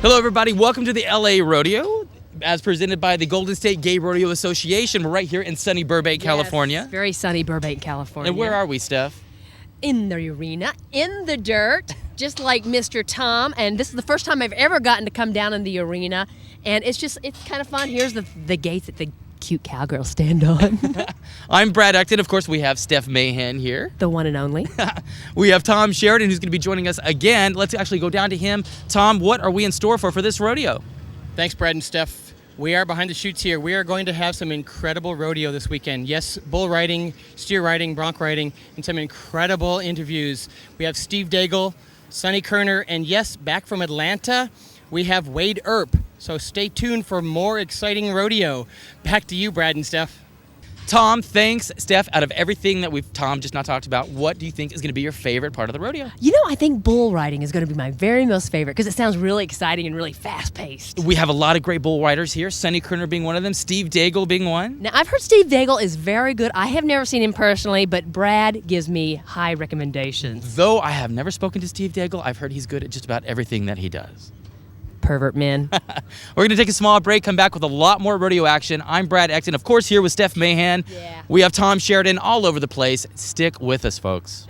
Hello, everybody. Welcome to the LA Rodeo, as presented by the Golden State Gay Rodeo Association. We're right here in sunny Burbank, California. Very sunny Burbank, California. And where are we, Steph? In the arena, in the dirt, just like Mr. Tom. And this is the first time I've ever gotten to come down in the arena. And it's kind of fun. Here's the gates that the cute cowgirls stand on. I'm Brad Ecton. Of course, we have Steph Mahan here. The one and only. We have Tom Sheridan, who's going to be joining us again. Let's actually go down to him. Tom, what are we in store for this rodeo? Thanks, Brad and Steph. We are behind the chutes here. We are going to have some incredible rodeo this weekend. Yes, bull riding, steer riding, bronc riding, and some incredible interviews. We have Steve Daigle, Sonny Kerner, and yes, back from Atlanta, we have Wade Earp. So stay tuned for more exciting rodeo. Back to you, Brad and Steph. Tom, thanks. Steph, out of everything that Tom just not talked about, what do you think is going to be your favorite part of the rodeo? You know, I think bull riding is going to be my very most favorite because it sounds really exciting and really fast-paced. We have a lot of great bull riders here, Sonny Kerner being one of them, Steve Daigle being one. Now, I've heard Steve Daigle is very good. I have never seen him personally, but Brad gives me high recommendations. Though I have never spoken to Steve Daigle, I've heard he's good at just about everything that he does. Pervert men. We're going to take a small break, come back with a lot more rodeo action. I'm Brad Ecton, of course, here with Steph Mahan. Yeah. We have Tom Sheridan all over the place. Stick with us, folks.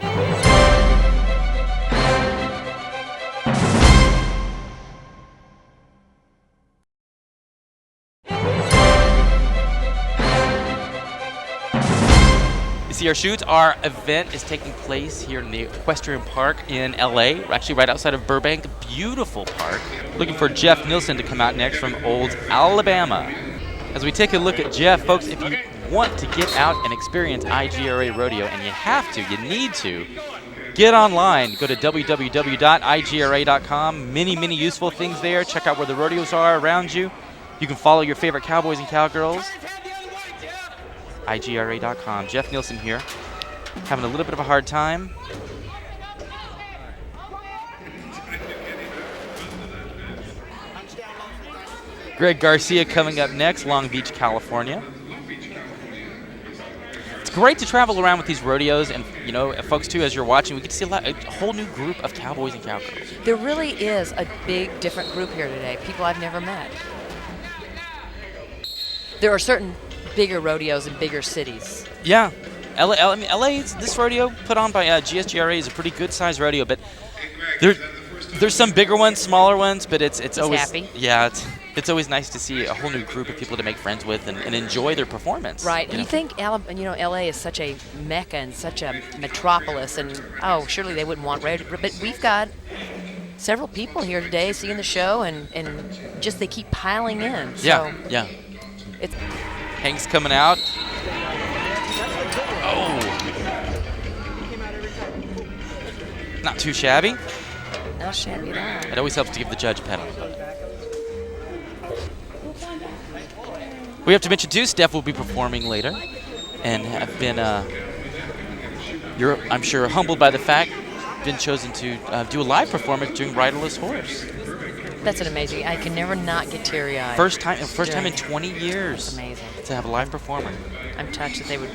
You see our shoots. Our event is taking place here in the Equestrian Park in LA. We're actually right outside of Burbank. Beautiful park. Looking for Jeff Nielsen to come out next from Olds, Alabama. As we take a look at Jeff, folks, if you want to get out and experience IGRA Rodeo, and you have to, you need to, get online. Go to www.igra.com. Many useful things there. Check out where the rodeos are around you. You can follow your favorite cowboys and cowgirls. IGRA.com. Jeff Nielsen here, having a little bit of a hard time. Greg Garcia coming up next, Long Beach, California. It's great to travel around with these rodeos, and you know, folks too, as you're watching, we get to see a whole new group of cowboys and cowgirls. There really is a big, different group here today, people I've never met. There are certain bigger rodeos in bigger cities. Yeah. LA, this rodeo put on by GSGRA is a pretty good-sized rodeo, but there's some bigger ones, smaller ones, but it's always happy. Yeah, it's always nice to see a whole new group of people to make friends with and enjoy their performance. Right. You think LA is such a mecca and such a metropolis, and surely they wouldn't want rodeo, but we've got several people here today seeing the show, and just they keep piling in. So yeah. It's Hank's coming out. Oh. Not too shabby. not shabby at all. It always helps to give the judge a pedal. We have to mention too, Steph will be performing later, and have been, I'm sure, humbled by the fact, been chosen to do a live performance during Riderless Horse. That's an amazing. I can never not get teary-eyed. First time in 20 years. That's amazing. To have a live performer. I'm touched that they would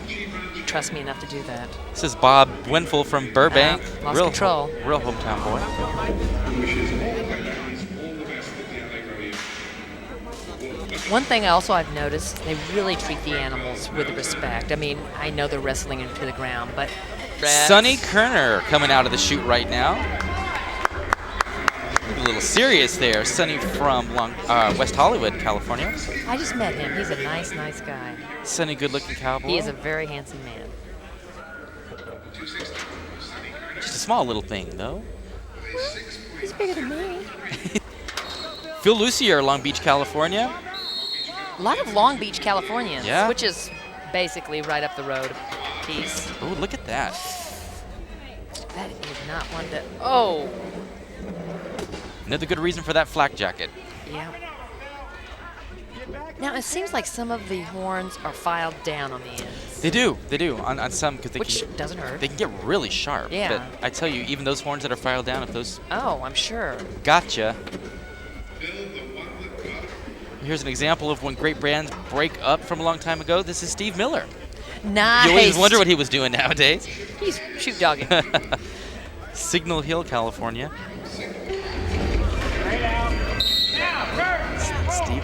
trust me enough to do that. This is Bob Winful from Burbank. Lost control. Real hometown boy. One thing I've noticed, they really treat the animals with respect. I mean, I know they're wrestling into the ground, but Sonny Kerner coming out of the chute right now. A little serious there. Sonny from West Hollywood, California. I just met him. He's a nice guy. Sonny, good-looking cowboy. He is a very handsome man. Just a small little thing, though. Well, he's bigger than me. Phil Lucier, Long Beach, California. A lot of Long Beach, Californians, yeah. Which is basically right up the road a piece. Oh, look at that. That is not one to... Oh! Another good reason for that flak jacket. Yeah. Now, it seems like some of the horns are filed down on the ends. They do. On some, because Which doesn't hurt. They can get really sharp. Yeah. But I tell you, even those horns that are filed down, if those... Oh, I'm sure. Gotcha. Here's an example of when great brands break up from a long time ago. This is Steve Miller. Nice. You always wonder what he was doing nowadays. He's shoot dogging. Signal Hill, California.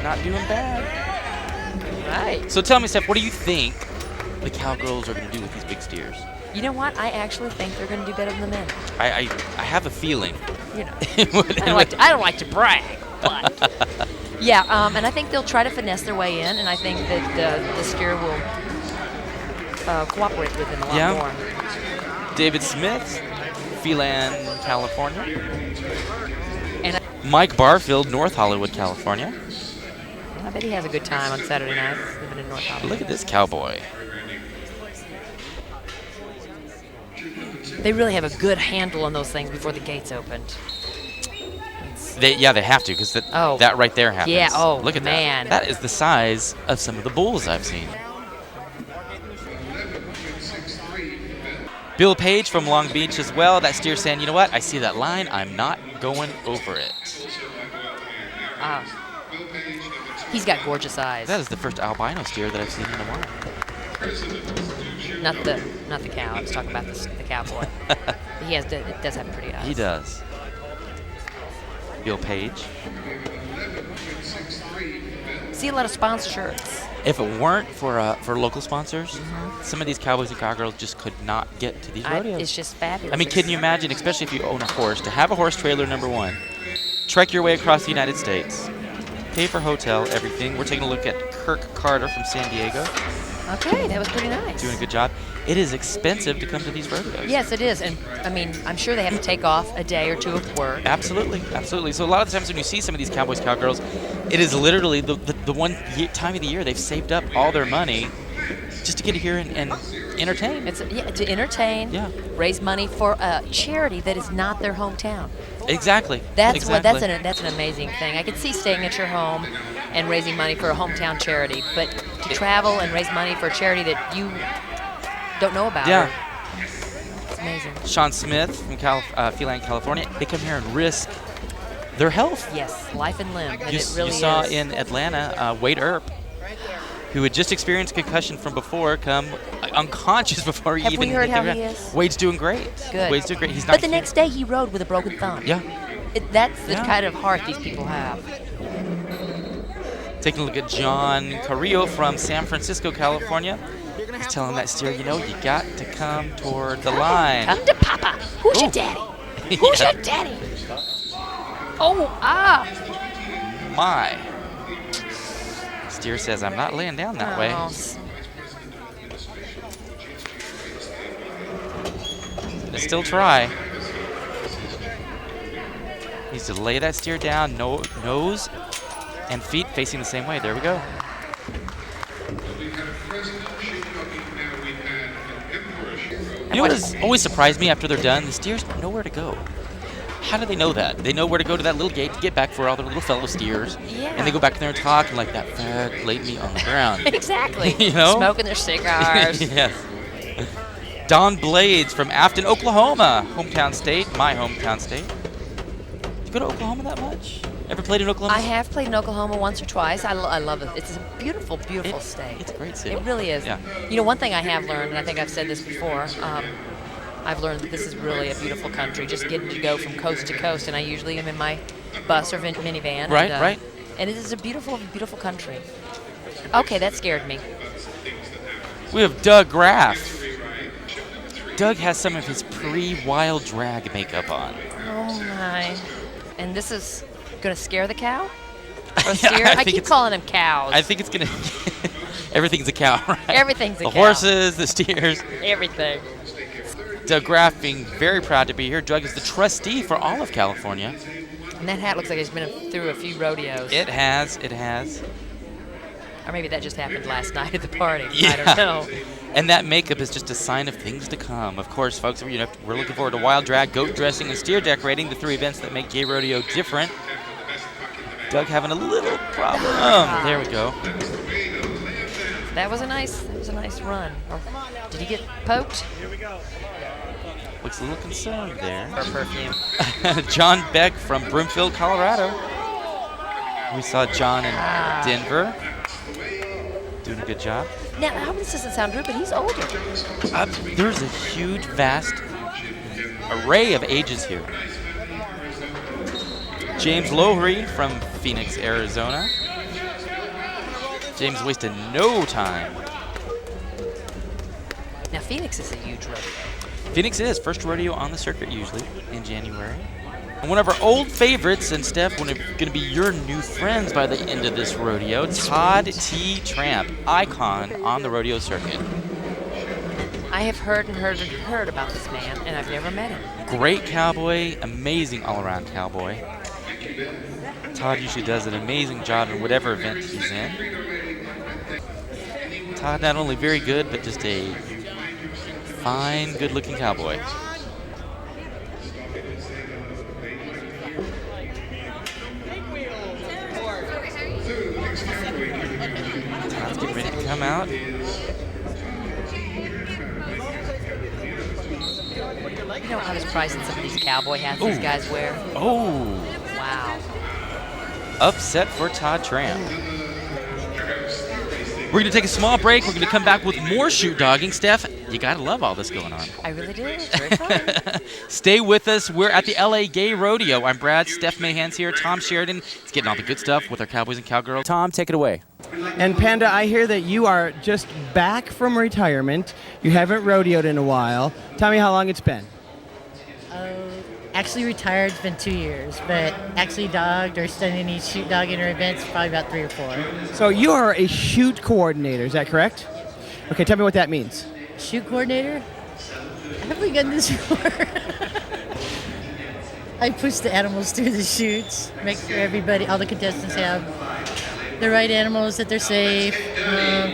not doing bad. Right. So tell me, Steph, what do you think the Cowgirls are going to do with these big steers? You know what? I actually think they're going to do better than the men. I have a feeling. You know, I don't like to brag, but yeah. And I think they'll try to finesse their way in, and I think that the steer will cooperate with them a lot more. David Smith, Phelan, California. And Mike Barfield, North Hollywood, California. I bet he has a good time on Saturday nights living in North Hollywood. Look at this cowboy. They really have a good handle on those things before the gates opened. They have to, because that right there happens. Yeah, oh, look at man. that. That is the size of some of the bulls I've seen. Bill Page from Long Beach as well. That steer saying, you know what? I see that line. I'm not going over it. He's got gorgeous eyes. That is the first albino steer that I've seen in a while. Not the cow. I was talking about the cowboy. It does have pretty eyes. He does. Bill Page. See a lot of sponsor shirts. If it weren't for local sponsors, some of these cowboys and cowgirls just could not get to these rodeos. It's just fabulous. I mean, can you imagine, especially if you own a horse, to have a horse trailer, number one, trek your way across the United States, pay for hotel, everything. We're taking a look at Kirk Carter from San Diego. Okay, that was pretty nice. Doing a good job. It is expensive to come to these rodeos. Yes, it is. And, I mean, I'm sure they have to take off a day or two of work. Absolutely, absolutely. So a lot of the times when you see some of these cowboys, cowgirls, it is literally the one time of the year they've saved up all their money just to get here and entertain. To entertain, raise money for a charity that is not their hometown. Exactly. That's an amazing thing. I could see staying at your home and raising money for a hometown charity, but to travel and raise money for a charity that you don't know about. Yeah. It's amazing. Sean Smith from Phelan, California. They come here and risk their health. Yes, life and limb. And You saw in Atlanta, Wade Earp, who had just experienced concussion from before, come unconscious before he Have even we heard hit the how ground. he is? Wade's doing great. Good. Wade's doing great. He's not But the next day he rode with a broken thumb. Yeah. That's the kind of heart these people have. Taking a look at John Carrillo from San Francisco, California. He's telling that steer, you got to come toward the line. Come to Papa. Who's your daddy? Who's your daddy? My. Steer says, I'm not laying down that way. Gonna still try. Needs to lay that steer down, nose and feet facing the same way. There we go. You know what has always surprised me after they're done? The steers know where to go. How do they know that? They know where to go to that little gate to get back for all their little fellow steers. Yeah. And they go back there and talk and like that fat laid me on the ground. Exactly. Smoking their cigars. Yes. Don Blades from Afton, Oklahoma. Hometown state, my hometown state. Did you go to Oklahoma that much? Ever played in Oklahoma? I have played in Oklahoma once or twice. I love it. It's a beautiful, beautiful state. It's a great city. It really is. Yeah. One thing I have learned, and I think I've said this before, I've learned that this is really a beautiful country, just getting to go from coast to coast, and I usually am in my bus or minivan. Right. And it is a beautiful, beautiful country. Okay, that scared me. We have Doug Graff. Doug has some of his pre-wild drag makeup on. Oh, my. And this is going to scare the cow? Or steer? I keep calling them cows. I think it's going to... Everything's a cow, right? Everything's a cow. The horses, the steers. Everything. Doug Graff being very proud to be here. Doug is the trustee for all of California. And that hat looks like it's been through a few rodeos. It has. Or maybe that just happened last night at the party. Yeah. I don't know. And that makeup is just a sign of things to come. Of course, folks, we're looking forward to wild drag, goat dressing, and steer decorating, the three events that make Gay Rodeo different. Doug having a little problem. There we go. That was a nice run. Or did he get poked? Looks a little concerned there. Or perfume. John Beck from Broomfield, Colorado. We saw John in Denver. Doing a good job. Now, I hope this doesn't sound rude, but he's older. There's a huge, vast array of ages here. James Lowery from Phoenix, Arizona. James wasted no time. Now, Phoenix is a huge rodeo. Phoenix is first rodeo on the circuit usually in January. And one of our old favorites, and Steph, one of going to be your new friends by the end of this rodeo, Todd T. Tramp, icon on the rodeo circuit. I have heard about this man, and I've never met him. Great cowboy, amazing all-around cowboy. Todd usually does an amazing job in whatever event he's in. Todd not only very good, but just a fine, good-looking cowboy. Todd's getting ready to come out. You know, I was pricing some of these cowboy hats these guys wear. Oh, Wow. upset for Todd Tramp. We're going to take a small break. We're going to come back with more shoot dogging. Steph, you got to love all this going on. I really do. It's very fun. Stay with us. We're at the LA Gay Rodeo. I'm Brad. Steph Mahan's here. Tom Sheridan is getting all the good stuff with our cowboys and cowgirls. Tom, take it away. And Panda, I hear that you are just back from retirement. You haven't rodeoed in a while. Tell me how long it's been. Actually retired, it's been 2 years, but actually dogged or done any shoot dogging or events, probably about 3 or 4. So you are a shoot coordinator, is that correct? Okay, tell me what that means. Shoot coordinator? Have we done this before? I push the animals through the shoots, make sure everybody, all the contestants have the right animals, that they're safe,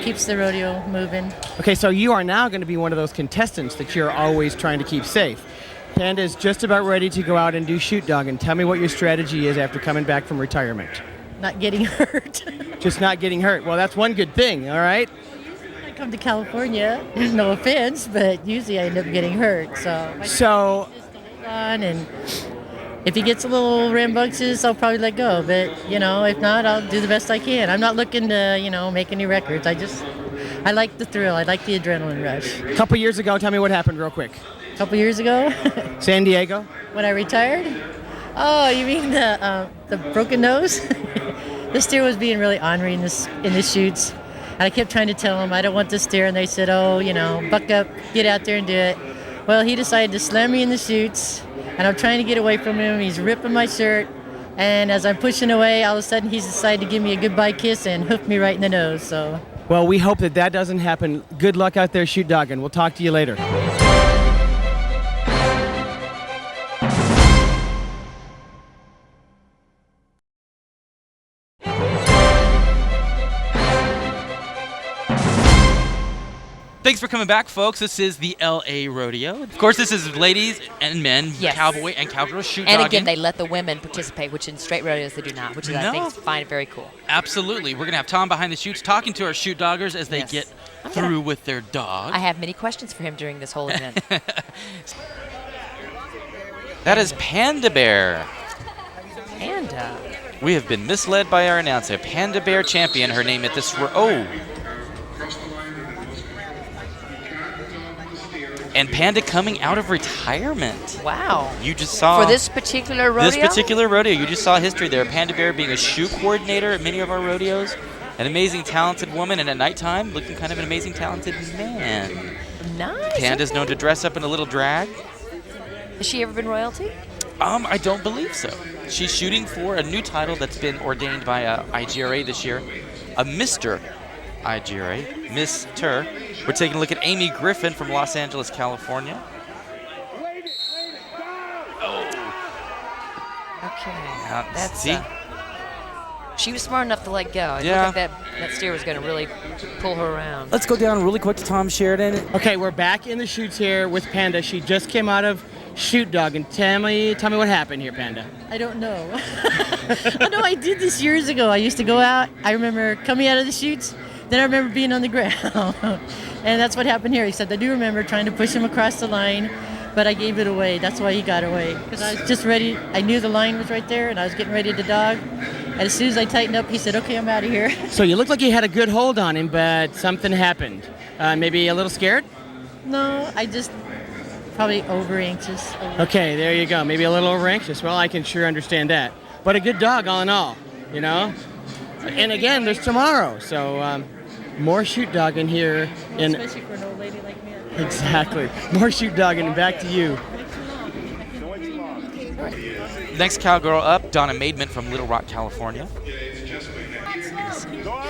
keeps the rodeo moving. Okay, so you are now going to be one of those contestants that you're always trying to keep safe. Panda is just about ready to go out and do shoot dogging. Tell me what your strategy is after coming back from retirement. Not getting hurt. Just not getting hurt. Well, that's one good thing, all right? I come to California, no offense, but usually I end up getting hurt. So So, hold on, and if he gets a little rambunctious, I'll probably let go. But, if not, I'll do the best I can. I'm not looking to, make any records. I like the thrill. I like the adrenaline rush. a couple years ago, tell me what happened real quick. A couple years ago, San Diego? when I retired. Oh, you mean the broken nose? The steer was being really ornery in the shoots. And I kept trying to tell him, I don't want this steer. And they said, buck up, get out there and do it. Well, he decided to slam me in the shoots. And I'm trying to get away from him. He's ripping my shirt. And as I'm pushing away, all of a sudden he's decided to give me a goodbye kiss and hook me right in the nose. So, Well, we hope that doesn't happen. Good luck out there shoot dogging. We'll talk to you later. Thanks for coming back, folks. This is the LA Rodeo. Of course, this is ladies and men, Yes. cowboy and cowgirl shoot And dogging. again, they let the women participate, which in straight rodeos they do not, which is, I think, find very cool. Absolutely. We're going to have Tom behind the shoots talking to our shoot doggers as they Yes. get through with their dog. I have many questions for him during this whole event. That is Panda Bear. And We have been misled by our announcer. Panda Bear champion, her name at this... And Panda coming out of retirement. wow. You just saw... For this particular rodeo? This particular rodeo, you just saw history there. Panda Bear being a shoe coordinator at many of our rodeos. An amazing, talented woman, and at nighttime, looking kind of an amazing, talented man. Nice. Panda's known to dress up in a little drag. Has she ever been royalty? I don't believe so. She's shooting for a new title that's been ordained by IGRA this year, a Mr. IGRA, Mr. We're taking a look at Amy Griffin from Los Angeles, California. Okay. Now, That's see? she was smart enough to let go. It Yeah. looked like that steer was going to really pull her around. Let's go down really quick to Tom Sheridan. Okay, we're back in the shoots here with Panda. She just came out of shoot dogging. Tell me what happened here, Panda. I don't know. Oh, no, I did this years ago. I used to go out. I remember coming out of the shoots. Then I remember being on the ground. And that's what happened here. He said, I do remember trying to push him across the line, but I gave it away. That's why he got away. Because I was just ready. I knew the line was right there, and I was getting ready to dog. And as soon as I tightened up, he said, okay, I'm out of here. So you look like you had a good hold on him, but something happened. Maybe a little scared? No, I just probably over-anxious. Okay, there you go. Maybe a little over anxious. Well, I can sure understand that. But a good dog all in all, you know? And again, there's tomorrow. So more shoot dogging here. Especially for an old lady like me. Exactly. More shoot dogging, and back to you. Next cowgirl up, Donna Maidman from Little Rock, California.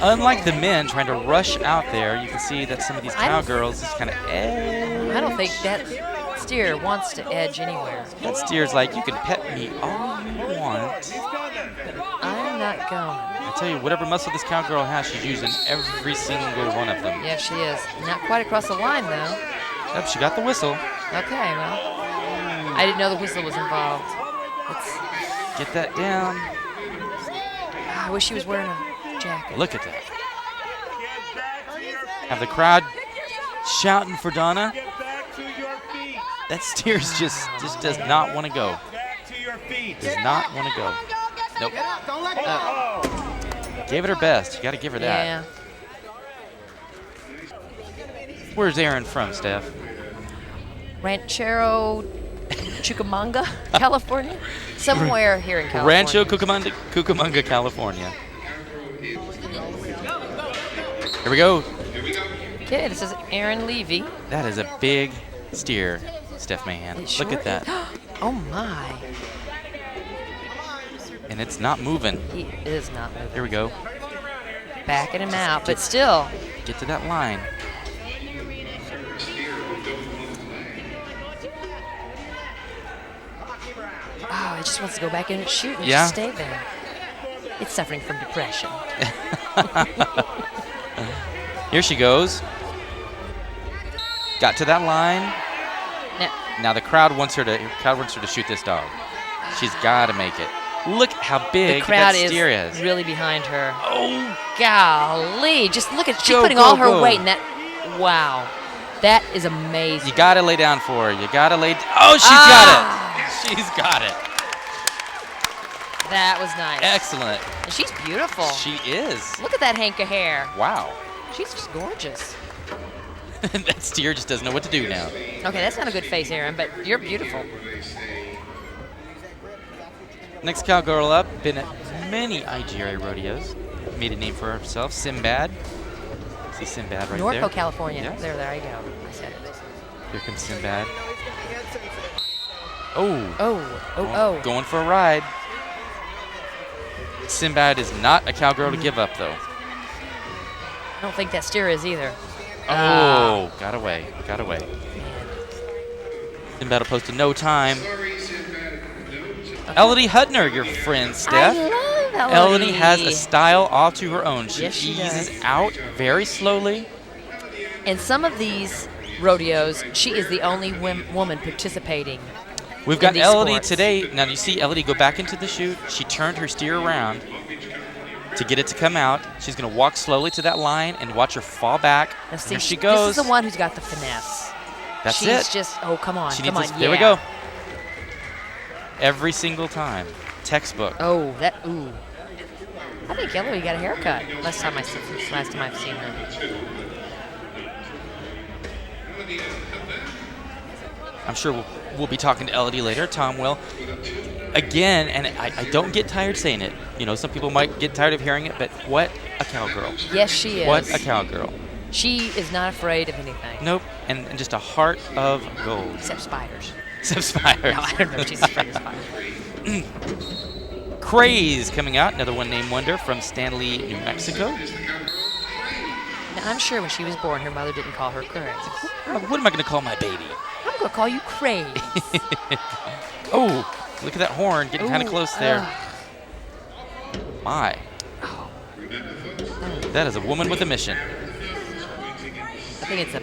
Unlike the men trying to rush out there, you can see that some of these cowgirls is kind of edge. I don't think that steer wants to edge anywhere. That steer's like, you can pet me all you want. I'm not going. I tell you, whatever muscle this cowgirl has, she's using every single one of them. Yeah, she is. Not quite across the line, though. Yep, she got the whistle. Okay, well, I didn't know the whistle was involved. Get that down. I wish she was wearing a jacket. Look at that. Have the crowd shouting for Donna. That steer's just does not want to go. Does not want to go. Nope. Gave it her best. You got to give her that. Yeah. Where's Aaron from, Steph? Ranchero Cucamonga, California? Somewhere here in California. Rancho Cucamonga, California. Here we go. Okay, this is Aaron Levy. That is a big steer, Steph Mahan. It sure Look at that. Oh, my. And it's not moving. He is not moving. Here we go. Backing him out, but still. Get to that line. Oh, it just wants to go back in and shoot and Yeah. just stay there. It's suffering from depression. Here she goes. Got to that line. Now the crowd wants her to shoot this dog. She's got to make it. Look how big The crowd that steer is really behind her. Oh, Golly, just look at she's Go, putting go, all her go. weight in that. Wow, that is amazing. you got to lay down for her. You got to lay. Oh, she's got it. She's got it. That was nice. Excellent. And she's beautiful. She is. Look at that hank of hair. Wow. She's just gorgeous. That steer just doesn't know what to do now. Okay, that's not a good face, Aaron, but you're beautiful. Next cowgirl up, been at many IGRA rodeos. Made a name for herself, Sinbad. See Sinbad right there. Norco, California. Yes. There you go. I said it. Here comes Sinbad. Oh. Going for a ride. Sinbad is not a cowgirl to give up, though. I don't think that steer is either. Oh, got away. Sinbad will post in no time. Elodie Hutner, your friend, Steph. I love Elodie Elodie. has a style all to her own. She Yes, she eases does. out very slowly. In some of these rodeos, she is the only woman participating. We've in got these Elodie sports. today. Now, you see Elodie go back into the chute. She turned her steer around to get it to come out. She's going to walk slowly to that line and watch her fall back. Now, see, Here she goes. This is the one who's got the finesse. That's She's it. just, oh, come on, She come needs on, this. There we yeah. go. Every single time. Textbook. Oh, ooh. I think Elodie got a haircut. Last time I've seen her. I'm sure we'll be talking to Elodie later. Tom will. Again, and I don't get tired saying it. You know, some people might get tired of hearing it, but what a cowgirl. Yes, she is. What a cowgirl. She is not afraid of anything. Nope. And just a heart of gold. Except spiders. Except spiders. No, I don't know if she's afraid of spiders. Craze coming out. Another one named Wonder from Stanley, New Mexico. Now, I'm sure when she was born, her mother didn't call her Craze. What am I going to call my baby? I'm going to call you Craze. Oh, look at that horn getting kind of Ooh, close there. My. That is a woman with a mission. I think it's a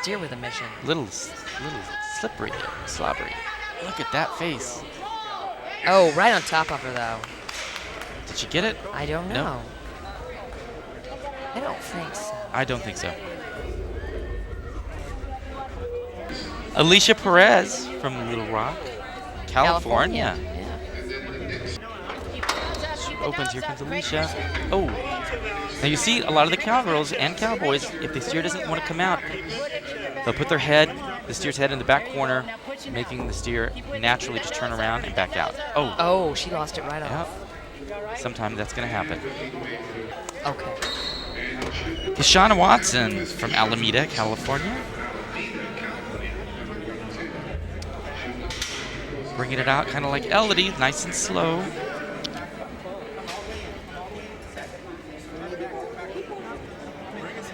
steer with a mission. Little slippery there, slobbery. Look at that face. Oh, right on top of her, though. Did she get it? I don't No. know. I don't think so. I don't think so. Alicia Perez from Little Rock, California. Yeah. She opens. Here comes Alicia. Oh. Now you see a lot of the cowgirls and cowboys, if the steer doesn't want to come out, they'll put the steer's head in the back corner, making the steer naturally just turn around and back out. Oh. Oh, she lost it right Yep. off. sometime that's going to happen. Okay. Shauna Watson from Alameda, California. Bringing it out kind of like Elodie, nice and slow.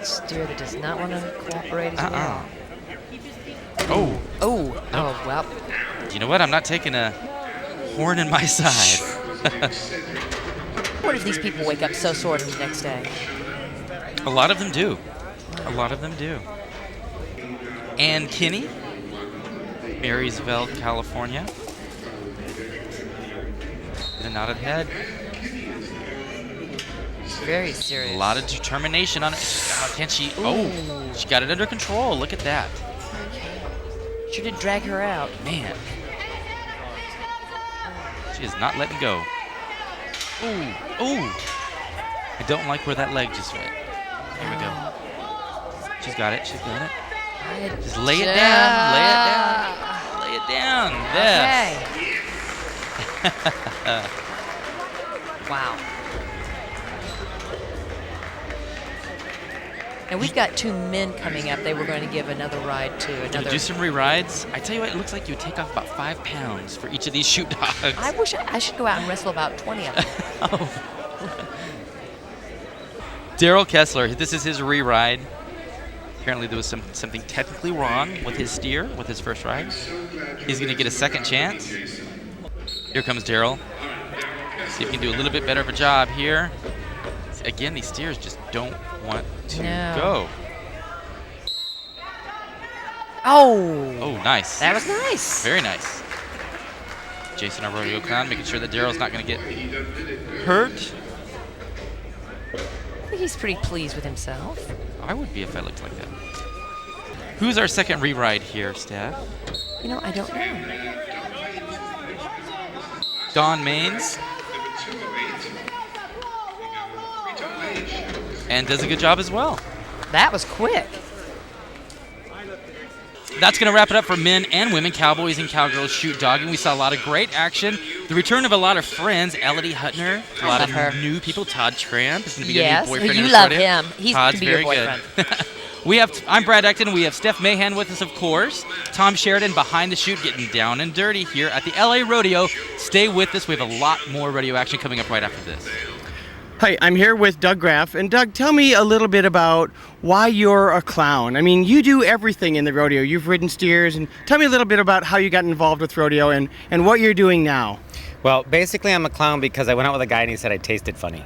Steer that does not want to cooperate as well. Oh. Oh, well. You know what? I'm not taking a horn in my side. What if these people wake up so sore the next day? A lot of them do. A lot of them do. Ann Kinney, Marysville, California. And a nodded head. Very serious. A lot of determination on it. Can she? Ooh. Oh, she got it under control. Look at that. Sure did drag her out. Man. She is not letting go. Ooh. Ooh. I don't like where that leg just went. There we go. She's got it. She's got it. Just lay it down. Lay it down. Lay it down. Yes. Okay. Wow. And we've got 2 men coming up. They were going to give another ride to Gonna another. do some re-rides. I tell you what, it looks like you would take off about 5 pounds for each of these shoot dogs. I wish I should go out and wrestle about 20 of them. Oh. Daryl Kessler, this is his re-ride. Apparently there was something technically wrong with his steer, with his first ride. He's going to get a second chance. Here comes Daryl. See if he can do a little bit better of a job here. Again, these steers just don't want to go. Oh. Oh, nice. That was nice. Very nice. Jason, our rodeo clown, making sure that Daryl's not going to get hurt. I think he's pretty pleased with himself. I would be if I looked like that. Who's our second re-ride here, Steph? You know, I don't know. Don Maines. And does a good job as well. That was quick. That's going to wrap it up for men and women, cowboys and cowgirls shoot dogging. We saw a lot of great action. The return of a lot of friends. Elodie Hutner, a lot of new people. Todd Tramp is going to be a new boyfriend. You in love Rodeo. him. He's going to be your boyfriend. I'm Brad Ecton. We have Steph Mahan with us, of course. Tom Sheridan behind the chute, getting down and dirty here at the LA Rodeo. Stay with us. We have a lot more rodeo action coming up right after this. Hi, I'm here with Doug Graff. And Doug, tell me a little bit about why you're a clown. I mean, you do everything in the rodeo. You've ridden steers, and tell me a little bit about how you got involved with rodeo and what you're doing now. Well, basically I'm a clown because I went out with a guy and he said I tasted funny.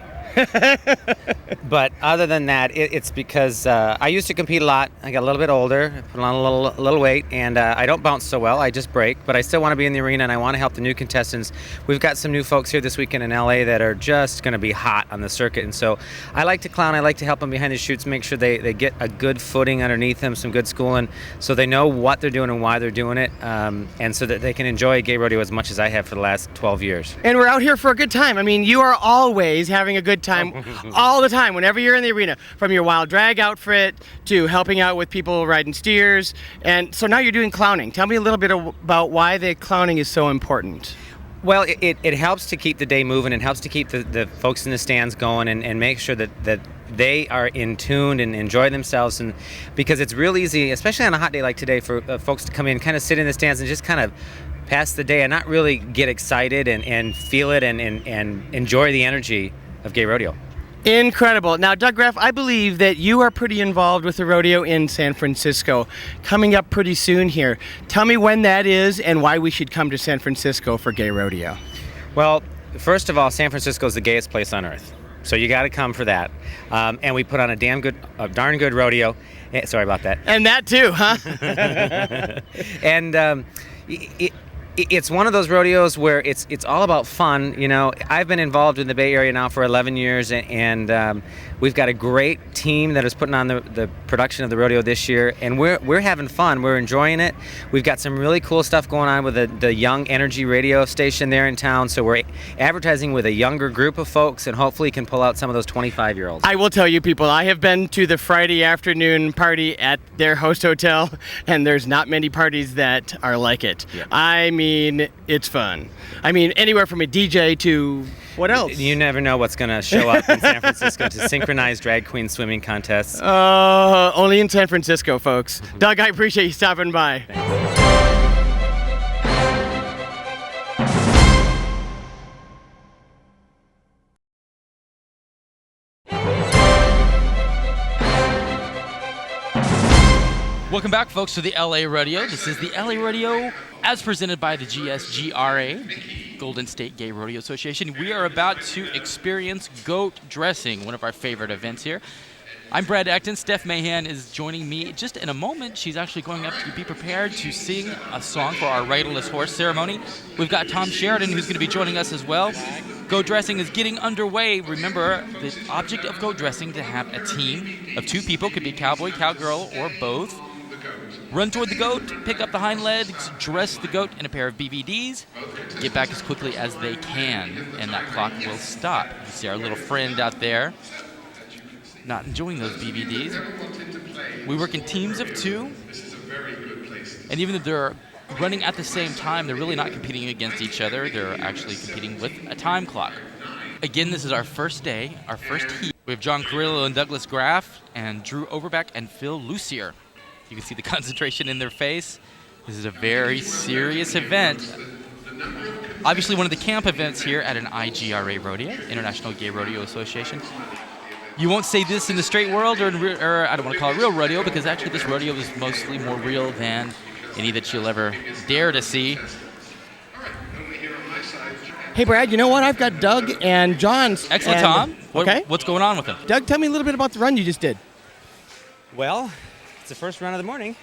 But other than that, it's because I used to compete a lot. I got a little bit older, put on a little weight, and I don't bounce so well. I just break, but I still want to be in the arena, and I want to help the new contestants. We've got some new folks here this weekend in LA that are just going to be hot on the circuit, and so I like to clown. I like to help them behind the chutes, make sure they get a good footing underneath them, some good schooling, so they know what they're doing and why they're doing it, and so that they can enjoy gay rodeo as much as I have for the last 12 years. And we're out here for a good time. I mean, you are always having a good time all the time, whenever you're in the arena, from your wild drag outfit to helping out with people riding steers. And so now you're doing clowning. Tell me a little bit about why the clowning is so important. Well, it helps to keep the day moving and helps to keep the folks in the stands going and make sure that they are in tune and enjoy themselves. And because it's real easy, especially on a hot day like today, for folks to come in, kind of sit in the stands and just kind of pass the day and not really get excited and feel it and enjoy the energy of gay rodeo. Incredible. Now, Doug Graff, I believe that you are pretty involved with the rodeo in San Francisco, coming up pretty soon here. Tell me when that is and why we should come to San Francisco for gay rodeo. Well, first of all, San Francisco is the gayest place on earth, so you got to come for that. And we put on a darn good rodeo. Sorry about that. And that too, huh? And it's one of those rodeos where it's all about fun. You know, I've been involved in the Bay Area now for 11 years, and we've got a great team that is putting on the production of the rodeo this year, and we're having fun. We're enjoying it. We've got some really cool stuff going on with the Young Energy radio station there in town, so we're advertising with a younger group of folks, and hopefully can pull out some of those 25-year-olds. I will tell you, people, I have been to the Friday afternoon party at their host hotel, and there's not many parties that are like it. Yeah. I mean, mean, it's fun. I mean, anywhere from a DJ to what else? You never know what's going to show up in San Francisco to synchronize drag queen swimming contests. Only in San Francisco, folks. Doug, I appreciate you stopping by. Welcome back, folks, to the LA Rodeo. This is the LA Rodeo as presented by the GSGRA, Golden State Gay Rodeo Association. We are about to experience goat dressing, one of our favorite events here. I'm Brad Acton. Steph Mahan is joining me just in a moment. She's actually going up to be prepared to sing a song for our riderless horse ceremony. We've got Tom Sheridan, who's going to be joining us as well. Goat dressing is getting underway. Remember, the object of goat dressing to have a team of 2 people, could be cowboy, cowgirl, or both. Run toward the goat, pick up the hind legs, dress the goat in a pair of BVDs, get back as quickly as they can, and that clock will stop. You see our little friend out there not enjoying those BVDs. We work in teams of 2, and even though they're running at the same time, they're really not competing against each other. They're actually competing with a time clock. Again, this is our first day, our first heat. We have John Carrillo and Douglas Graff, and Drew Overbeck and Phil Lucier. You can see the concentration in their face. This is a very serious event. Obviously one of the camp events here at an IGRA rodeo, International Gay Rodeo Association. You won't say this in the straight world or I don't want to call it real rodeo, because actually this rodeo is mostly more real than any that you'll ever dare to see. Hey, Brad, you know what? I've got Doug and John's. Excellent, Tom. Okay. What's going on with them? Doug, tell me a little bit about the run you just did. Well, it's the first run of the morning,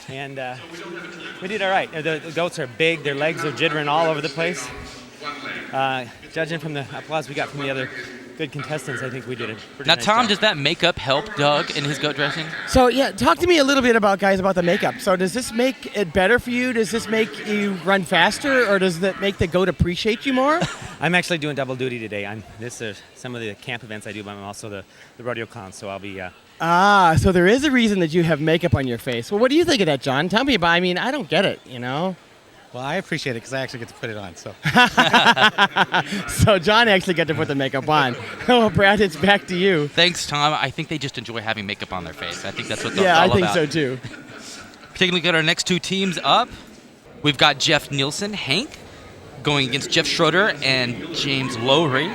and we did all right. The goats are big. Their legs are jittering all over the place. Judging from the applause we got from the other good contestants, I think we did a pretty Now, nice Tom, job. does that makeup help Doug in his goat dressing? So, yeah, talk to me a little bit about the makeup. So does this make it better for you? Does this make you run faster, or does that make the goat appreciate you more? I'm actually doing double duty today. This is some of the camp events I do, but I'm also the rodeo clown, so I'll be... So there is a reason that you have makeup on your face. Well, what do you think of that, John? Tell me about, I mean, I don't get it, you know? Well, I appreciate it because I actually get to put it on. So, So John actually got to put the makeup on. Oh, Brad, it's back to you. Thanks, Tom. I think they just enjoy having makeup on their face. I think that's what they're Yeah, all I think about. so too. Taking a look at our next 2 teams up, we've got Jeff Nielsen, Hank, going against Jeff Schroeder and James Lowry.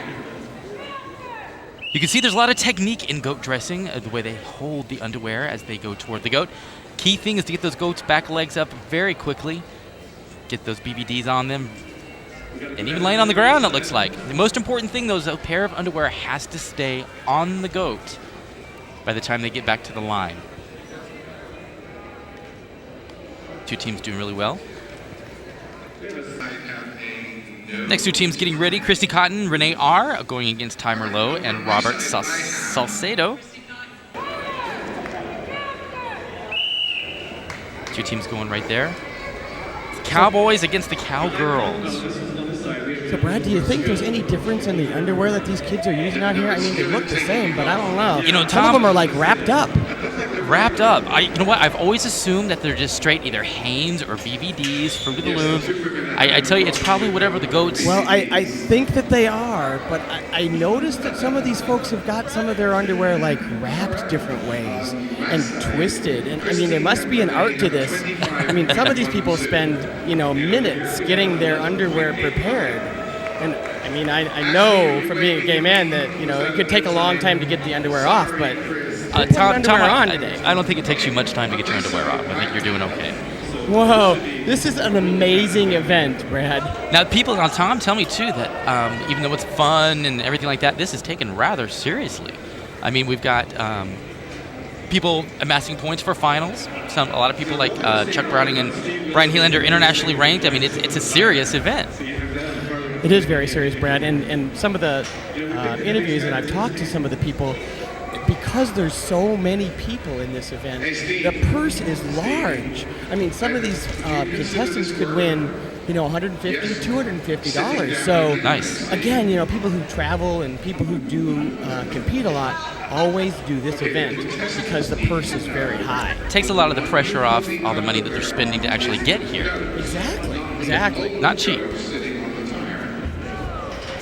You can see there's a lot of technique in goat dressing, the way they hold the underwear as they go toward the goat. Key thing is to get those goats' back legs up very quickly, get those BVDs on them, and even laying on the ground, it looks like. The most important thing, though, is a pair of underwear has to stay on the goat by the time they get back to the line. 2 teams doing really well. Next 2 teams getting ready. Christy Cotton, Renee R. going against Ty Merlot and Robert Salcedo. 2 teams going right there. Cowboys against the Cowgirls. So, Brad, do you think there's any difference in the underwear that these kids are using out here? I mean, they look the same, but I don't know. You know, some Tom, of them are like wrapped up. Wrapped up. You know what? I've always assumed that they're just straight either Hanes or BVDs, Fruit of the Loom. I tell you, it's probably whatever the goats. Well, I think that they are, but I noticed that some of these folks have got some of their underwear like wrapped different ways and twisted. And I mean, there must be an art to this. I mean, some of these people spend, minutes getting their underwear prepared. And I mean, I know from being a gay man that, it could take a long time to get the underwear off, but Tom, on today. I don't think it takes you much time to get your underwear off. I think you're doing okay. Whoa, this is an amazing event, Brad. Now, Tom, tell me too that even though it's fun and everything like that, this is taken rather seriously. I mean, we've got people amassing points for finals. A lot of people like Chuck Browning and Brian Helander internationally ranked. I mean, it's a serious event. It is very serious, Brad. And some of the interviews, and I've talked to some of the people, because there's so many people in this event, the purse is large. I mean, some of these contestants could win, $150, $250. So, nice. Again, people who travel and people who do compete a lot always do this event because the purse is very high. It takes a lot of the pressure off all the money that they're spending to actually get here. Exactly. Exactly. Not cheap.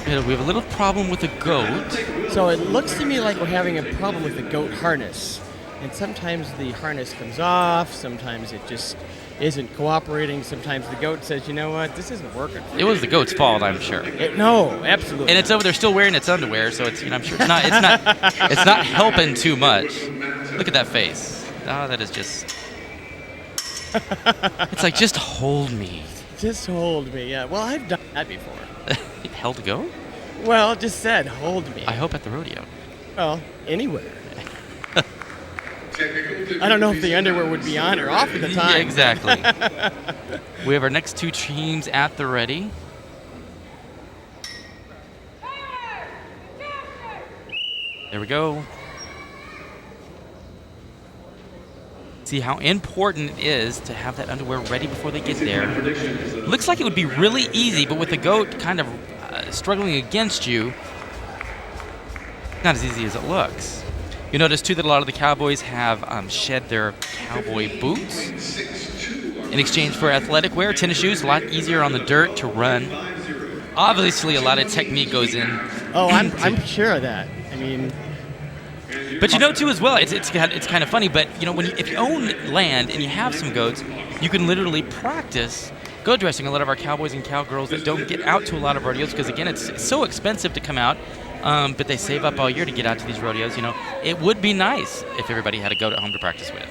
We have a little problem with the goat. So it looks to me like we're having a problem with the goat harness. And sometimes the harness comes off, sometimes it just isn't cooperating, sometimes the goat says, you know what, this isn't working. It was the goat's fault, I'm sure. No, absolutely. And it's over there still wearing its underwear, so it's, I'm sure it's not helping too much. Look at that face. Oh, that is just. It's like, just hold me. Just hold me, yeah. Well, I've done that before. Held a goat? Well, just said, hold me. I hope at the rodeo. Well, anywhere. I don't know if the underwear would be on or off at the time. Yeah, exactly. We have our next two teams at the ready. There we go. See how important it is to have that underwear ready before they get there. Looks like it would be really easy, but with the goat kind of struggling against you, not as easy as it looks. You notice, too, that a lot of the cowboys have shed their cowboy boots in exchange for athletic wear. Tennis shoes, a lot easier on the dirt to run. Obviously, a lot of technique goes in. Oh, I'm sure of that. I mean... But you know, too, as well, it's kind of funny, but, if you own land and you have some goats, you can literally practice goat dressing. A lot of our cowboys and cowgirls that don't get out to a lot of rodeos because, again, it's so expensive to come out. But they save up all year to get out to these rodeos. It would be nice if everybody had a goat at home to practice with.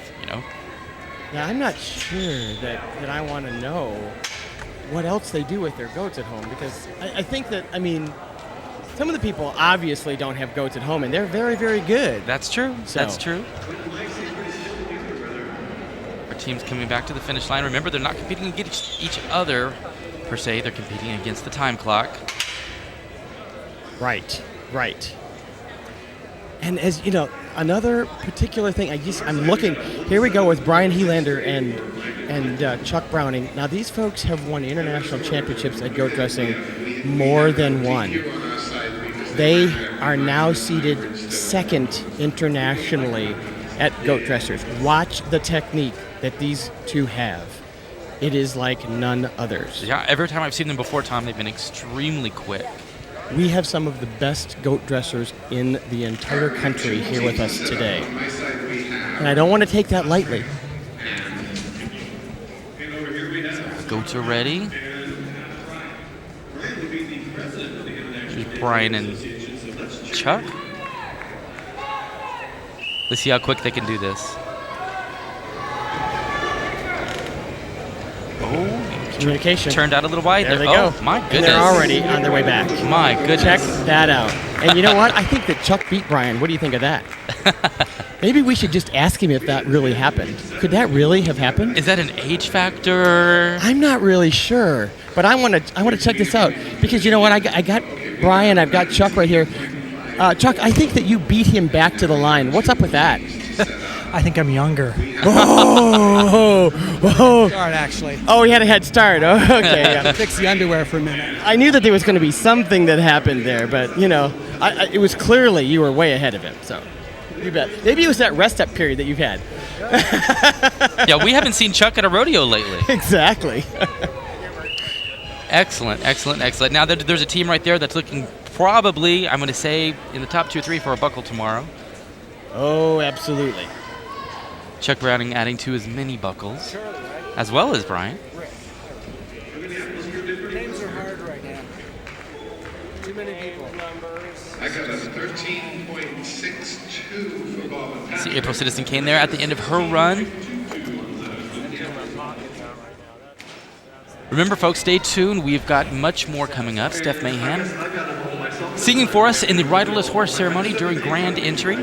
Yeah, I'm not sure that I want to know what else they do with their goats at home, because I think that, some of the people obviously don't have goats at home, and they're very, very good. That's true. So. That's true. Our team's coming back to the finish line. Remember, they're not competing against each other per se. They're competing against the time clock. Right. And as you know, another particular thing, I'm looking. Here we go with Brian Helander and Chuck Browning. Now these folks have won international championships at goat dressing, more than one. They are now seated second internationally at goat dressers. Watch the technique that these two have. It is like none others. Yeah, every time I've seen them before, Tom, they've been extremely quick. We have some of the best goat dressers in the entire country here with us today. And I don't want to take that lightly. Goats are ready. Here's Brian and Chuck. Let's see how quick they can do this. Communication. Turned out a little wide. There they go. Oh, my goodness. And they're already on their way back. My goodness. Check that out. And you know what? I think that Chuck beat Brian. What do you think of that? Maybe we should just ask him if that really happened. Could that really have happened? Is that an age factor? I'm not really sure, but I want to check this out, because you know what? I got Brian. I've got Chuck right here. Chuck, I think that you beat him back to the line. What's up with that? I think I'm younger. Whoa. Start, actually. Oh, he had a head start. Oh, okay. Yeah. Fix the underwear for a minute. I knew that there was going to be something that happened there, but, it was clearly you were way ahead of him, so you bet. Maybe it was that rest-up period that you've had. Yeah, we haven't seen Chuck at a rodeo lately. Exactly. Excellent. Now, there's a team right there that's looking probably, I'm going to say, in the top 2 or 3 for a buckle tomorrow. Oh, absolutely. Chuck Browning adding to his mini buckles, as well as Brian. Names are hard right now. Too many people. I got a 13.62 for Bob and Pat. See April Citizen Kane there at the end of her run. Remember, folks, stay tuned. We've got much more coming up. Steph Mahan singing for us in the riderless horse ceremony during Grand Entry.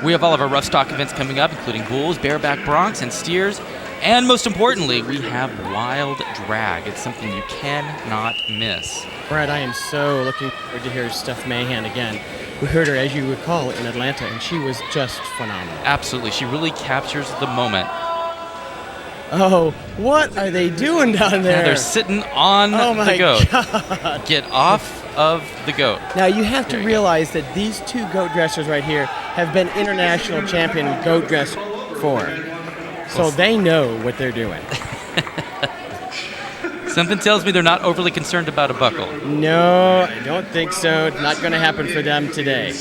We have all of our rough stock events coming up, including bulls, bareback broncs, and steers. And most importantly, we have wild drag. It's something you cannot miss. Brad, I am so looking forward to hear Steph Mahan again. We heard her, as you recall, in Atlanta, and she was just phenomenal. Absolutely. She really captures the moment. Oh, what are they doing down there? Now they're sitting on the goat. God. Get off of the goat. Now, you have to realize that these two goat dressers right here have been international champion goat dress for. So they know what they're doing. Something tells me they're not overly concerned about a buckle. No, I don't think so. Not going to happen for them today.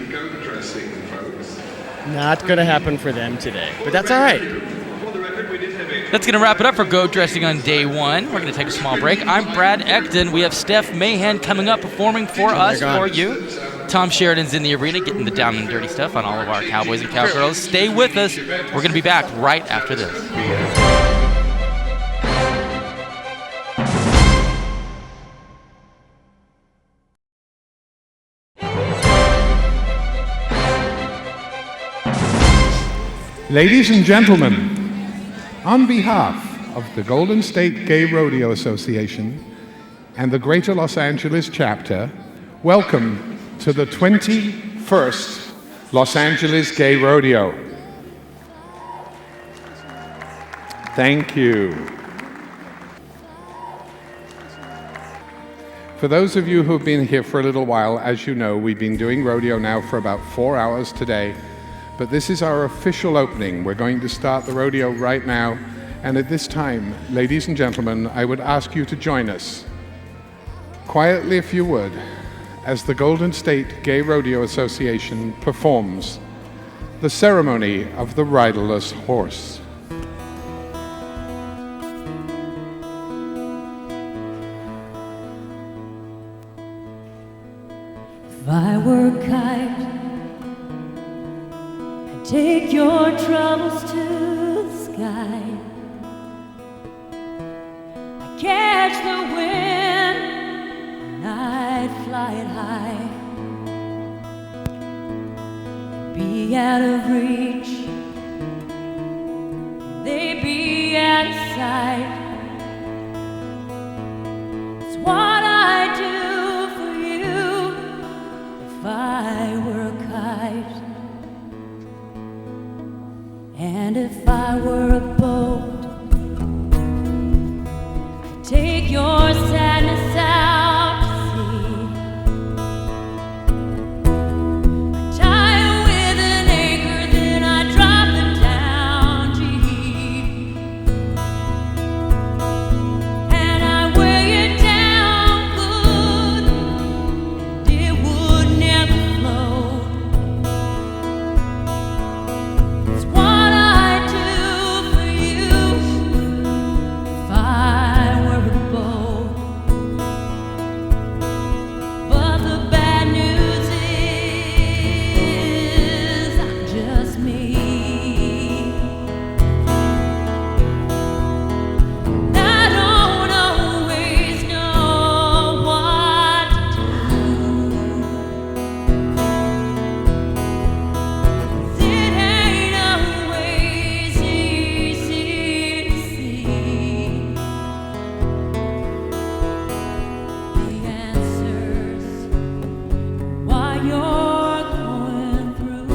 Goat dressing, folks. Not going to happen for them today. But that's all right. For the record, we did have a That's going to wrap it up for goat dressing on day one. We're going to take a small break. I'm Brad Ecton. We have Steph Mahan coming up performing for us, for you. Tom Sheridan's in the arena getting the down and dirty stuff on all of our cowboys and cowgirls. Stay with us. We're going to be back right after this. Ladies and gentlemen, on behalf of the Golden State Gay Rodeo Association and the Greater Los Angeles chapter, welcome to the 21st Los Angeles Gay Rodeo. Thank you. For those of you who've been here for a little while, as you know, we've been doing rodeo now for about 4 hours today. But this is our official opening. We're going to start the rodeo right now. And at this time, ladies and gentlemen, I would ask you to join us, quietly if you would, as the Golden State Gay Rodeo Association performs the ceremony of the riderless horse. If I were a kite, take your troubles to the sky. I catch the wind and I'd fly it high. Be out of reach, they'd be out of sight. It's what I'd do for you if I were a kite. And if I were a boat, I'd take your sadness out to sea. I'd tie you with an anchor, then I'd drop it down deep. And I'd weigh it down good, and it would never float. It's what I'd do for you if I were a boat. But the bad news is I'm just me. I don't always know what to do. 'Cause it ain't always easy to see the answers while you're going through.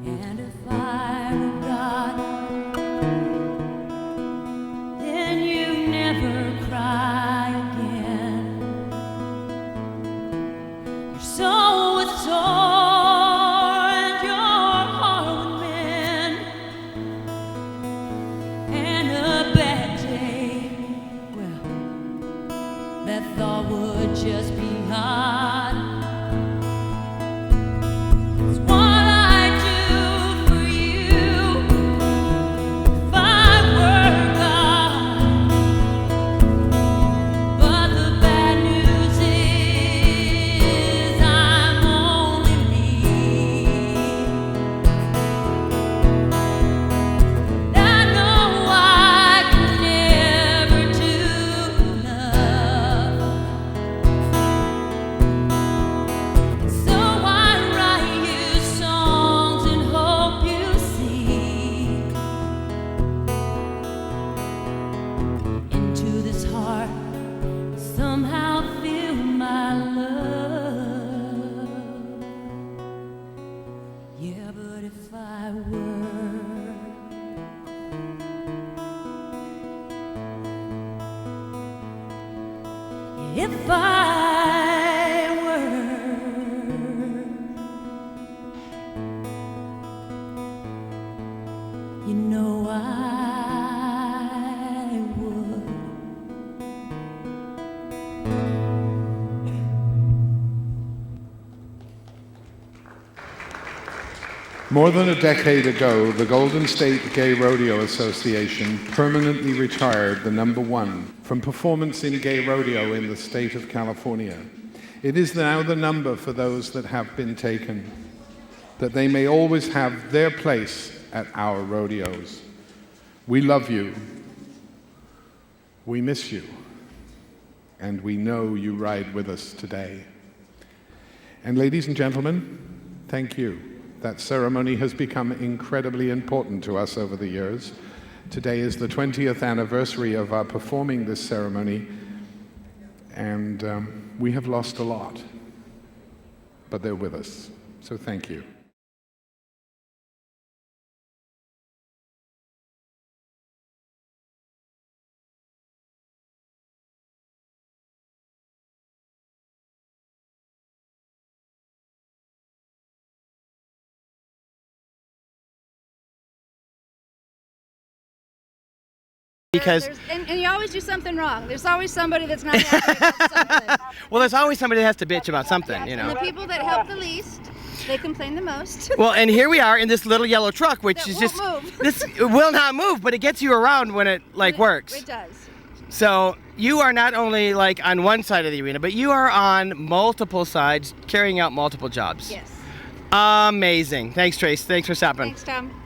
And if I were God, then you never cry again. Your soul was sore and your heart would mend. And a bad day, well, that thought would just be hard. It's what I'd do for you if I were God. But the bad news is I'm only me. I know I can never do enough. So I write you songs and hope you see into this heart. Somehow feel my love. Yeah, but if I were, if I were, you know I More than a decade ago, the Golden State Gay Rodeo Association permanently retired the number 1 from performance in gay rodeo in the state of California. It is now the number for those that have been taken, that they may always have their place at our rodeos. We love you, we miss you, and we know you ride with us today. And ladies and gentlemen, thank you. That ceremony has become incredibly important to us over the years. Today is the 20th anniversary of our performing this ceremony, and we have lost a lot, but they're with us. So thank you. Because and you always do something wrong. There's always somebody that's not happy about something. well, there's always somebody that has to bitch about something, you know. And the people that help the least, they complain the most. Well, and here we are in this little yellow truck, which That is won't just move. this it will not move, but it gets you around when it works. It does. So you are not only like on one side of the arena, but you are on multiple sides, carrying out multiple jobs. Yes. Amazing. Thanks, Trace. Thanks for stopping. Thanks, Tom.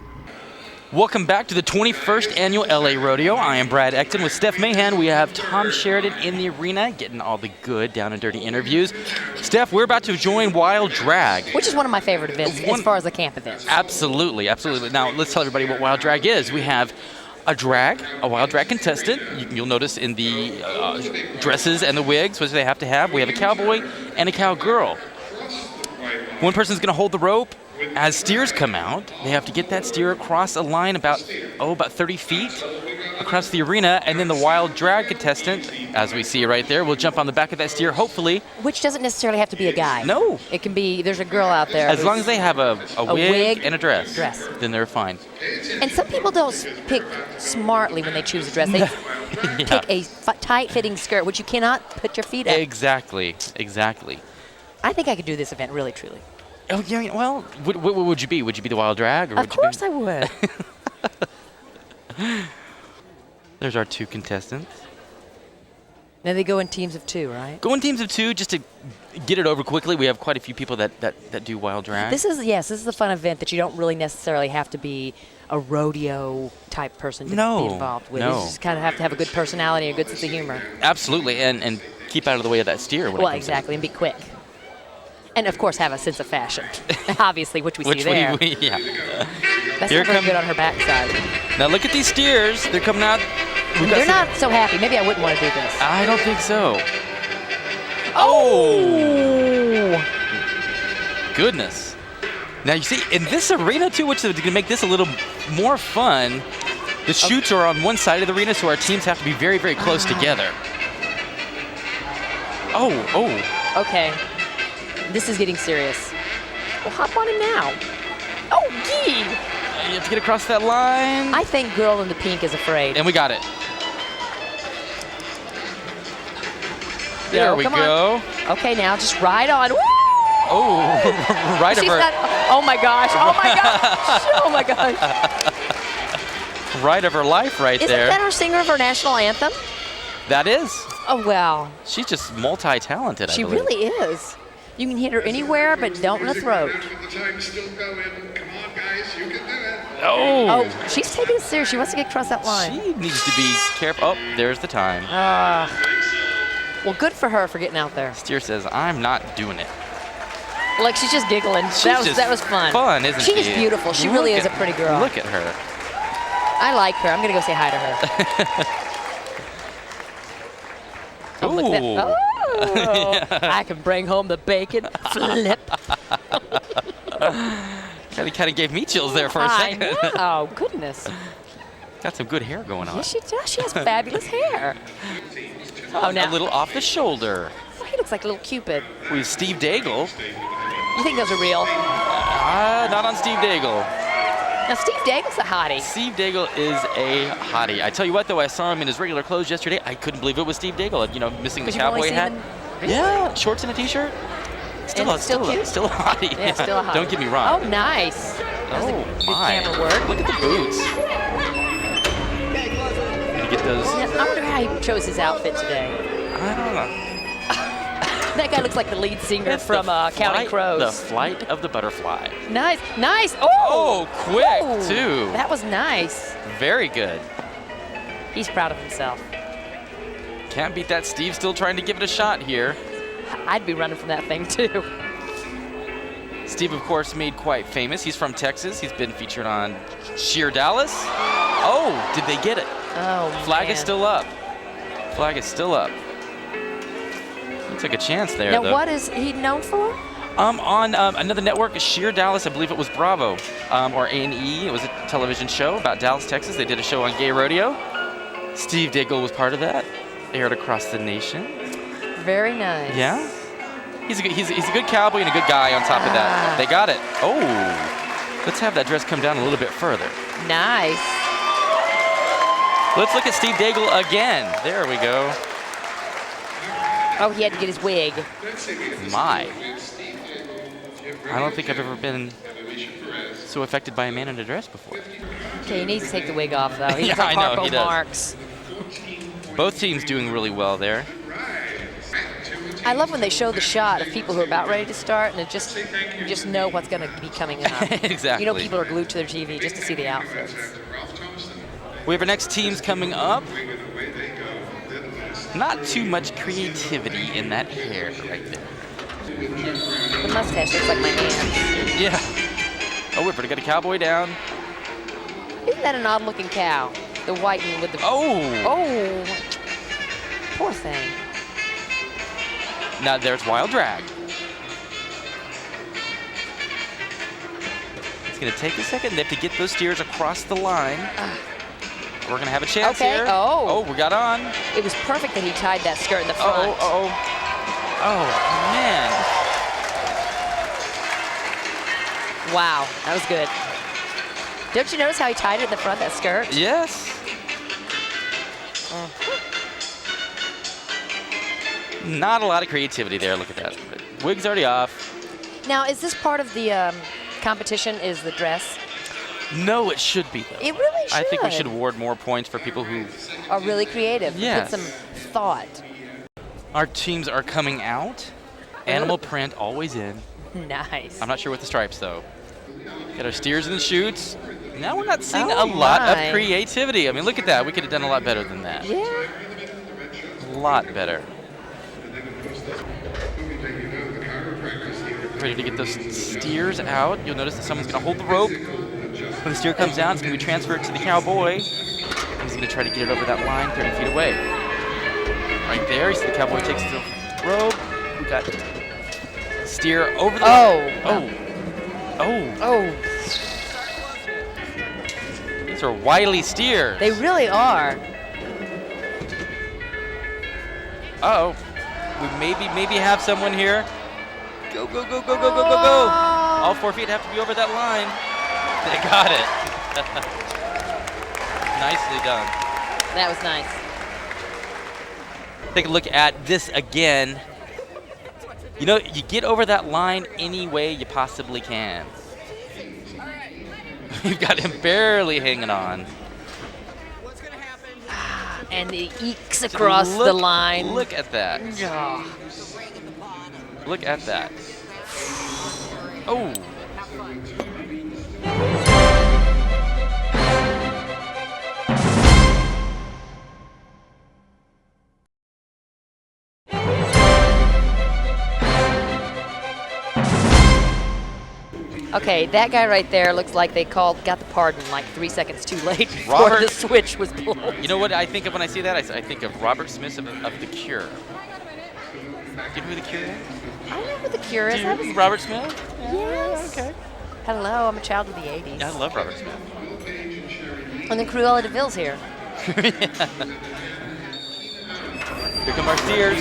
Welcome back to the 21st Annual LA Rodeo. I am Brad Ecton with Steph Mahan. We have Tom Sheridan in the arena getting all the good down and dirty interviews. Steph, we're about to join Wild Drag. Which is one of my favorite events as far as the camp events. Absolutely, absolutely. Now, let's tell everybody what Wild Drag is. We have a Wild Drag contestant. You'll notice in the dresses and the wigs, which they have to have. We have a cowboy and a cowgirl. One person's going to hold the rope. As steers come out, they have to get that steer across a line about 30 feet across the arena, and then the Wild Drag contestant, as we see right there, will jump on the back of that steer, hopefully. Which doesn't necessarily have to be a guy. No. It can be, there's a girl out there. As long as they have a wig and a dress, Dress. then they're fine. And some people don't pick smartly when they choose a dress. They pick a tight-fitting skirt, which you cannot put your feet up. Exactly. I think I could do this event, really, truly. Oh, yeah, well, what would you be? Would you be the Wild Drag? Or Of course I would. There's our 2 contestants. Now they go in teams of 2, right? Go in teams of 2 just to get it over quickly. We have quite a few people that do Wild Drag. This is a fun event that you don't really necessarily have to be a rodeo type person to be involved with. You just kind of have to have a good personality and a good sense of humor. Absolutely, and keep out of the way of that steer. Well, exactly, and be quick. And, of course, have a sense of fashion, obviously, which we see there. That's not very good on her backside. Now, look at these steers. They're coming out. They're not so happy. Maybe I wouldn't want to do this. I don't think so. Oh! Goodness. Now, you see, in this arena, too, which is going to make this a little more fun, the chutes are on one side of the arena, so our teams have to be very, very close together. Oh. Okay. This is getting serious. Well, hop on him now. Oh, gee! You have to get across that line. I think girl in the pink is afraid. And we got it. There we go. Okay, now just ride on. Woo! Oh, right of her. Oh my gosh! Oh my gosh! Oh my gosh! Right of her life, right there. Isn't that our singer of our national anthem? That is. Oh well. She's just multi-talented. She I believe. really is. You can hit her anywhere, but don't in the throat. Oh. Oh, she's taking it serious. She wants to get across that line. She needs to be careful. Oh, there's the time. Well, good for her for getting out there. Steer says, I'm not doing it. Like, she's just giggling. That was fun. Fun, isn't she? She's beautiful. She really is a pretty girl. Look at her. I like her. I'm going to go say hi to her. Ooh. Look at that. Oh, I can bring home the bacon. Flip. Kind of gave me chills there for a second. I know. Oh, goodness. Got some good hair going on. Yes, she does. She has fabulous hair. Oh, now. A little off the shoulder. Oh, he looks like a little Cupid. We have Steve Daigle. You think those are real? Not on Steve Daigle. Now, Steve Daigle's a hottie. Steve Daigle is a hottie. I tell you what, though, I saw him in his regular clothes yesterday. I couldn't believe it was Steve Daigle. You know, missing the cowboy hat. Really? Yeah, shorts and a t-shirt. Still a hottie. Yeah, still a hottie. Don't get me wrong. Oh, nice. Oh, Good my. camera work. Look at the boots. You get those. I wonder how he chose his outfit today. I don't know. That guy looks like the lead singer It's from the Counting flight- Crows. The Flight of the Butterfly. Nice, nice. Oh, Oh, quick, Ooh, too. That was nice. Very good. He's proud of himself. Can't beat that. Steve's still trying to give it a shot here. I'd be running from that thing too. Steve, of course, made quite famous. He's from Texas. He's been featured on Sheer Dallas. Oh, did they get it? Oh, Flag man. is still up. Flag is still up. He took a chance there, Now, though. what is he known for? On another network, Sheer Dallas, I believe it was Bravo, or A&E. It was a television show about Dallas, Texas. They did a show on gay rodeo. Steve Diggle was part of that. Aired across the nation. Very nice. Yeah? He's a good cowboy and a good guy on top of that. They got it. Oh, let's have that dress come down a little bit further. Nice. Let's look at Steve Daigle again. There we go. Oh, he had to get his wig. My. I don't think I've ever been so affected by a man in a dress before. Okay, he needs to take the wig off, though. He's Yeah, got I know, Harpo he does. marks. Both teams doing really well there. I love when they show the shot of people who are about ready to start, and you just know what's going to be coming up. Exactly. You know, people are glued to their TV just to see the outfits. We have our next teams coming up. Not too much creativity in that hair right there. The mustache looks like my hand. Yeah. Oh, we've already got a cowboy down. Isn't that an odd-looking cow? The white one with the... Oh! Oh! Poor thing. Now there's Wild Drag. It's going to take a second. They have to get those steers across the line. We're going to have a chance here. Oh. Oh, we got on. It was perfect that he tied that skirt in the front. Oh, man. Wow, that was good. Don't you notice how he tied it in the front, that skirt? Yes. Not a lot of creativity there. Look at that. But wig's already off. Now, is this part of the competition, is the dress? No, it should be, though. It really should. I think we should award more points for people who... Are really creative. Yes. Put some thought. Our teams are coming out. Animal print always in. Nice. I'm not sure with the stripes, though. Got our steers and shoots. Now we're not seeing Oh, a lot my. of creativity. I mean, look at that. We could have done a lot better than that. Yeah. A lot better. Ready to get those steers out. You'll notice that someone's going to hold the rope. When the steer comes down, it's going to be transferred to the cowboy. And he's going to try to get it over that line 30 feet away. Right there, you see the cowboy takes the rope. We got steer over the Oh. These are wily steers. They really are. Uh-oh. We maybe have someone here. Go, go, go, go, go, go, go, go. All 4 feet have to be over that line. They got it. Nicely done. That was nice. Take a look at this again. You know, you get over that line any way you possibly can. You've got him barely hanging on. And he ekes across the line. Look at that. Oh. Look at that. Oh. Okay, that guy right there looks like they got the pardon like 3 seconds too late before Robert- the switch was pulled. You know what I think of when I see that? I think of Robert Smith of The Cure. Do you know who The Cure is? I know who the Cure is. Do you- Robert Smith? Yes. Okay. Hello, I'm a child of the 80s. Yeah, I love Robert Smith. And then Cruella de Vil's here. Here come our steers.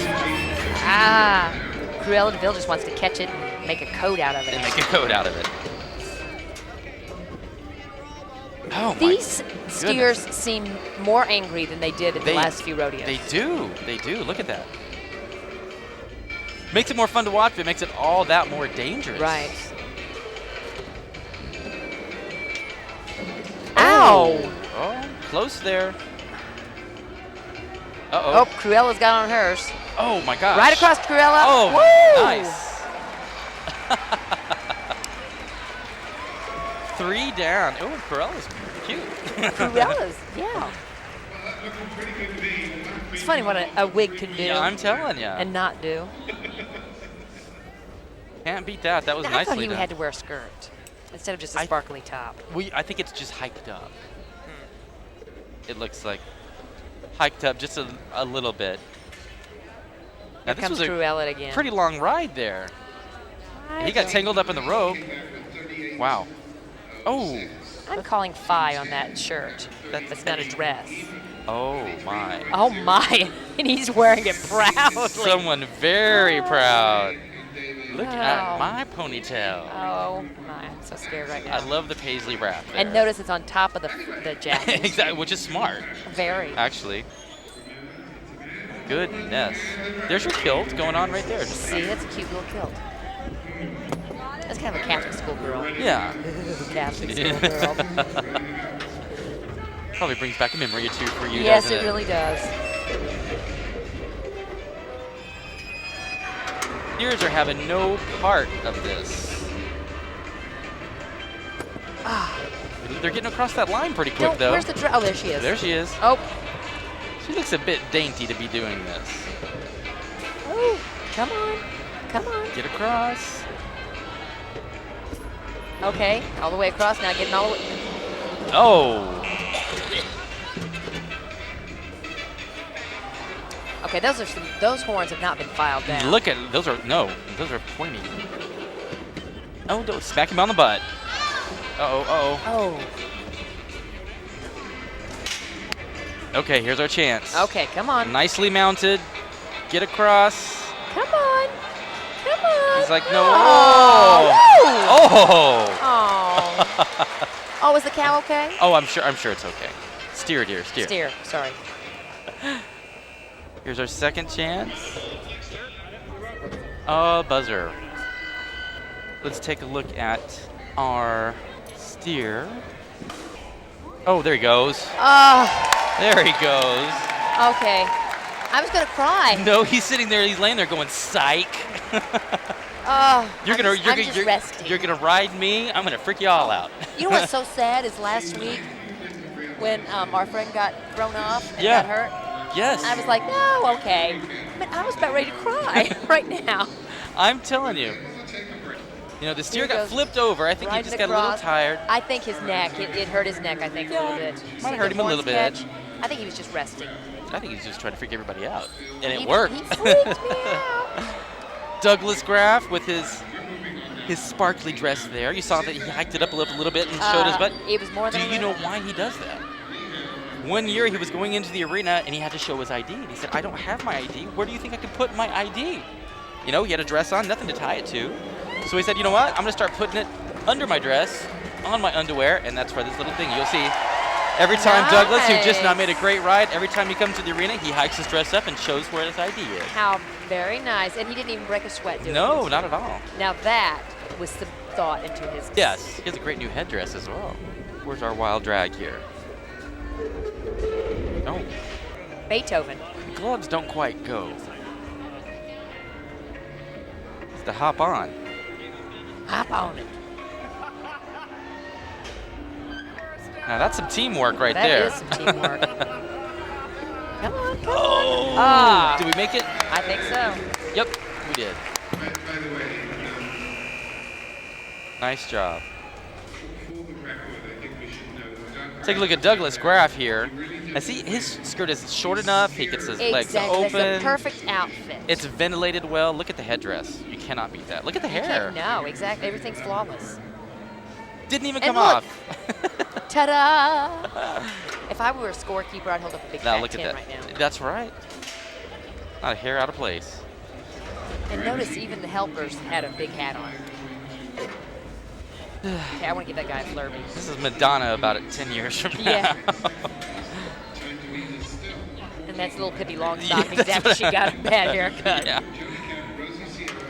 Ah, Cruella de Vil just wants to catch it and make a coat out of it. And make a coat out of it. Oh, my These steers seem more angry than they did in the last few rodeos. They do. They do. Look at that. Makes it more fun to watch, but it makes it all that more dangerous. Right. Ow! Oh, close there. Oh, Cruella's got on hers. Oh my gosh. Right across Cruella. Oh, Woo! nice. 3 down. Oh, Corella's cute. Cruella's, yeah. It's funny what a wig can do. Yeah, I'm telling you. And not do. Can't beat that. That was I nicely thought he done. had to wear a skirt instead of just a sparkly top. I think it's just hiked up. It looks like hiked up just a little bit. Now, Here this comes was a Cruella again. pretty long ride there. He got tangled up in the rope. Wow. Oh. I'm calling Phi on that shirt. That's not a dress. Oh my. Oh my. And he's wearing it proudly. Someone very proud. Look Oh. at my ponytail. Oh my. I'm so scared right now. I love the paisley wrap there. And notice it's on top of the jacket. Exactly, which is smart. Very. Actually. Goodness. There's your kilt going on right there. Just See, that's a cute little kilt. That's kind of a Catholic school girl. Yeah. Catholic school girl. Probably brings back a memory or two for you. Yes, doesn't it really does. Steers are having no part of this. They're getting across that line pretty quick, though. Where's the dress? Oh, there she is. There she is. Oh. She looks a bit dainty to be doing this. Oh, come on. Come on. Get across. Okay, all the way across now, getting all the way. Oh. Okay, those horns have not been filed down. Look at those are pointy. Oh, don't smack him on the butt. Uh-oh. Oh. Okay, here's our chance. Okay, come on. Nicely mounted. Get across. Come on. Come on. He's like, no. Oh. Oh. Oh, is the cow okay? Oh, I'm sure it's okay. Steer, dear, steer. Steer, sorry. Here's our second chance. Oh, buzzer. Let's take a look at our steer. Oh, there he goes. Oh. There he goes. Okay. I was gonna cry. No, he's sitting there. He's laying there going, psych. Oh. You're resting. You're gonna ride me. I'm gonna freak you all out. You know what's so sad is last week when our friend got thrown off and Yeah. got hurt. Yes. I was like, no, okay. But I was about ready to cry right now. I'm telling you. You know, the steer got flipped over. I think he just got a little tired. I think his neck, it hurt his neck, I think, a little bit. Might have hurt him a little bit. I think he was just resting. I think he's just trying to freak everybody out. And it He worked. freaked me out. Douglas Graff with his sparkly dress there. You saw that he hiked it up a little bit and showed his butt. It was more than Do you know why he does that? One year he was going into the arena and he had to show his ID. And he said, I don't have my ID. Where do you think I could put my ID? You know, he had a dress on, nothing to tie it to. So he said, you know what? I'm going to start putting it under my dress, on my underwear, and that's for this little thing. You'll see. Every time Douglas, who just now made a great ride, every time he comes to the arena, he hikes his dress up and shows where his ID is. How very nice. And he didn't even break a sweat doing it. No, not at all. Now that was some thought into his... Yes, he has a great new headdress as well. Where's our wild drag here? Oh. Beethoven. The gloves don't quite go. It's to hop on. Hop on it. Now that's some teamwork right there. That is some teamwork. Come on, come on. Ah. Did we make it? I think so. Yep, we did. Nice job. Take a look at Douglas Graff here. I see his skirt is short enough. He gets his legs open. It's the perfect outfit. It's ventilated well. Look at the headdress. You cannot beat that. Look at the hair. No, exactly. Everything's flawless. Didn't even come look. off. Ta-da! If I were a scorekeeper, I'd hold up a big Now fat look at 10 that. right now. That's right. Not a hair out of place. And notice even the helpers had a big hat on. Okay, I want to give that guy a flurby. This is Madonna about 10 years from now. Yeah. And that's little Pippi Longstockings after she got a bad haircut. Yeah.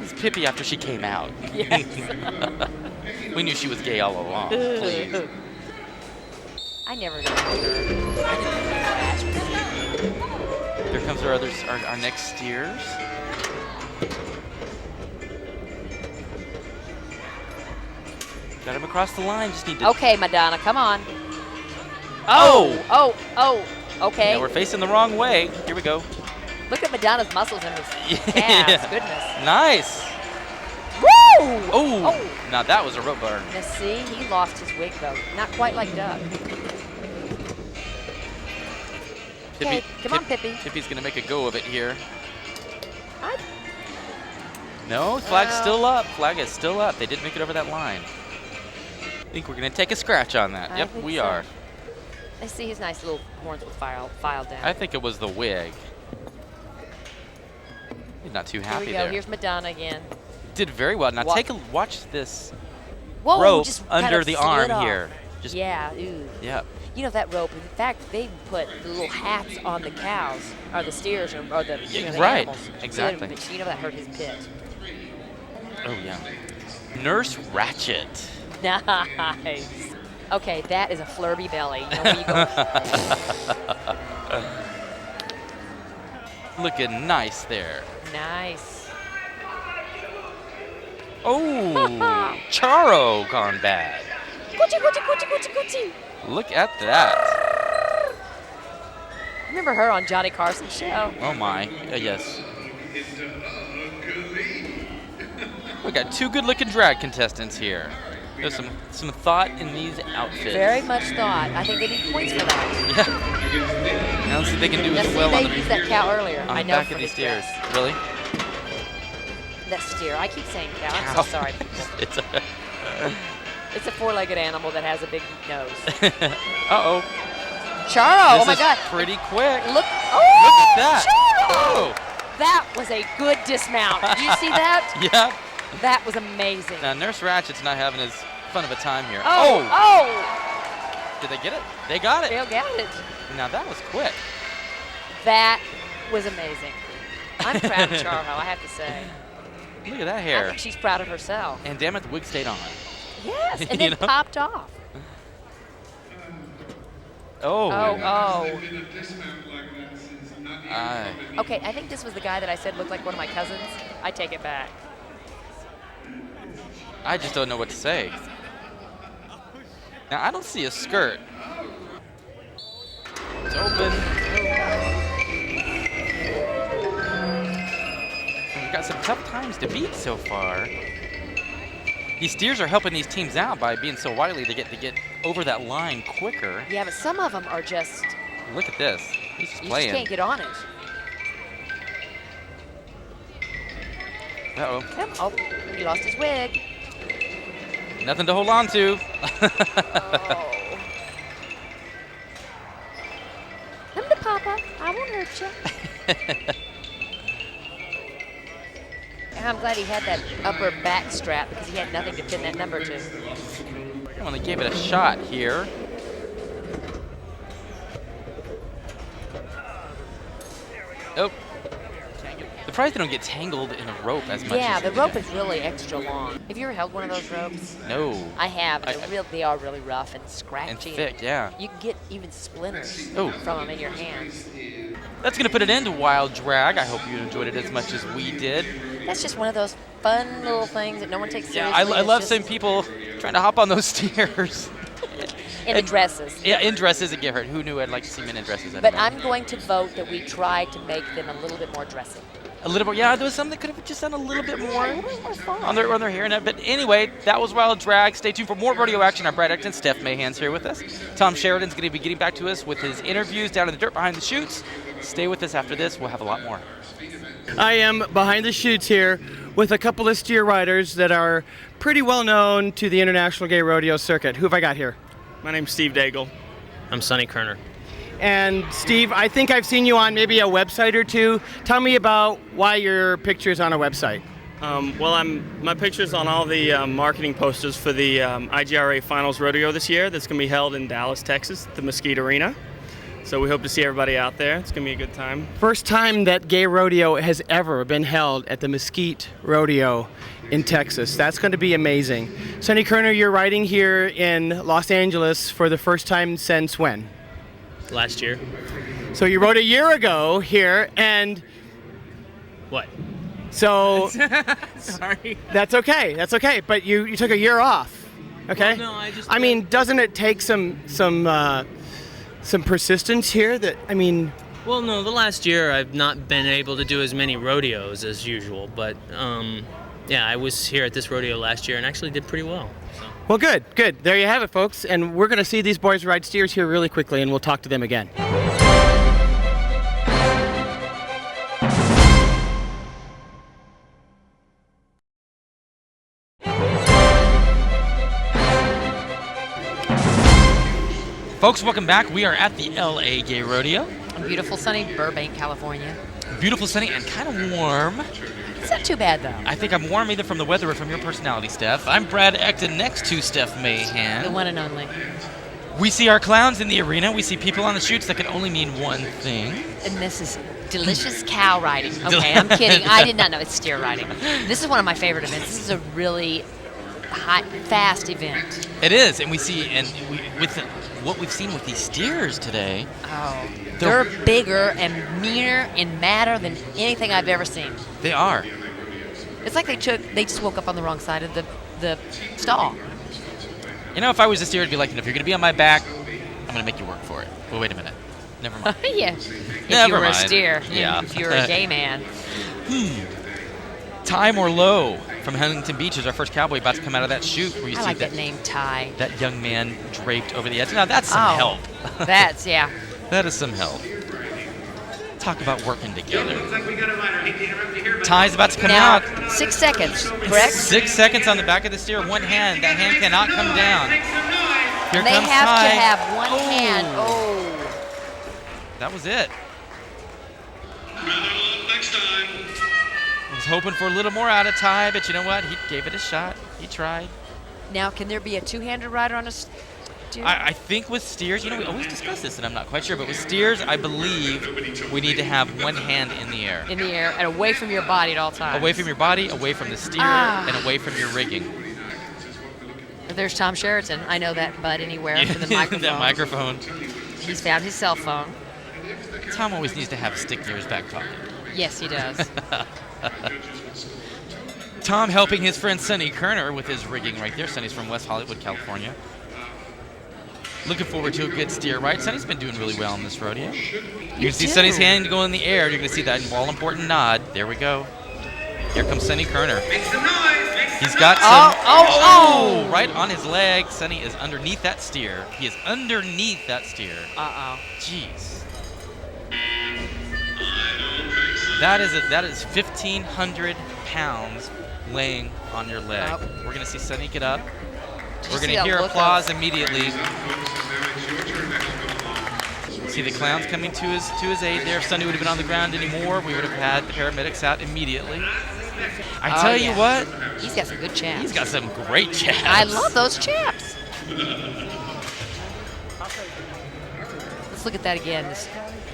It's Pippi after she came out. Yes. We knew she was gay all along. Please. I never got her. Here comes our next steers. Got him across the line. Just need to. Okay, Madonna, come on. Oh! Oh, okay. Yeah, we're facing the wrong way. Here we go. Look at Madonna's muscles in his calves. Yeah. Goodness. Nice. Woo! Oh! Now that was a rope burn. Now see, he lost his wig though. Not quite like Doug. Okay, come on, Pippi. Pippi's gonna make a go of it here. I- No, flag's still up. Flag is still up. They did make it over that line. I think we're gonna take a scratch on that. I Yep, think we so. are. I see his nice little horns with filed down. I think it was the wig. He's not too happy Here we go. there. Here's Madonna again. Did very well. Now Wa- watch this Whoa, rope just kind under of the slid arm off. here. Just Yeah, ooh. yeah. You know that rope, in fact, they put the little hats on the cows, or the steers, or the, the Right, animals. exactly. So you know that hurt his pit. Oh yeah. Nurse Ratchet. Nice. Okay, that is a flirby belly. You know where you go. Looking nice there. Nice. Oh, Charo gone bad. Gucci, Gucci, Gucci, Gucci, Gucci. Look at that. Remember her on Johnny Carson's show? Oh my. Yes. We got two good-looking drag contestants here. There's some thought in these outfits. Very much thought. I think they need points for that. Yeah. Now let's see if they can do Now as see, well they on the, used that cow earlier. on I the know back for of these his stairs. dress. Really? That steer. I keep saying cow. I'm Cow. so sorry. It's a. It's a four-legged animal that has a big nose. Uh-oh. Charo! This Oh my is God! pretty quick. Look! Oh! Look at that. Charo! Oh. That was a good dismount. Did you see that? Yeah. That was amazing. Now Nurse Ratchet's not having as fun of a time here. Oh! Oh! Did they get it? They got it. They'll get it. Now that was quick. That was amazing. I'm proud of Charo, I have to say. Look at that I hair. think she's proud of herself. And damn it, the wig stayed on. Yes, and You then know? popped off. Oh. Oh. Aye. Okay, I think this was the guy that I said looked like one of my cousins. I take it back. I just don't know what to say. Now I don't see a skirt. It's open. We've got some tough times to beat so far. These steers are helping these teams out by being so wily to get over that line quicker. Yeah, but some of them are just, Look at this. He's just you playing. just can't get on it. Uh-oh. Oh, he lost his wig. Nothing to hold on to. Oh. Come to Papa. I won't hurt you. And I'm glad he had that upper back strap because he had nothing to pin that number to. Well, they gave it a shot here. Oh. Surprised they don't get tangled in the rope as much Yeah, as the they rope do. is really extra long. Have you ever held one of those ropes? No. I have. I- They are really rough and scratchy. And thick, yeah. You can get even splinters Oh. from them in your hands. That's going to put it into Wild Drag. I hope you enjoyed it as much as we did. That's just one of those fun little things that no one takes seriously. Yeah, I It's love just seeing people trying to hop on those stairs. in the dresses. Yeah, in dresses and get hurt. Who knew I'd like to see men in dresses? But anyway. I'm going to vote that we try to make them a little bit more dressy. A little more, yeah, there was something that could have just done a little bit more on their hair and that. But anyway, that was Wild Drag. Stay tuned for more rodeo action. I'm Brad Ecton. Steph Mahan's here with us. Tom Sheridan's going to be getting back to us with his interviews down in the dirt behind the chutes. Stay with us after this. We'll have a lot more. I am behind the chutes here with a couple of steer riders that are pretty well known to the International Gay Rodeo Circuit. Who have I got here? My name's Steve Daigle. I'm Sonny Kerner. And Steve, I think I've seen you on maybe a website or two. Tell me about why your picture's on a website. My picture's on all the marketing posters for the IGRA Finals Rodeo this year. That's going to be held in Dallas, Texas, the Mesquite Arena. So we hope to see everybody out there. It's going to be a good time. First time that gay rodeo has ever been held at the Mesquite Rodeo in Texas. That's going to be amazing. Sonny Kerner, you're riding here in Los Angeles for the first time since when? Last year. So you rode a year ago here, and What? so Sorry. that's okay. That's okay. But you took a year off. Okay. Well, no, I mean, doesn't it take some persistence here? Well, no, the last year I've not been able to do as many rodeos as usual, but yeah, I was here at this rodeo last year and actually did pretty well. Well, good. There you have it, folks. And we're going to see these boys ride steers here really quickly, and we'll talk to them again. Folks, welcome back. We are at the LA Gay Rodeo. Beautiful sunny Burbank, California. Beautiful, sunny, and kind of warm. It's not too bad, though. I think I'm warm either from the weather or from your personality, Steph. I'm Brad Ecton next to Steph Mahan. The one and only. We see our clowns in the arena. We see people on the chutes that can only mean one thing. And this is delicious cow riding. Okay, I'm kidding. I did not know it's steer riding. This is one of my favorite events. This is a really fast event. It is, and we see, what we've seen with these steers today. Oh, they're bigger and meaner and madder than anything I've ever seen. They are. It's like they just woke up on the wrong side of the stall. You know, if I was a steer, I'd be like, if you're going to be on my back, I'm going to make you work for it. Well, wait a minute. Never mind. Yeah. If Never you were mind. a steer. Yeah. If you were a gay man. Time or Low from Huntington Beach is our first cowboy about to come out of that chute where you I see like that name, Ty. that young man draped over the edge. Now, that's some help. That's, yeah. That is some help. Talk about working together. Ty's about to come Now, out. 6 seconds, correct? 6 seconds on the back of the steer. One hand. That hand cannot come down. Here They comes have Ty. to have one hand. Oh. That was it. I was hoping for a little more out of Ty, but you know what? He gave it a shot. He tried. Now, can there be a two-handed rider on a steer? I think with steers, we always discuss this, and I'm not quite sure, but with steers, I believe we need to have one hand in the air. In the air and away from your body at all times. Away from your body, away from the steer, and away from your rigging. There's Tom Sheraton. I know that bud anywhere for the microphone. That microphone. He's found his cell phone. Tom always needs to have a stick near his back pocket. Yes, he does. Tom helping his friend Sonny Kerner with his rigging right there. Sonny's from West Hollywood, California. Looking forward to a good steer ride. Sonny's been doing really well in this rodeo. You can see Sonny's hand go in the air. You're going to see that all-important nod. There we go. Here comes Sonny Kerner. He's got some... right on his leg. Sonny is underneath that steer. He is underneath that steer. Jeez. That is 1,500 pounds laying on your leg. We're going to see Sonny get up. We're going to hear applause immediately. See the clowns coming to his aid there. If Sonny would have been on the ground anymore, we would have had the paramedics out immediately. I tell you what. He's got some good chaps. He's got some great chaps. I love those chaps. Let's look at that again.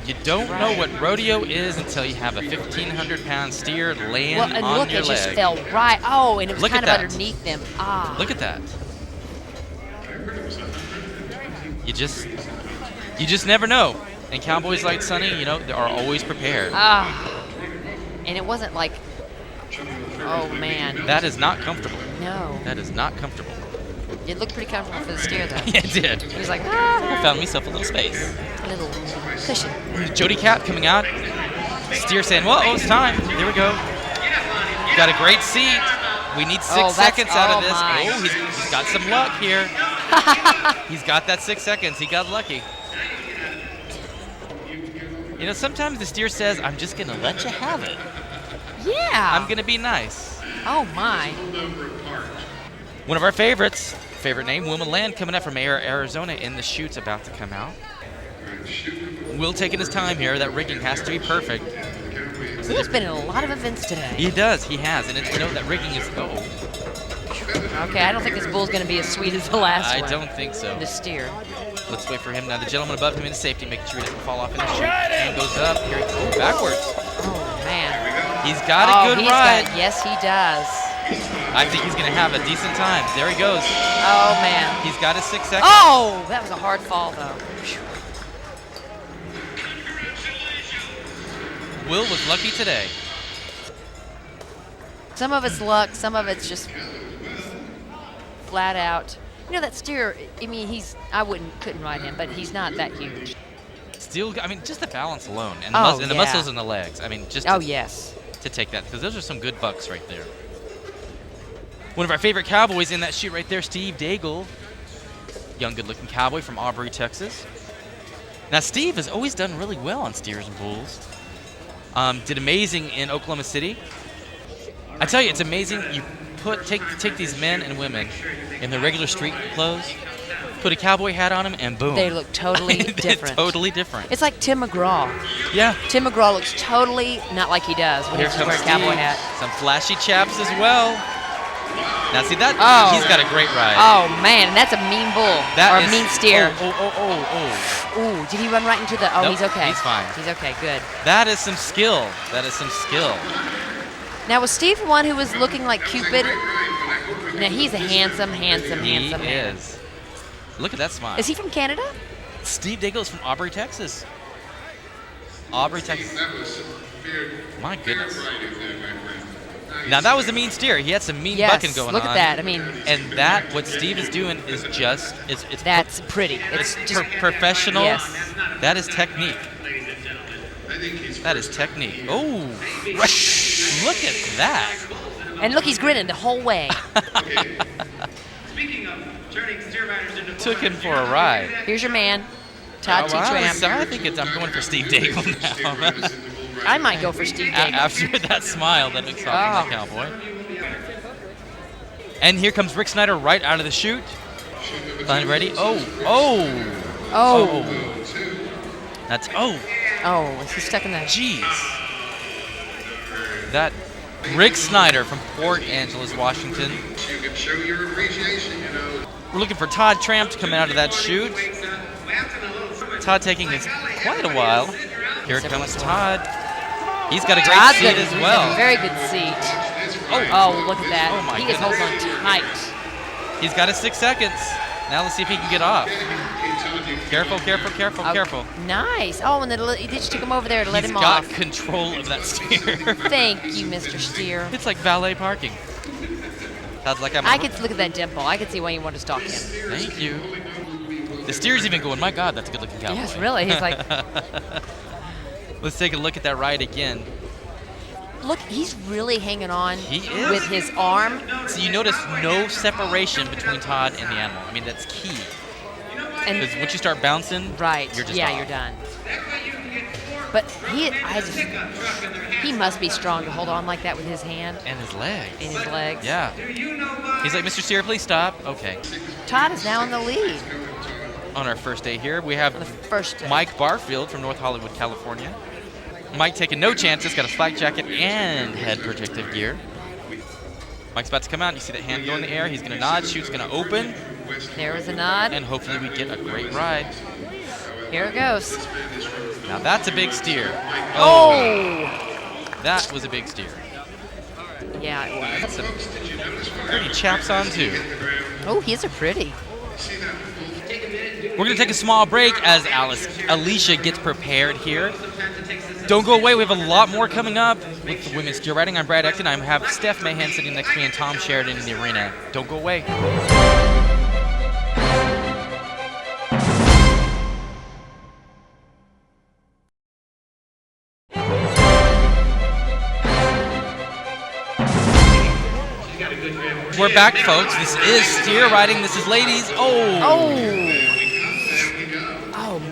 You don't know what rodeo is until you have a 1,500-pound steer laying on your leg. Well, and look, it just fell right. Oh, and it was Look kind at of that. underneath them. Look at that. You just never know. And cowboys like Sonny, they are always prepared. And it wasn't like, oh man. That is not comfortable. No. That is not comfortable. It looked pretty comfortable for the steer, though. Yeah, it did. He was like, I found myself a little space. A little cushion. Jody Cat coming out. Steer saying, well, it's time. There we go. Got a great seat. We need 6 seconds out of this. My. Oh, he's got some luck here. He's got that 6 seconds. He got lucky. Sometimes the steer says, I'm just going to let you have it. Yeah. I'm going to be nice. Oh, my. One of our favorites, favorite name, Woman Land, coming up from Arizona in the chutes about to come out. Will taking his time here. That rigging has to be perfect. He has been in a lot of events today. He does. He has. And that rigging is... Okay, I don't think this bull's going to be as sweet as the last one. I don't think so. The steer. Let's wait for him. Now the gentleman above him into safety, making sure he doesn't fall off in the chute. Hand goes up. Here he goes backwards. Oh, man. He's got a good ride. Yes, he does. I think he's going to have a decent time. There he goes. Oh, man. He's got his 6 seconds. Oh, that was a hard fall, though. Will was lucky today. Some of it's luck, some of it's just flat out. You know, that steer, I mean, couldn't ride him, but he's not that huge. Still, I mean, just the balance alone, and the muscles in the legs. I mean, just to take that, because those are some good bucks right there. One of our favorite cowboys in that chute right there, Steve Daigle. Young, good-looking cowboy from Aubrey, Texas. Now, Steve has always done really well on steers and bulls. Did amazing in Oklahoma City. I tell you, it's amazing. You take these men and women in their regular street clothes, put a cowboy hat on them, and boom. They look totally different. Totally different. It's like Tim McGraw. Yeah. Tim McGraw looks totally not like he does when Here he's comes wearing a cowboy Steve. hat. Some flashy chaps as well. Now see that? Oh. He's got a great ride. Oh man, and that's a mean bull or a mean steer. Oh. Ooh, did he run right into the? Oh, Nope, he's okay. he's fine. He's okay. Good. That is some skill. That is some skill. Now was Steve one who was looking like Cupid? Now he's a handsome man. He is. Look at that smile. Is he from Canada? Steve Daigle is from Aubrey, Texas. Aubrey, Texas. My goodness. Now that was a mean steer. He had some mean bucking going on. Look at that. I mean, and what Steve is doing is just it's that's pretty. It's just professional. Yes. That is technique. That is technique. Oh, look at that. And look, he's grinning the whole way. Speaking of turning steer riders into Took him for a ride. Here's your man, Todd T. Tramp. I think I'm going for Steve Daigle now. I might go for Steve Daigle. After that smile that looks off from that cowboy. And here comes Rick Snyder right out of the chute. Finally ready. Oh. That's Oh, is he stuck in the? Jeez. That Rick Snyder from Port Angeles, Washington. You can show your appreciation, you know. We're looking for Todd Tramp to come out of that chute. Todd taking his quite a while. Here comes Todd. He's got a great seat as well. A very good seat. Oh, look at that. Oh my he is holding on tight. He's got his 6 seconds. Now let's see if he can get off. Careful. Nice. Oh, and they just took him over there to let him off. He's got control of that steer. Thank you, Mr. Steer. It's like valet parking. Todd's like, I could look at that dimple. I could see why you want to stalk him. Thank you. The steer's even going, my God, that's a good-looking cowboy. Yes, really. He's like... Let's take a look at that ride again. Look, he's really hanging on is. with his arm. So you notice no separation between Todd and the animal. I mean, that's key. Because once you start bouncing, you're just off. You're done. But he must be strong to hold on like that with his hand. And his legs. Yeah. He's like, Mr. Steer, please stop. Okay. Todd is now in the lead. On our first day here, we have Mike Barfield from North Hollywood, California. Mike taking no chances, got a flak jacket and head protective gear. Mike's about to come out. You see that hand go in the air. He's going to nod. Chute's going to open. There is a nod. And hopefully we get a great ride. Here it goes. Now that's a big steer. Oh! That was a big steer. Yeah, it was. Some pretty chaps on too. Oh, his are pretty. We're going to take a small break as Alicia gets prepared here. Don't go away. We have a lot more coming up with the women's steer riding. I'm Brad Ecton. I have Steph Mahan sitting next to me and Tom Sheridan in the arena. Don't go away. We're back, folks. This is steer riding. This is ladies. Oh,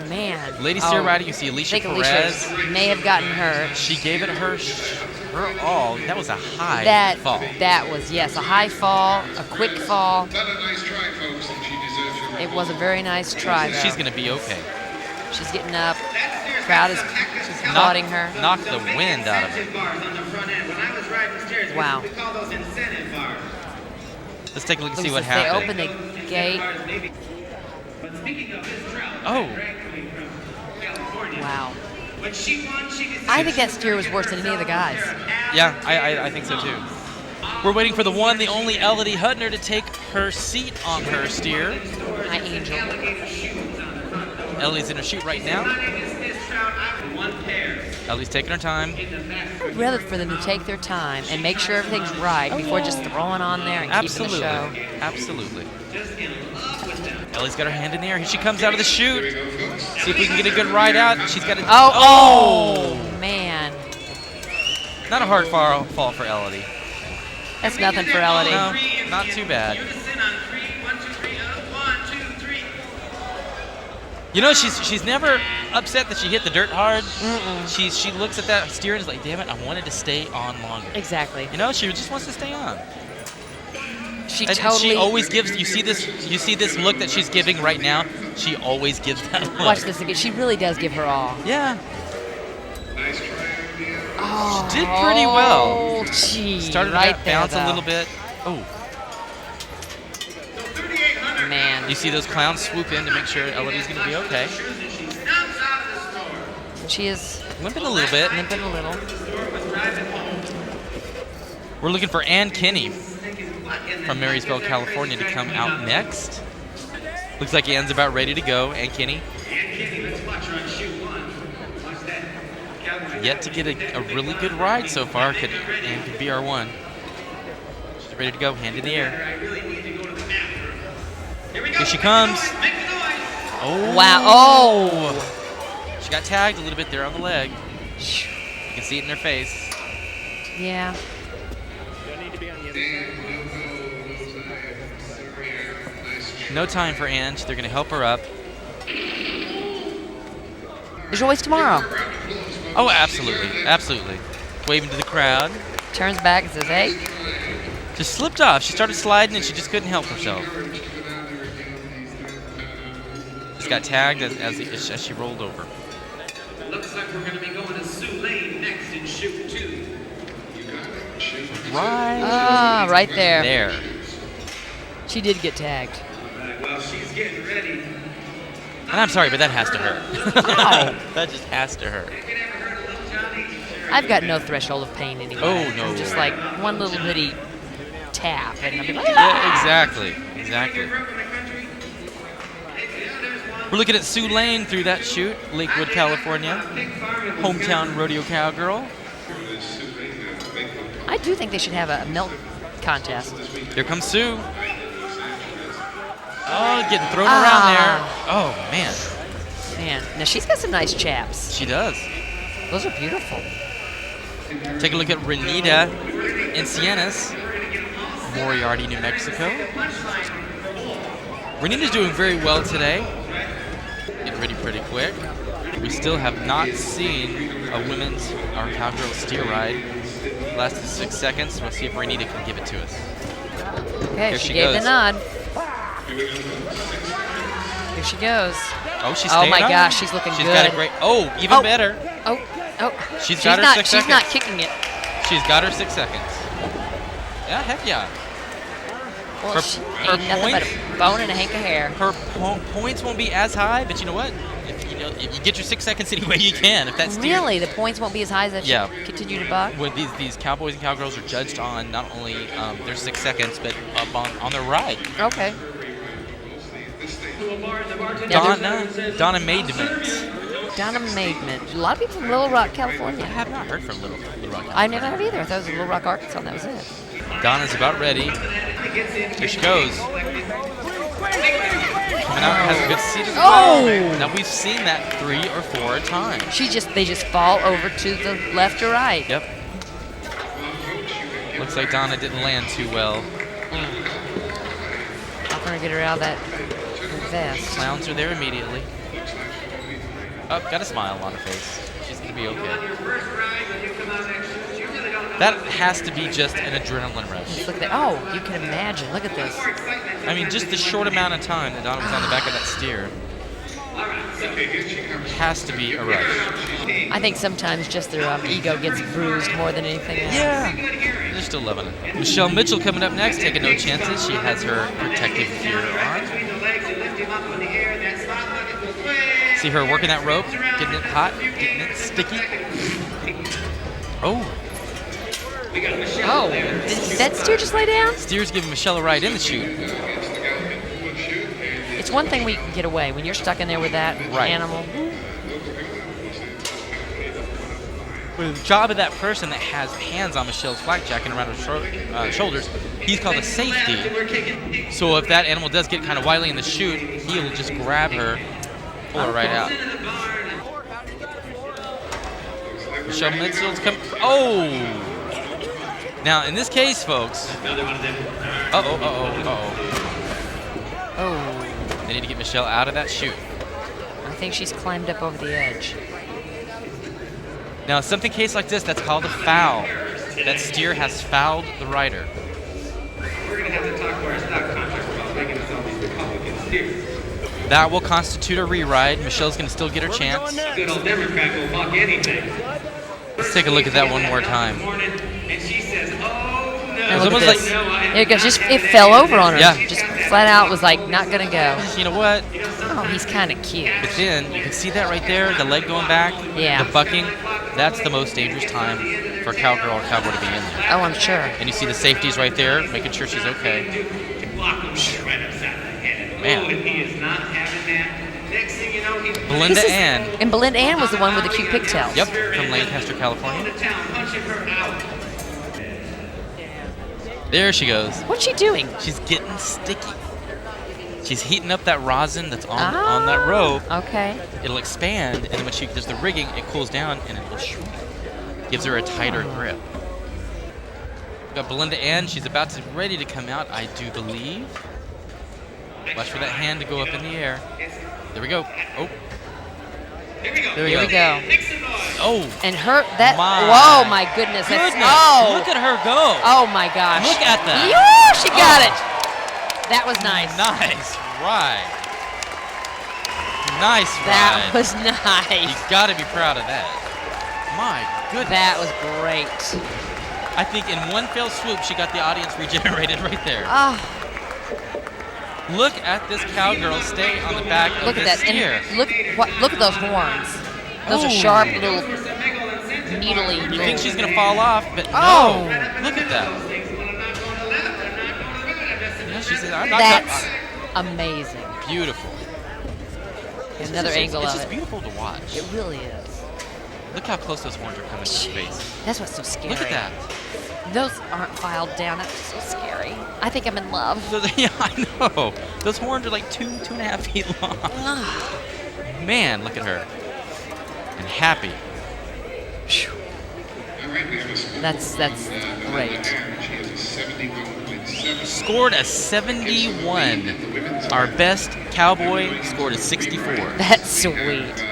man. Ladies steer riding. You see Alicia Perez. Alicia may have gotten hurt. She gave it her all. That was a high fall. That was, yes, a high fall, a quick fall. It was a very nice try, though. She's going to be okay. She's getting up. Crowd is applauding her. Knocked the wind out of her. Wow. Let's take a look and see what happened. They open the gate. Oh. Wow. I think that steer was worse than any of the guys. Yeah, I think so too. We're waiting for the one, the only Elodie Hutner to take her seat on her steer. My angel. Ellie's in her chute right now. Ellie's taking her time. I'd rather for them to take their time and make sure everything's right before just throwing on there and keeping the show. Absolutely. Ellie's got her hand in the air. Here she comes out of the chute. See if we can get a good ride out. She's got a... Oh, man. Not a hard fall for Elodie. That's nothing for Elodie. No, not too bad. You know, she's never upset that she hit the dirt hard. She looks at that steer and is like, damn it, I wanted to stay on longer. Exactly. You know, she just wants to stay on. She And totally. she always gives. You see this look that she's giving right now. She always gives that look. Watch this again. She really does give her all. Yeah. Oh, She did pretty well. Oh, gee. Started right to there, bounce a though. little bit. Oh. Man. You see those clowns swoop in to make sure Elodie's going to be okay. She is limping a little bit. Limping a little. We're looking for Ann Kinney from Marysville, California, to come out next. Looks like Ann's about ready to go. Ann Kinney. Yet to get a really good ride so far. Ann could be our one. She's ready to go. Hand in the air. Here she comes. Oh. Wow. Oh. She got tagged a little bit there on the leg. You can see it in her face. Yeah. No time for Ann. They're going to help her up. There's always tomorrow. Oh, absolutely. Absolutely. Waving to the crowd. Turns back and says, hey. Just slipped off. She started sliding and she just couldn't help herself. Just got tagged as she rolled over. Looks like we're going to be going to Sue Lane next in chute 2. Right. Right there. There. She did get tagged. Well, she's getting ready. And I'm sorry, but that has to hurt. No. That just has to hurt. I've got no threshold of pain anymore. Oh, no. I'm just like one little bitty tap, and I'll be like, Yeah, exactly. Exactly. We're looking at Sue Lane through that chute, Lakewood, California. Hometown rodeo cowgirl. I do think they should have a milk contest. Here comes Sue. Oh, getting thrown around there. Oh, man. Man, now she's got some nice chaps. She does. Those are beautiful. Take a look at Renita Encinas, Moriarty, New Mexico. Renita's doing very well today. Getting ready pretty quick. We still have not seen a women's or cowgirl steer ride. Lasted 6 seconds. We'll see if Renita can give it to us. Okay, Here she she gave goes. the nod. Here she goes. Oh, she's Oh staying my up. gosh, she's looking She's good. got a great. Oh, even better. Oh. She's got her not, 6 she's seconds. not kicking it. She's got her 6 seconds. Yeah, heck yeah. Well, she ain't nothing but a bone and a hank of hair. Her points won't be as high, but you know what? If you get your 6 seconds any way you can. If that's Really, the points won't be as high as if Yeah. she continue to buck? When these cowboys and cowgirls are judged on not only their 6 seconds, but up on their ride. Okay. Donna Maidment. Donna Maidment. A lot of people from Little Rock, California. I have not heard from Little Rock, California. I never have either. I thought it was Little Rock, Arkansas, and that was it. Donna's about ready. Here she goes. Coming out, has a good seat as well. Oh! Now we've seen that 3 or 4 times. They just fall over to the left or right. Yep. Looks like Donna didn't land too well. I'm gonna get her out of that vest. Clowns are there immediately. Oh, got a smile on her face. She's gonna be okay. That has to be just an adrenaline rush. Look at that. Oh, you can imagine. Look at this. I mean, just the short amount of time that Donna was on the back of that steer. Has to be a rush. I think sometimes just their ego gets bruised more than anything else. Yeah. They're still loving it. Michelle Mitchell coming up next, taking no chances. She has her protective gear on. See her working that rope, getting it hot, getting it sticky. Oh. Oh, did that steer just lay down? Steer's giving Michelle a ride in the chute. It's one thing we can get away when you're stuck in there with that animal. For the job of that person that has hands on Michelle's flak jacket around her shoulders, he's called a safety. So if that animal does get kind of wily in the chute, he'll just grab her, pull her right out. Michelle Mitchell's come. Oh! Now, in this case, folks. Oh. They need to get Michelle out of that chute. I think she's climbed up over the edge. Now, something case like this, that's called a foul. That steer has fouled the rider. We're going to have to talk to our stock contractor about making us all these Republican steers. That will constitute a re-ride. Michelle's going to still get her chance. A good old Democrat will buck anything. Let's take a look at that one more time. And she says, oh, no. It was almost like, there it goes. Just it fell over on her. Yeah. Just flat out was like not gonna go. You know what? Oh, he's kind of cute. But then you can see that right there, the leg going back, Yeah. the bucking. That's the most dangerous time for a cowgirl or cowboy to be in there. Oh, I'm sure. And you see the safeties right there, making sure she's okay. Man. He is not having that. Next thing you know, he's Belinda Ann. And Belinda Ann was the one with the cute pigtails. Yep, from Lancaster, California. There she goes. What's she doing? She's getting sticky. She's heating up that rosin that's on that rope. Okay. It'll expand, and then when she does the rigging, it cools down and it'll shrink. Gives her a tighter grip. We've got Belinda Ann. She's ready to come out, I do believe. Watch for that hand to go up in the air. There we go. Oh. There we go. Oh. And her, that, My whoa, my goodness. That's, oh. Look at her go. Oh, my gosh. Look at that. Yeah, she got it. That was nice. Nice ride. Nice ride. That was nice. You got to be proud of that. My goodness. That was great. I think in one fell swoop, she got the audience regenerated right there. Oh. Look at this cowgirl stay on the back of this steer. And look at those horns. Those are sharp little needly. You think she's gonna fall off, but no. Look at that. Yeah, she says, I'm not That's amazing. Beautiful. There's another angle it's of just it. beautiful to watch. It really is. Look how close those horns are coming to her face. That's what's so scary. Look at that. Those aren't filed down. That's so scary. I think I'm in love. Yeah, I know. Those horns are like 2.5 feet long. Man, look at her. And happy. That's great. Scored a 71. Our best cowboy scored a 64. That's sweet.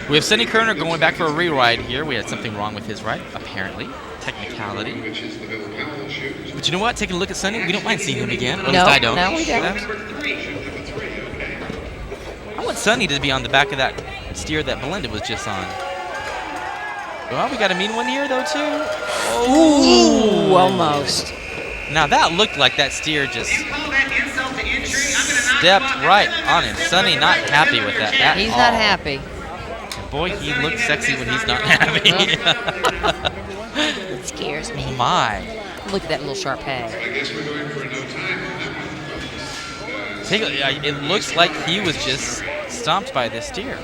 We have Sonny Kerner going back for a re-ride here. We had something wrong with his ride, apparently. Technicality. But you know what? Taking a look at Sonny, we don't mind seeing him again. Or at least I don't. No, we don't. I want Sonny to be on the back of that steer that Belinda was just on. Well, we got a mean one here, though, too. Oh. Ooh, almost. Now, that looked like that steer just stepped right on him. Sonny not happy with that at He's all. not happy. Boy, he looks sexy when he's not happy. It scares me. My. Look at that little sharp head. It looks like he was just stomped by this steer.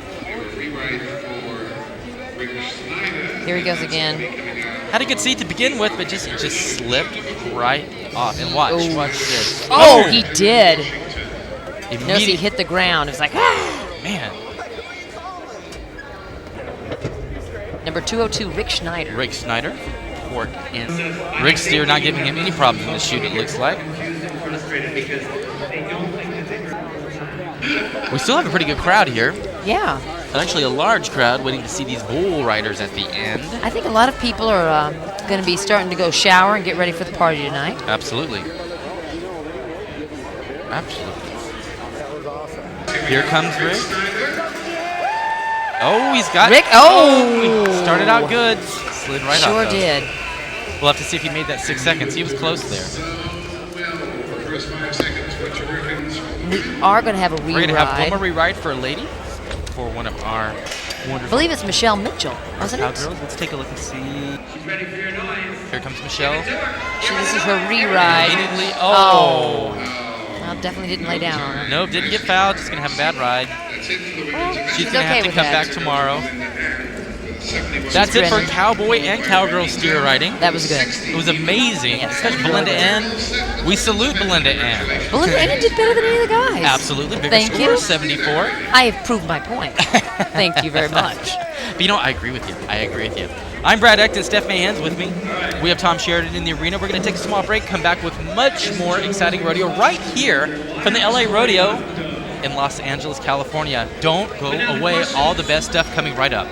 Here he goes again. Had a good seat to begin with, but just slipped right off. And watch this. Oh, he did. Notice Immediately he hit the ground. It was like, ah. Man. Number 202, Rick Schneider. Rick Schneider. Fork in. Rick steer not giving him any problems in the chute, it looks like. We still have a pretty good crowd here. Yeah. Actually, a large crowd waiting to see these bull riders at the end. I think a lot of people are going to be starting to go shower and get ready for the party tonight. Absolutely. Here comes Rick. Oh, he's got Rick. Oh, he started out good. Slid right sure off. Did. We'll have to see if he made that 6 seconds. He was close there. We are going to have a We're going to have one more re-ride. re-ride for a lady for one of our I wonderful believe it's Michelle Mitchell, wasn't it? cowgirls. Let's take a look and see. She's ready for your noise. Here comes Michelle. This is her re-ride. Immediately. Oh. Well, definitely didn't lay down on her. Nope, didn't get fouled. Just going to have a bad ride. Well, She's going to okay have to with come that. back tomorrow. That's it for grinning. cowboy and cowgirl steer riding. That was good. It was amazing. Especially Belinda N. We salute Belinda N. Belinda N did better than any of the guys. Absolutely. Bigger Thank score, you. 74. I have proved my point. Thank you very much. But you know, I agree with you. I agree with you. I'm Brad Eckton. Steph Mahan's with me. We have Tom Sheridan in the arena. We're going to take a small break, come back with much more exciting rodeo right here from the LA Rodeo in Los Angeles, California. Don't go away. All the best stuff coming right up.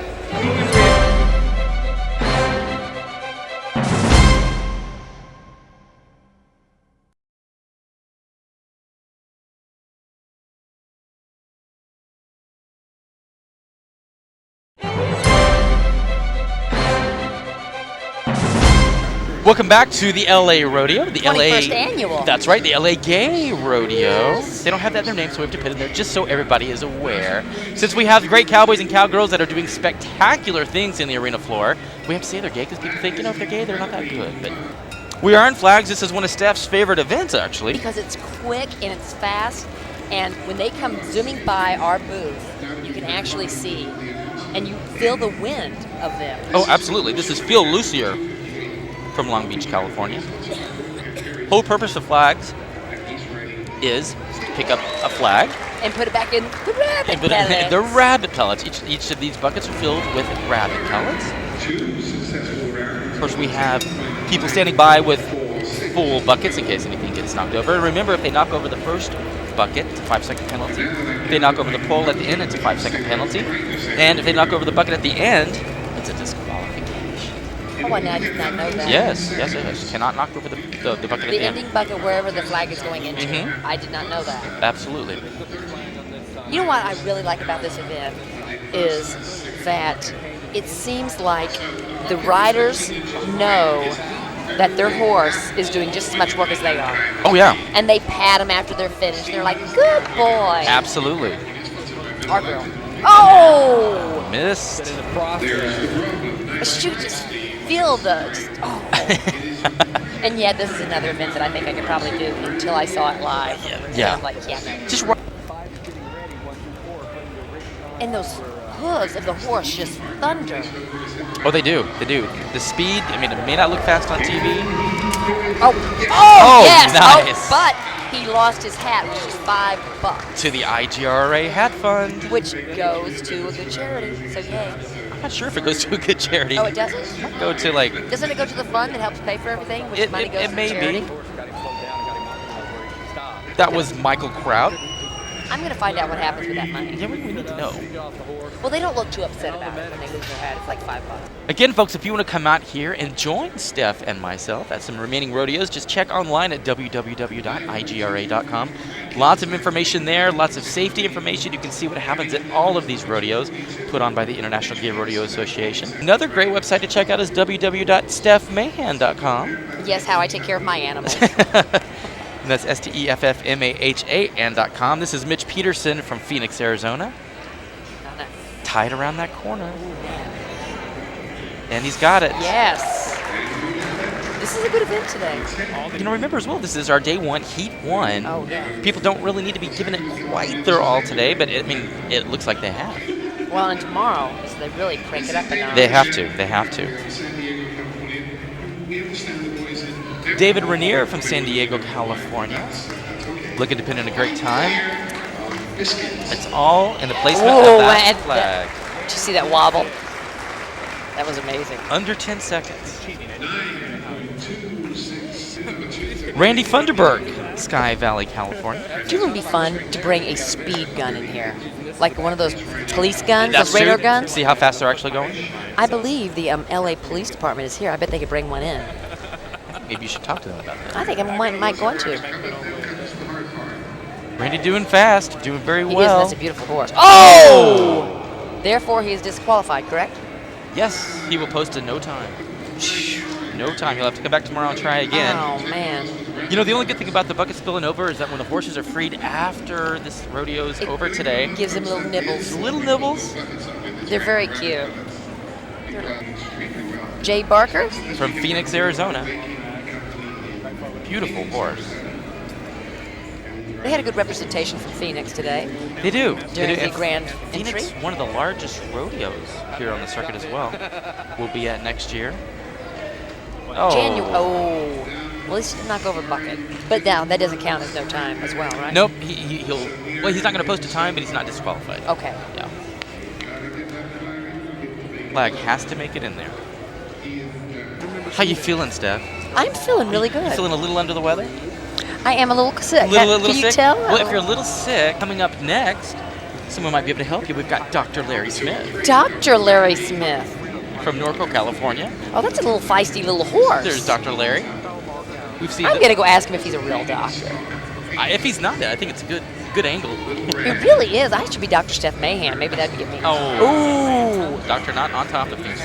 Welcome back to the LA Rodeo. The 21st LA annual. That's right, the LA Gay Rodeo. They don't have that in their name, so we have to put it in there just so everybody is aware. Since we have great cowboys and cowgirls that are doing spectacular things in the arena floor, we have to say they're gay because people think, if they're gay, they're not that good. But we are in flags. This is one of Steph's favorite events, actually. Because it's quick and it's fast, and when they come zooming by our booth, you can actually see, and you feel the wind of them. Oh, absolutely. This is Phil Lucier from Long Beach, California. Whole purpose of flags is to pick up a flag And put it back in the rabbit and put it in pellets. the rabbit pellets. Each of these buckets are filled with rabbit pellets. Of course, we have people standing by with full buckets in case anything gets knocked over. And remember, if they knock over the first bucket, it's a 5-second penalty. If they knock over the pole at the end, it's a 5-second penalty. And if they knock over the bucket at the end, it's a disqualification. Oh, and I did not know that. Yes. You cannot knock over the bucket at The the end. ending bucket, wherever the flag is going into. Mhm. I did not know that. Absolutely. You know what I really like about this event is that it seems like the riders know that their horse is doing just as much work as they are. Oh, yeah. And they pat them after they're finished. They're like, good boy. Absolutely. Our girl. Oh! Missed. She would just feel And yeah, this is another event that I think I could probably do until I saw it live. Yeah. I'm like, yeah. Just And those hooves of the horse just thunder. Oh, they do. They do. The speed, I mean, it may not look fast on TV. Oh, yes. Nice. Oh, but he lost his hat, which is $5. To the IGRA Hat Fund. Which goes to a good charity. So yay. I'm not sure if it goes to a good charity. Oh, it doesn't? Might go to, like... Doesn't it go to the fund that helps pay for everything? Which money goes it to may charity? be. That was Michael Kraut. I'm going to find out what happens with that money. Yeah, we need to know. Well, they don't look too upset about it when they lose their hat. It's like $5. Again, folks, if you want to come out here and join Steph and myself at some remaining rodeos, just check online at www.igra.com. Lots of information there, lots of safety information. You can see what happens at all of these rodeos put on by the International Gay Rodeo Association. Another great website to check out is www.stephmahan.com. Yes, how I take care of my animals. And that's STEFFMAHAN.com. This is Mitch Peterson from Phoenix, Arizona. Tied around that corner. And he's got it. Yes. This is a good event today. You know, remember as well, this is our day one, heat one. Oh, yeah. People don't really need to be giving it quite their all today, but it looks like they have. Well, and tomorrow, is they really crank it up a notch. They have to. They have to. David Rainier from San Diego, California. Looking to pin in a great time. It's all in the placement of that flag. Did you see that wobble? That was amazing. Under 10 seconds. Randy Funderburg, Sky Valley, California. Do you think it would be fun to bring a speed gun in here? Like one of those police guns, That's those radar true. guns? See how fast they're actually going? I believe the LA Police Department is here. I bet they could bring one in. Maybe you should talk to them about that. I think I might go to. Randy doing fast, doing very He is, well. and that's a beautiful horse. Oh! Therefore, he is disqualified, correct? Yes, he will post in no time. No time. He'll have to come back tomorrow and try again. Oh, man. You know, the only good thing about the bucket spilling over is that when the horses are freed after this rodeo's over today, Gives them little nibbles. little nibbles They're very cute. Jay Barker? from Phoenix, Arizona. Beautiful horse. They had a good representation from Phoenix today. They do. During they do. the And grand Phoenix, entry. one of the largest rodeos here on the circuit as well. We'll be at next year. Oh. Well, he's knock over bucket. But now that doesn't count as no time as well, right? Nope. Well, he's not going to post a time, but he's not disqualified. Okay. Yeah. Flag has to make it in there. How you feeling, Steph? I'm feeling really good. You feeling a little under the weather? I am a little sick. Little Can you sick? tell? Well, if you're a little sick, coming up next, someone might be able to help you. We've got Dr. Larry Smith Dr. Larry Smith. from Norco, California. Oh, that's a little feisty little horse. There's Dr. Larry. We've seen. I'm going to go ask him if he's a real doctor. If he's not, I think it's a good angle. It really is. I should be Dr. Steph Mahan. Maybe that'd get me. Oh. Ooh. Doctor not on top of things.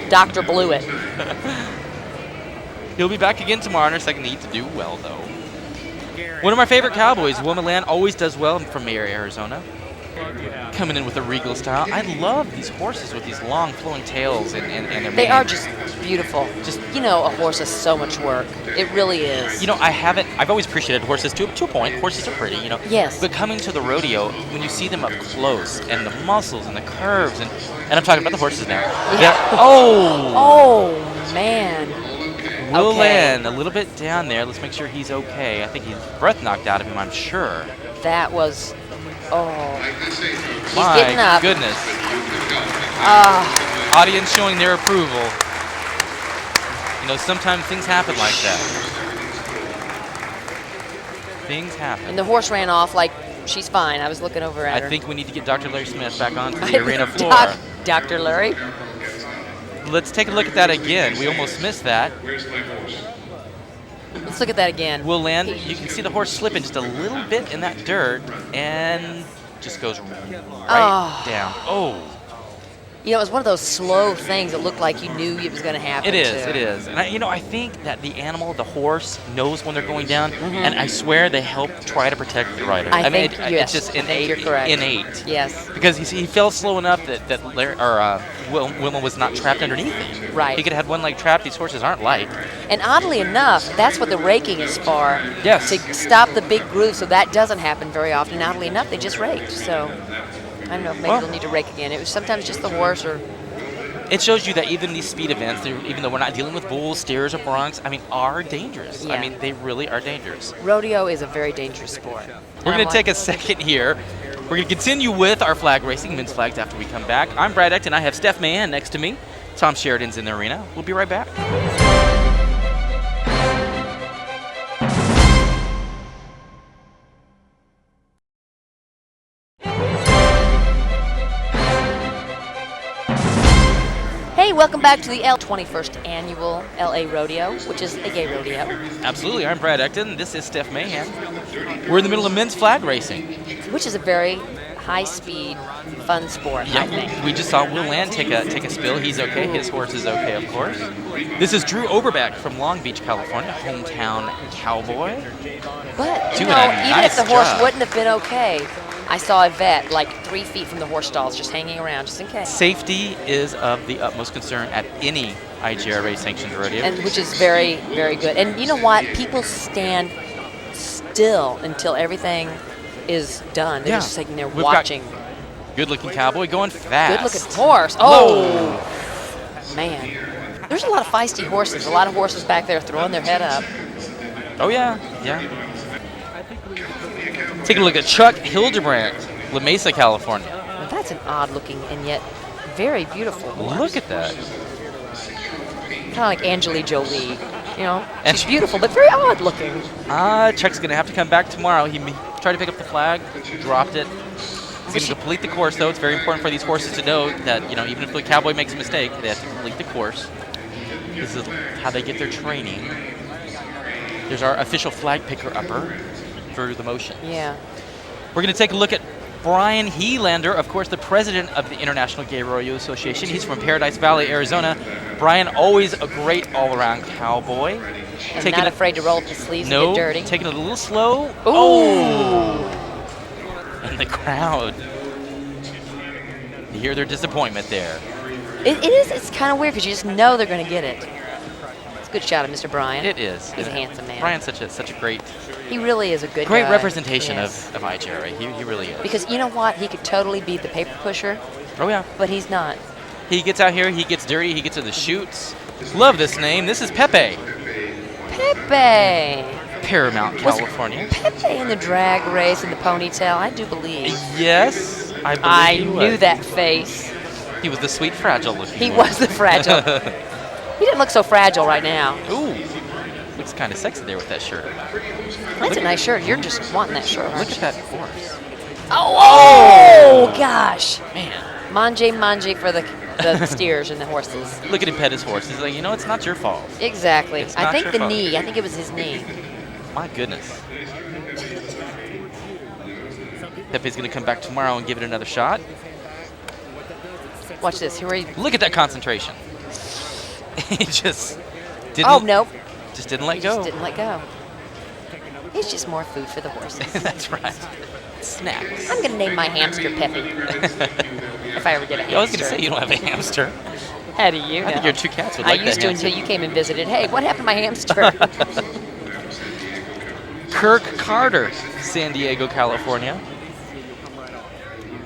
Doctor blew it. He'll be back again tomorrow in our second heat to do well, though. One of my favorite cowboys, Will Milan, always does well from Mayer, Arizona. Coming in with a regal style. I love these horses with these long flowing tails and their They mane. are just beautiful. Just, a horse is so much work. It really is. I've always appreciated horses to a point. Horses are pretty, Yes. But coming to the rodeo, when you see them up close and the muscles and the curves, and I'm talking about the horses now. Yeah. Oh, man. Will Okay. Land, a little bit down there. Let's make sure he's okay. I think he's breath knocked out of him, I'm sure. That was, he's My getting up. goodness. Ah. Audience showing their approval. Sometimes things happen like that. Things happen. And the horse ran off like she's fine. I was looking over at her. I think we need to get Dr. Larry Smith back onto the arena floor. Dr. Larry? Let's take a look at that again. We almost missed that. Let's look at that again. Will Land, you can see the horse slipping just a little bit in that dirt and just goes right down. Oh. It was one of those slow things that looked like you knew it was going to happen. It is. And I think that the animal, the horse, knows when they're going down, and I swear they help try to protect the rider. I mean, it's just innate. you're correct. Innate. Yes. Because he fell slow enough that Wilma was not trapped underneath him. Right. He could have one leg trapped. These horses aren't light. And oddly enough, that's what the raking is for. Yes. To stop the big groove, so that doesn't happen very often. And oddly enough, they just raked. So I don't know. Maybe they'll need to rake again. It was sometimes just the horse or. It shows you that even these speed events, even though we're not dealing with bulls, steers, or broncs, are dangerous. Yeah. They really are dangerous. Rodeo is a very dangerous sport. We're going to take a second here. We're going to continue with our flag racing, men's flags, after we come back. I'm Brad Ecton. I have Steph Mahan next to me. Tom Sheridan's in the arena. We'll be right back. Hey, welcome back to the 21st Annual LA Rodeo, which is a gay rodeo. Absolutely. I'm Brad Ecton. This is Steph Mahan. We're in the middle of men's flag racing. Which is a very high-speed, fun sport, I think. We just saw Will Land take a spill. He's okay. His horse is okay, of course. This is Drew Overbeck from Long Beach, California, hometown cowboy. But, Doing even a nice if the horse job. wouldn't have been okay, I saw a vet like 3 feet from the horse stalls just hanging around just in case. Safety is of the utmost concern at any IGRA sanctioned rodeo. And which is very, very good. And you know what? People stand still until everything is done. They're just sitting there We've watching. got good-looking cowboy going fast. Good-looking horse. Oh, man. There's a lot of feisty horses. A lot of horses back there throwing their head up. Oh, yeah. Take a look at Chuck Hildebrandt, La Mesa, California. Well, that's an odd-looking and yet very beautiful horse. Look at that. Kind of like Angelina Jolie. She's beautiful, but very odd-looking. Chuck's going to have to come back tomorrow. He tried to pick up the flag, dropped it. He's going to complete the course, though. It's very important for these horses to know that, even if the cowboy makes a mistake, they have to complete the course. This is how they get their training. There's our official flag picker-upper for the motion. Yeah. We're going to take a look at Brian Helander, of course, the president of the International Gay Rodeo Association. He's from Paradise Valley, Arizona. Brian, always a great all-around cowboy. And not afraid to roll up his sleeves and get dirty. Taking it a little slow. Ooh. Oh! And the crowd. You hear their disappointment there. It's kind of weird because you just know they're going to get it. It's a good shot of Mr. Brian. It is. He's a handsome man. Brian's such a great... He really is a good Great guy. representation Yes. of IGRA. He really is. Because you know what? He could totally be the paper pusher. Oh, yeah. But he's not. He gets out here, he gets dirty, he gets to the chutes. Love this name. This is Pepe. Pepe. Paramount, California. Pepe in the drag race in the ponytail, I do believe. Yes, I believe I he knew was. that face. He was the sweet, fragile looking He one. was the fragile. He didn't look so fragile right now. Ooh, looks kind of sexy there with that shirt. That's a nice shirt. You're just wanting that shirt. Look at that horse. Oh, gosh. Man. Manje for the steers and the horses. Look at him pet his horse. He's like, you know, it's not your fault. Exactly. It's I not think your the fault. knee. I think it was his knee. My goodness. Pepe's going to come back tomorrow and give it another shot. Watch this. Here he. Look at that concentration. He just didn't. Oh, nope. Just didn't let go. Just didn't let go. He's just more food for the horses. That's right. Snacks. I'm going to name my hamster Peppy. If I ever get a hamster. I was going to say, you don't have a hamster. How do you know? I think your two cats would I like used that to hamster. until you came and visited. Hey, what happened to my hamster? Kirk Carter, San Diego, California.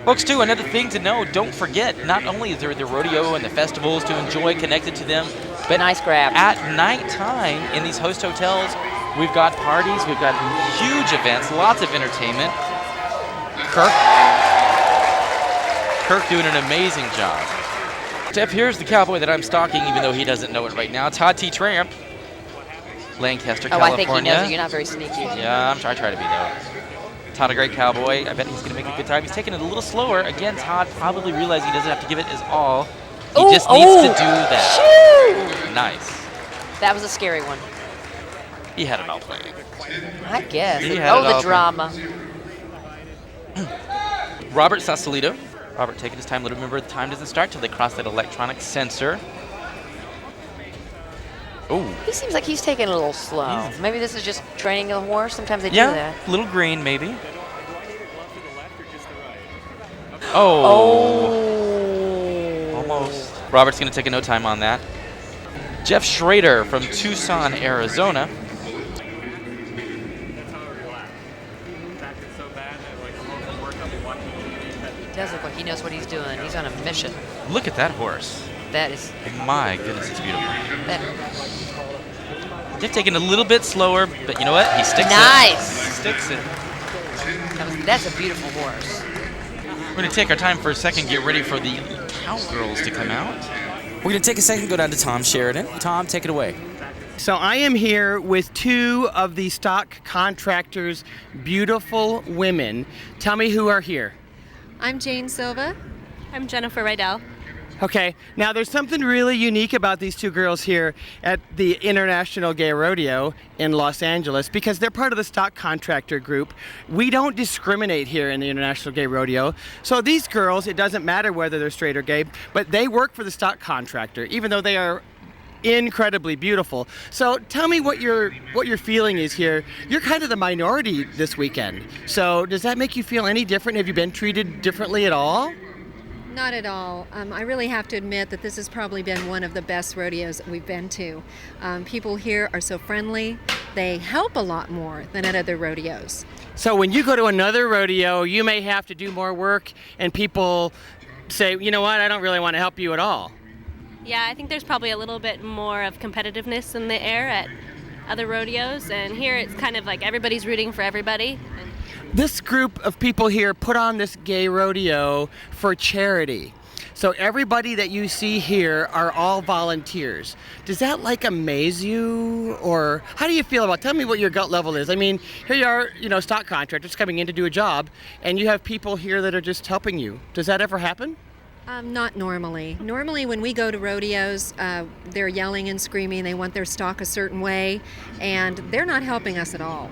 Folks, too, another thing to know, don't forget, not only is there the rodeo and the festivals to enjoy connected to them, but nice grab. At nighttime in these host hotels, we've got parties, we've got huge events, lots of entertainment. Kirk doing an amazing job. Steph, here's the cowboy that I'm stalking, even though he doesn't know it right now. Todd T. Tramp, Lancaster, California. I think he knows it. You're not very sneaky. Yeah, I try to be, though. Todd, a great cowboy. I bet he's going to make a good time. He's taking it a little slower. Again, Todd probably realized he doesn't have to give it his all. He just needs to do that. Shoo! Nice. That was a scary one. He had it all planned. I guess. He had it The all drama. Robert Sausalito. Robert taking his time. Let him remember the time doesn't start till they cross that electronic sensor. Oh. He seems like he's taking it a little slow. Maybe this is just training a horse. Sometimes they do Yeah, that. little green maybe. Oh. Almost. Robert's going to take a no time on that. Jeff Schrader from Tucson, Arizona. He does look like he knows what he's doing. He's on a mission. Look at that horse. That is. My goodness, it's beautiful. That, Jeff taking a little bit slower, but you know what? He sticks nice. it. He sticks it. That's a beautiful horse. We're going to take our time for a second, get ready for the cowgirls to come out. We're going to take a second, go down to Tom Sheridan. Tom, take it away. So I am here with two of the stock contractors' beautiful women. Tell me who are here. I'm Jane Silva. I'm Jennifer Rydell. Okay, now there's something really unique about these two girls here at the International Gay Rodeo in Los Angeles because they're part of the stock contractor group. We don't discriminate here in the International Gay Rodeo. So these girls, it doesn't matter whether they're straight or gay, but they work for the stock contractor, even though they are incredibly beautiful. So tell me what your feeling is here. You're kind of the minority this weekend. So does that make you feel any different? Have you been treated differently at all? Not at all. I really have to admit that this has probably been one of the best rodeos that we've been to. People here are so friendly. They help a lot more than at other rodeos. So when you go to another rodeo, you may have to do more work and people say, you know what, I don't really want to help you at all. Yeah, I think there's probably a little bit more of competitiveness in the air at other rodeos, and here it's kind of like everybody's rooting for everybody. This group of people here put on this gay rodeo for charity. So everybody that you see here are all volunteers. Does that amaze you, or how do you feel about? Tell me what your gut level is. I mean, here you are, stock contractors coming in to do a job, and you have people here that are just helping you. Does that ever happen? Not normally. Normally when we go to rodeos, they're yelling and screaming. They want their stock a certain way, and they're not helping us at all.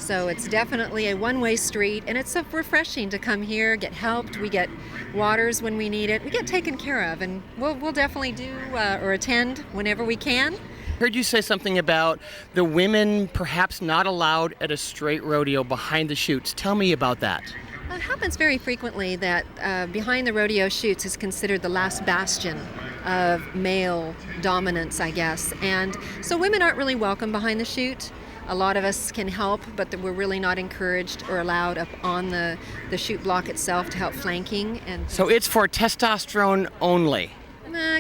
So it's definitely a one-way street, and it's so refreshing to come here, get helped. We get waters when we need it. We get taken care of, and we'll definitely do or attend whenever we can. Heard you say something about the women perhaps not allowed at a straight rodeo behind the chutes. Tell me about that. It happens very frequently that behind the rodeo chutes is considered the last bastion of male dominance, I guess. And so women aren't really welcome behind the chute. A lot of us can help, but we're really not encouraged or allowed up on the chute block itself to help flanking. And So it's for testosterone only.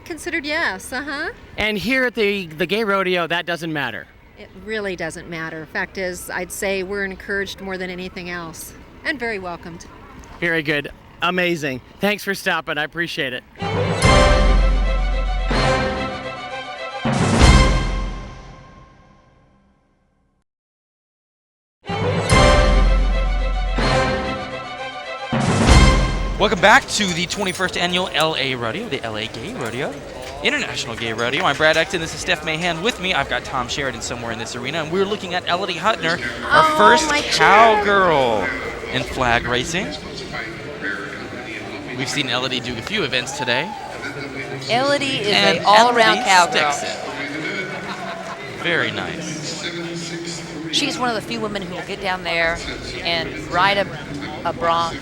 Considered yes, And here at the gay rodeo, that doesn't matter. It really doesn't matter. Fact is, I'd say we're encouraged more than anything else, and very welcomed. Very good. Amazing. Thanks for stopping. I appreciate it. Welcome back to the 21st Annual LA Rodeo, the LA Gay Rodeo, International Gay Rodeo. I'm Brad Exton. This is Steph Mahan. With me, I've got Tom Sheridan somewhere in this arena, and we're looking at Elodie Hutner, our first cowgirl in flag racing. We've seen Elodie do a few events today. Elodie is an all-around cowgirl. Very nice. She's one of the few women who will get down there and ride a bronc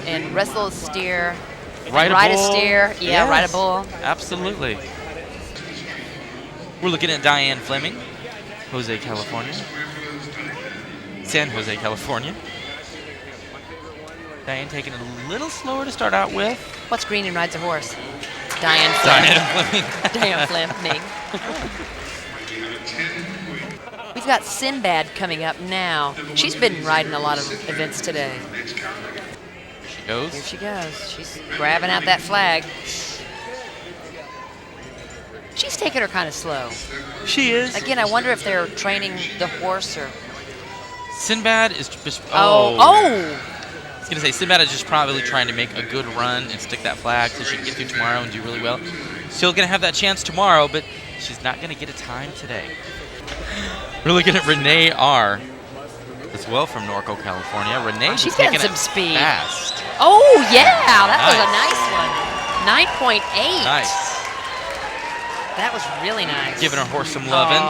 and wrestle a steer. Ride a steer. Yeah, ride a bull. Absolutely. We're looking at Diane Fleming, Jose, California. San Jose, California. Diane taking it a little slower to start out with. What's green and rides a horse? Diane Fleming. Diane Fleming. We've got Sinbad coming up now. She's been riding a lot of events today. She goes. Here she goes. She's grabbing out that flag. She's taking her kind of slow. She is. Again, I wonder if they're training the horse or... Sinbad is just... Oh! I was going to say, Sinbad is just probably trying to make a good run and stick that flag so she can get through tomorrow and do really well. Still going to have that chance tomorrow, but she's not going to get a time today. We're looking at Renee R. as well from Norco, California. Renee, she's taking got some it speed. Fast. Oh, yeah. That was a nice one. 9.8. Nice. That was really nice. Giving her horse some loving.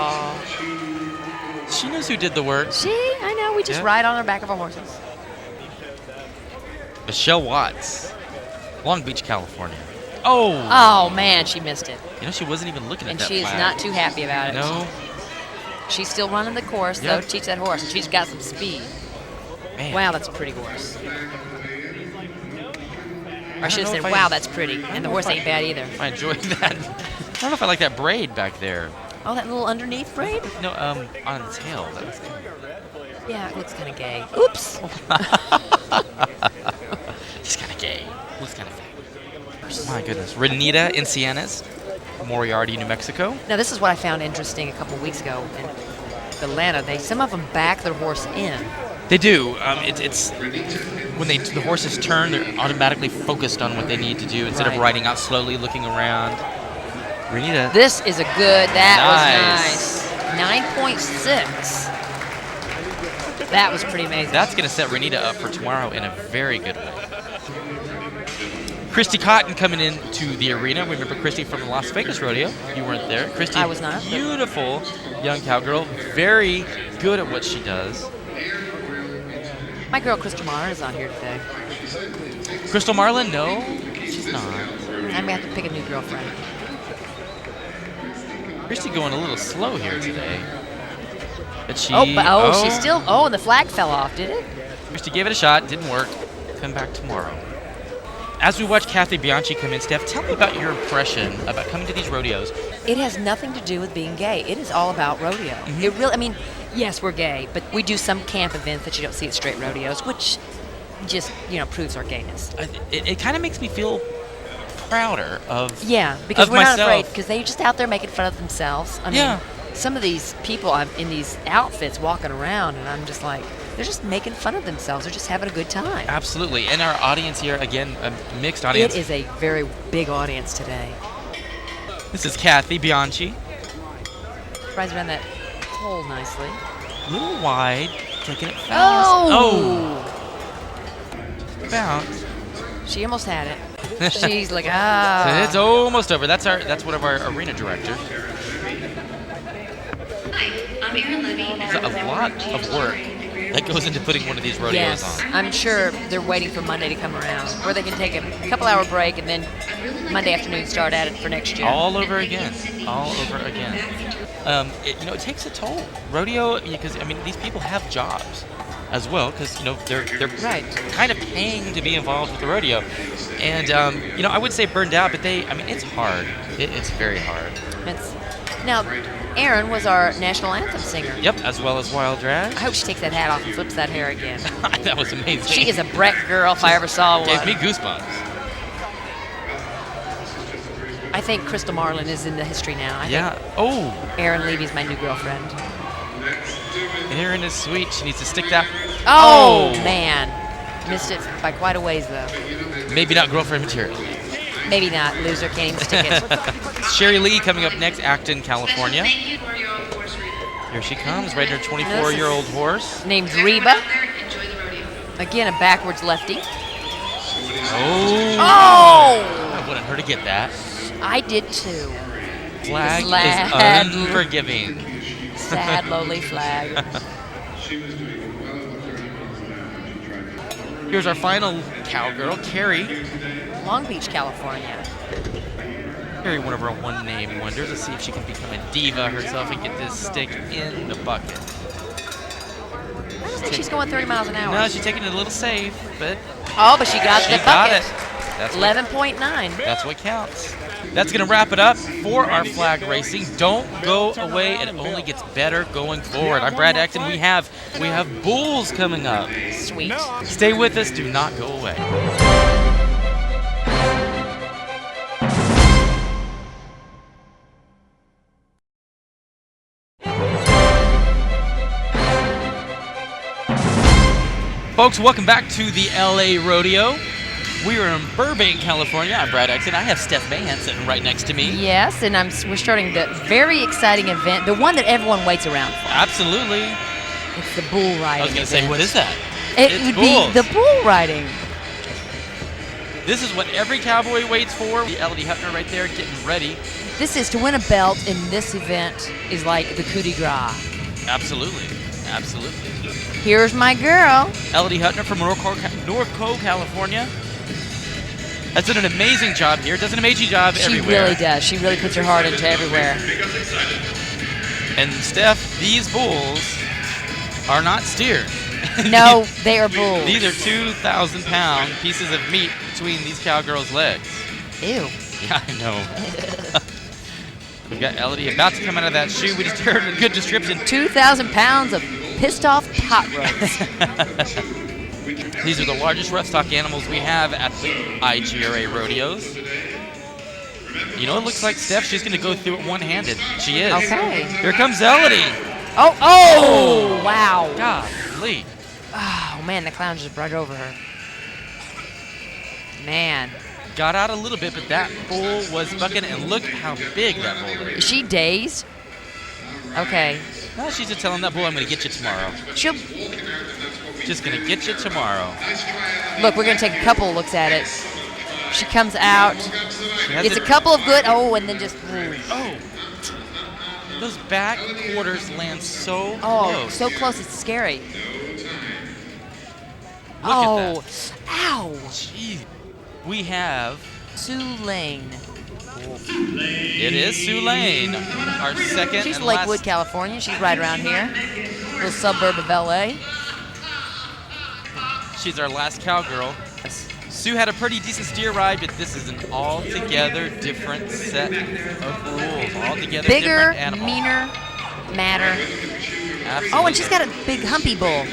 She knows who did the work. I know. We just ride on the back of our horses. Michelle Watts, Long Beach, California. Oh, man, she missed it. You know, she wasn't even looking at And that she is flag. not too happy about it. No. She's still running the course, though, to teach that horse. And she's got some speed. Man. Wow, that's a pretty horse. Or I should have said, wow, that's pretty. And the horse ain't bad either. I enjoyed that. I don't know if I like that braid back there. Oh, that little underneath braid? No, on the tail. That was kind of... Yeah, it looks kind of gay. Oops. It's kind of gay. Looks kind of fake. My goodness. Renita Encinas, Moriarty, New Mexico. Now, this is what I found interesting a couple weeks ago in Atlanta. Some of them back their horse in. They do. It's when the horses turn, they're automatically focused on what they need to do instead of riding out slowly, looking around. Renita. This is a good. That was nice. 9.6. That was pretty amazing. That's going to set Renita up for tomorrow in a very good way. Christy Cotton coming into the arena. Remember Christy from the Las Vegas Rodeo? You weren't there. Christy, I was not. Beautiful young cowgirl. Very good at what she does. My girl Crystal Marlin is on here today. Crystal Marlin? No, she's not. I'm going to have to pick a new girlfriend. Christy going a little slow here today. But she... she's still... Oh, and the flag fell off, did it? Christy gave it a shot. Didn't work. Come back tomorrow. As we watch Kathy Bianchi come in, Steph, tell me about your impression about coming to these rodeos. It has nothing to do with being gay. It is all about rodeo. It really, I mean, yes, we're gay, but we do some camp events that you don't see at straight rodeos, which just, proves our gayness. It kind of makes me feel prouder of because of we're myself. not afraid, because they're just out there making fun of themselves. I mean, some of these people in these outfits walking around, and I'm just like, they're just making fun of themselves. They're just having a good time. Absolutely. And our audience here, again, a mixed audience. It is a very big audience today. This is Kathy Bianchi. Rides around that pole nicely. A little wide. Taking it fast. Oh! Bounce. She almost had it. She's like, ah. It's almost over. That's one of our arena directors. I'm Erin Levy. There's a lot of work that goes into putting one of these rodeos Yes, on. I'm sure they're waiting for Monday to come around, where they can take a couple-hour break and then Monday afternoon start at it for next year. All over again. All over again. It takes a toll. Rodeo, because these people have jobs as well, because they're right. kind of paying to be involved with the rodeo, and I would say burned out, but it's hard. It's very hard. Now, Erin was our national anthem singer. Yep, as well as Wild Drag. I hope she takes that hat off and flips that hair again. That was amazing. She is a Breck girl if I ever saw one. Gave me goosebumps. I think Crystal Marlin is in the history now. I think Erin Levy's my new girlfriend. Erin is sweet. She needs to stick that. Oh, man. Missed it by quite a ways, though. Maybe not girlfriend material. Maybe not. Loser can't even stick it. Sherry Lee coming up next, Acton, California. Here she comes, riding her 24-year-old horse. Named Reba. Again, a backwards lefty. Oh! I wanted her to get that. I did too. Flag is unforgiving. Sad, lowly flag. Here's our final cowgirl, Carrie. Long Beach, California. Carrie, one of our one-name wonders. Let's see if she can become a diva herself and get this stick in the bucket. I don't think she's going 30 miles an hour. No, she's taking it a little safe, but... Oh, but she got the bucket. Got it. That's 11.9. That's what counts. That's going to wrap it up for our flag racing. Don't go away. It only gets better going forward. I'm Brad Acton. We have bulls coming up. Sweet. Stay with us. Do not go away. Folks, welcome back to the LA Rodeo. We are in Burbank, California. I'm Brad Acton. I have Steph Mahan sitting right next to me. Yes, and we're starting the very exciting event, the one that everyone waits around for. Absolutely. It's the bull riding. I was going to say, what is that? It would be the bull riding. This is what every cowboy waits for. The Elodie Hutner right there getting ready. This is to win a belt in this event is like the coup de grace. Absolutely. Absolutely. Here's my girl. Elodie Hutner from Norco, California. Has done an amazing job here. Does an amazing job everywhere. She really does. She really puts her heart into everywhere. And Steph, these bulls are not steer. No, they are bulls. These are 2,000-pound pieces of meat between these cowgirls' legs. Ew. Yeah, I know. We've got Elodie about to come out of that shoe. We just heard a good description. 2,000 pounds of pissed off pot roast. These are the largest rough stock animals we have at the IGRA rodeos. You know, it looks like Steph, she's going to go through it one-handed. She is. Okay. Here comes Elodie. Oh, wow. Golly. Oh, man, the clown just brought over her. Man. Got out a little bit, but that bull was bucking, and look how big that bull is. Is she dazed? Okay. No, she's just telling that bull, I'm going to get you tomorrow. She'll... Just going to get you tomorrow. Look, we're going to take a couple of looks at it. She comes out. It's a couple of good... Oh, and then just... Oh. Those back quarters land so close. So close, it's scary. Look at that. Ow. Jeez. We have... Sue Lane. It is Sue Lane, our second. She's and Lakewood, last... California. She's right around here. Little suburb of LA. She's our last cowgirl. Sue had a pretty decent steer ride, but this is an altogether different set of rules. Altogether bigger, different animal. Meaner, madder. Absolutely. Oh, and she's got a big humpy bull.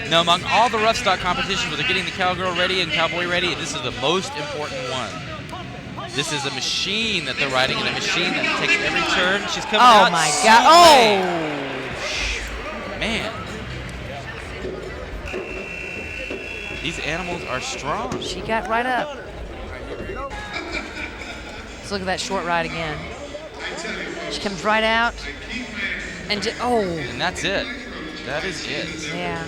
Now, among all the rough stock competitions where they're getting the cowgirl ready and cowboy ready, this is the most important one. This is a machine that they're riding, and a machine that takes every turn. She's coming out. Oh, my God. Oh! Man. These animals are strong. She got right up. Let's look at that short ride again. She comes right out. And just, And that's it. That is it. Yeah.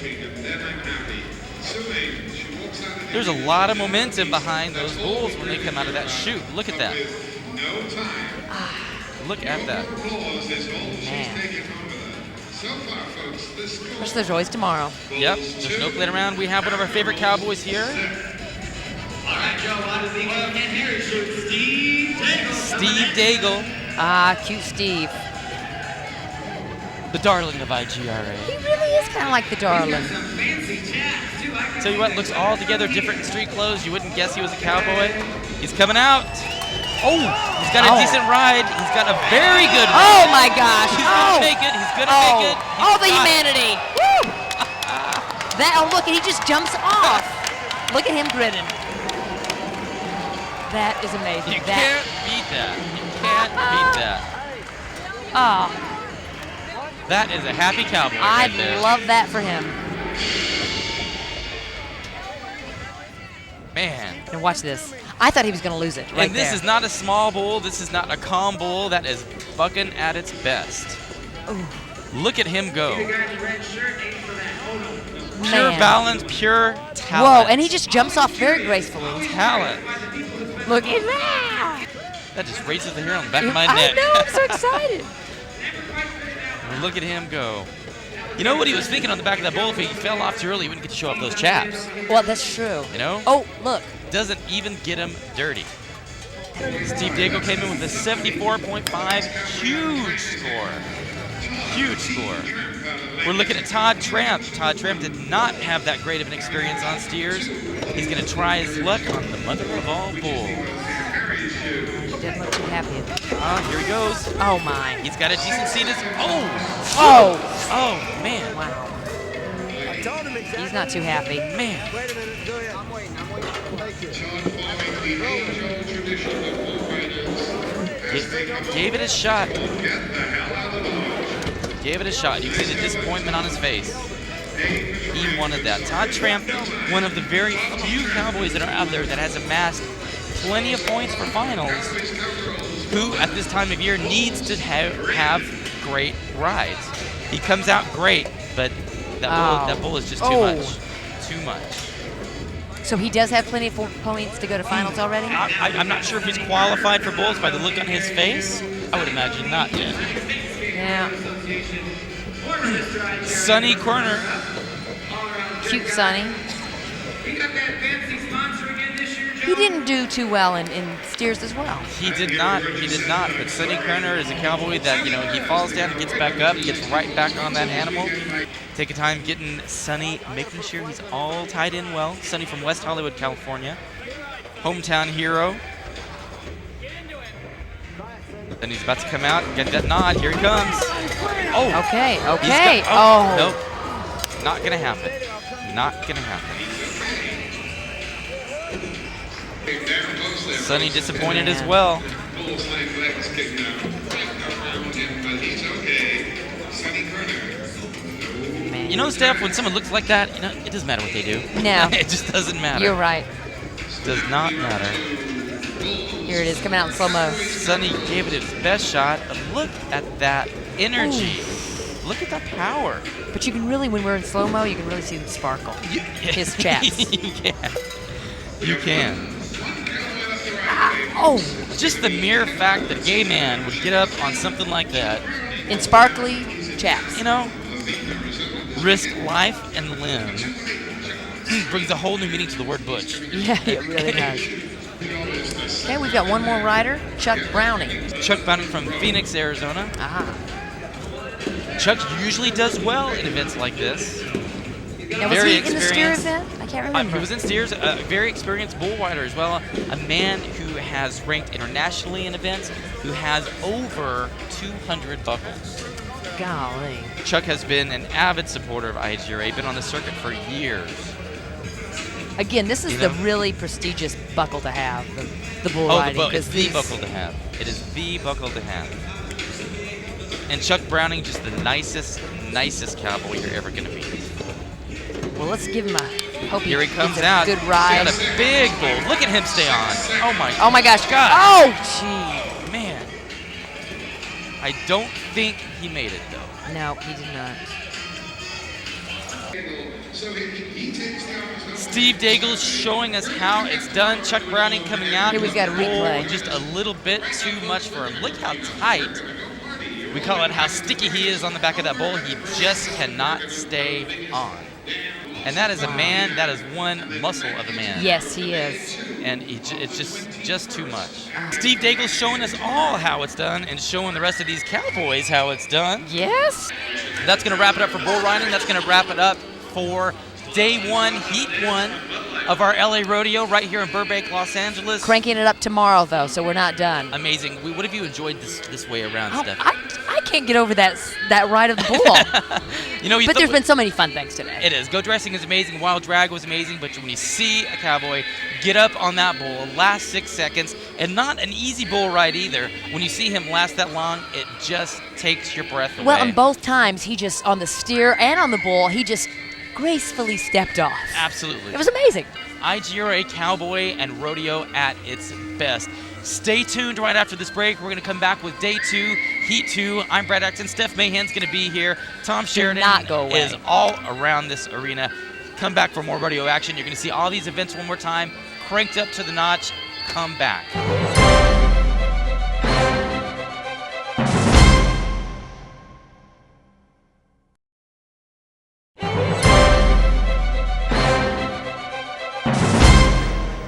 There's a lot of momentum behind those bulls when they come out of that chute. Look at that. Look at that. Man. Which there's always tomorrow. Yep, there's no playing around. We have one of our favorite cowboys here. Steve Daigle. Ah, cute Steve. The darling of IGRA. He really is kind of like the darling. Tell you what, looks altogether different in street clothes. You wouldn't guess he was a cowboy. He's coming out. Oh, he's got a decent ride. He's got a very good ride. Oh my gosh. He's gonna make it. He's gonna make it. Oh, the humanity. Woo! Oh, look, and he just jumps off. Look at him grinning. That is amazing. You can't beat that. You can't beat that. Oh. That is a happy cowboy I right there. love that for him. Man. And watch this. I thought he was going to lose it right And this there. is not a small bull. This is not a calm bull. That is bucking at its best. Ooh. Look at him go. Man. Pure balance, pure talent. Whoa, and he just jumps off very gracefully. Talent. Look at that. That just raises the hair on the back of my neck. I know, I'm so excited. Look at him go. You know what he was thinking on the back of that bull? If he fell off too early, he wouldn't get to show off those chaps. Well, that's true. You know? Oh, look. Doesn't even get him dirty. Steve Daigle came in with a 74.5. Huge score. Huge score. We're looking at Todd Tramp. Todd Tramp did not have that great of an experience on steers. He's going to try his luck on the mother of all bulls. He doesn't look too happy. Here he goes. Oh, my. He's got a decent seat. Oh, man. Wow. He's not too happy. Man. Wait a minute. Go ahead. I'm waiting. Thank you. Gave it a shot. Gave it a shot. You see the disappointment on his face. He wanted that. Todd Tramp, one of the very few cowboys that are out there that has amassed plenty of points for finals, who at this time of year needs to have great rides. He comes out great, but that bull is just too much. Too much. So he does have plenty of points to go to finals already? I'm not sure if he's qualified for bulls by the look on his face. I would imagine not yet. Yeah. Sonny Corner. Cute Sonny. He didn't do too well in steers as well. He did not. He did not. But Sonny Kerner is a cowboy that, he falls down and gets back up, gets right back on that animal. Take a time getting Sonny, making sure he's all tied in well. Sonny from West Hollywood, California. Hometown hero. Then he's about to come out and get that nod. Here he comes. Oh. Okay. Nope. Not going to happen. Not going to happen. Sonny disappointed as well. You know, Steph, when someone looks like that, it doesn't matter what they do. No. It just doesn't matter. You're right. Does not matter. Here it is, coming out in slow-mo. Sonny gave it his best shot. But look at that energy. Ooh. Look at that power. But you can really, when we're in slow-mo, you can really see the sparkle. His chaps. You can. You can. Just the mere fact that a gay man would get up on something like that. In sparkly chaps. Risk life and limb. Brings a whole new meaning to the word butch. Yeah, it really does. Okay, we've got one more rider, Chuck Browning. Chuck Browning from Phoenix, Arizona. Chuck usually does well in events like this. Now, was he in the steer event? I can't remember. He was in steers, a very experienced bull rider as well. A man who has ranked internationally in events, who has over 200 buckles. Golly. Chuck has been an avid supporter of IGRA, been on the circuit for years. Again, this is the really prestigious buckle to have, the bull riding. It's the buckle to have. It is the buckle to have. And Chuck Browning, just the nicest cowboy you're ever going to meet. Well, let's give him a hope Here he comes gets out. a good ride. He's got a big bull. Look at him stay on. Oh my gosh. God. Oh, gee. Man. I don't think he made it, though. No, he did not. Steve Daigle's showing us how it's done. Chuck Browning coming out. Here we've got a His bull replay. just a little bit too much for him. Look how tight. We call it how sticky he is on the back of that bull. He just cannot stay on. And that is a man. That is one muscle of a man. Yes, he is. And it's just too much. Steve Daigle's showing us all how it's done and showing the rest of these cowboys how it's done. Yes. That's going to wrap it up for bull riding. That's going to wrap it up for day one, heat one of our LA Rodeo right here in Burbank, Los Angeles. Cranking it up tomorrow, though, so we're not done. Amazing. What have you enjoyed this way around, Steph? I can't get over that ride of the bull. But there's been so many fun things today. It is. Go dressing is amazing. Wild drag was amazing. But when you see a cowboy get up on that bull, last 6 seconds, and not an easy bull ride either, when you see him last that long, it just takes your breath away. Well, and both times, he just, on the steer and on the bull, he just gracefully stepped off. Absolutely. It was amazing. IGRA cowboy and rodeo at its best. Stay tuned right after this break. We're going to come back with day 2, heat 2. I'm Brad Axton. Steph Mahan's going to be here. Tom Sheridan not go away. is all around this arena. Come back for more rodeo action. You're going to see all these events one more time, cranked up to the notch. Come back.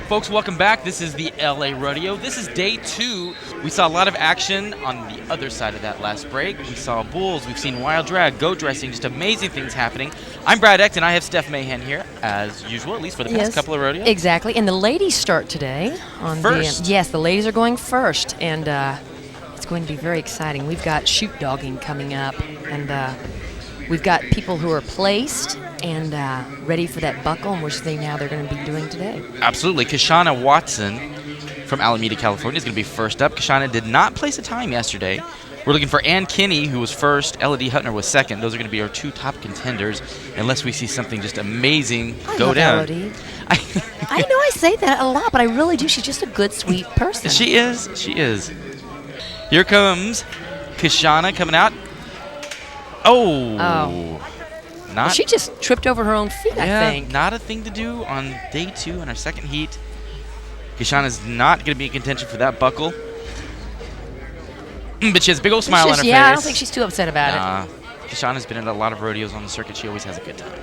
Folks, welcome back. This is the LA Rodeo. This is day 2. We saw a lot of action on the other side of that last break. We saw bulls. We've seen wild drag, goat dressing, just amazing things happening. I'm Brad Acton. I have Steph Mahan here, as usual, at least for the past couple of rodeos. Exactly. And the ladies start today on first. Yes, the ladies are going first, and it's going to be very exciting. We've got shoot dogging coming up, and we've got people who are placed and ready for that buckle, which they're going to be doing today. Absolutely. Kashana Watson from Alameda, California is going to be first up. Kashana did not place a time yesterday. We're looking for Ann Kinney, who was first. Elodie Hutner was second. Those are going to be our 2 top contenders, unless we see something just amazing go down. Elodie. I know I say that a lot, but I really do. She's just a good, sweet person. She is. She is. Here comes Kashana coming out. Oh. Well, she just tripped over her own feet, I think. Not a thing to do on day 2 in our second heat. Kashana's not going to be in contention for that buckle. But she has a big old smile on her face. Yeah, I don't think she's too upset about it. Kashana's been in a lot of rodeos on the circuit. She always has a good time.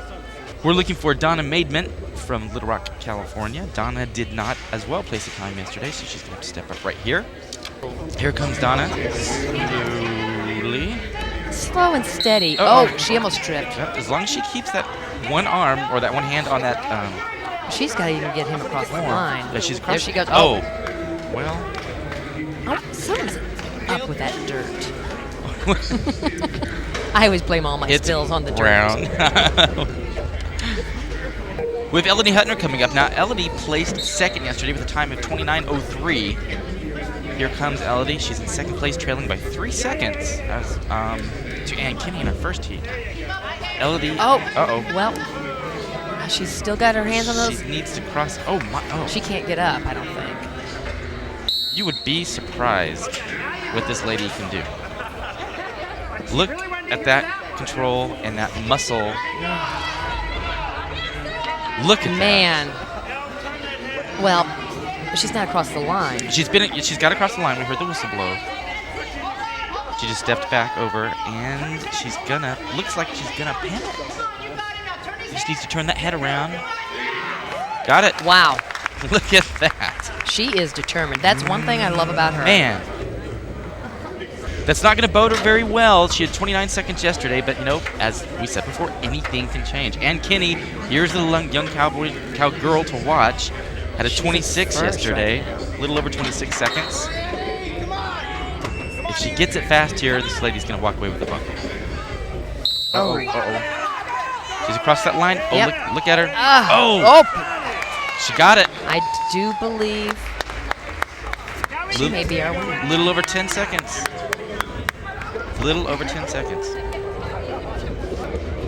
We're looking for Donna Maidment from Little Rock, California. Donna did not as well place a time yesterday, so she's going to have to step up right here. Here comes Donna. Slowly. Slow and steady. Oh, she almost tripped. Yep, as long as she keeps that one arm or that one hand on that. She's got to even get him across the line. Yeah, she's across. There she goes. Oh. Well. Oh, something's up with that dirt. I always blame all my spills on the brown. dirt. With Elodie Hutner coming up now. Elodie placed second yesterday with a time of 29:03. Here comes Elodie. She's in second place, trailing by 3 seconds. That was to Ann Kinney in her first heat. Elodie. Well, she's still got her hands on those. She needs to cross. She can't get up, I don't think. You would be surprised what this lady can do. Look at that control and that muscle. Look at that. Well, she's not across the line. She's got to cross the line. We heard the whistle blow. She just stepped back over, and looks like she's gonna panic. She just needs to turn that head around. Got it. Wow. Look at that. She is determined. That's one thing I love about her. Man. That's not going to bode her very well. She had 29 seconds yesterday, but, as we said before, anything can change. Ann Kinney, here's the young cowgirl to watch. Had a 26 yesterday, a little over 26 seconds. If she gets it fast here, this lady's going to walk away with the buckle. She's across that line. Oh, yep. Look at her. She got it. I do believe she may be our winner. Little over 10 seconds. Little over 10 seconds.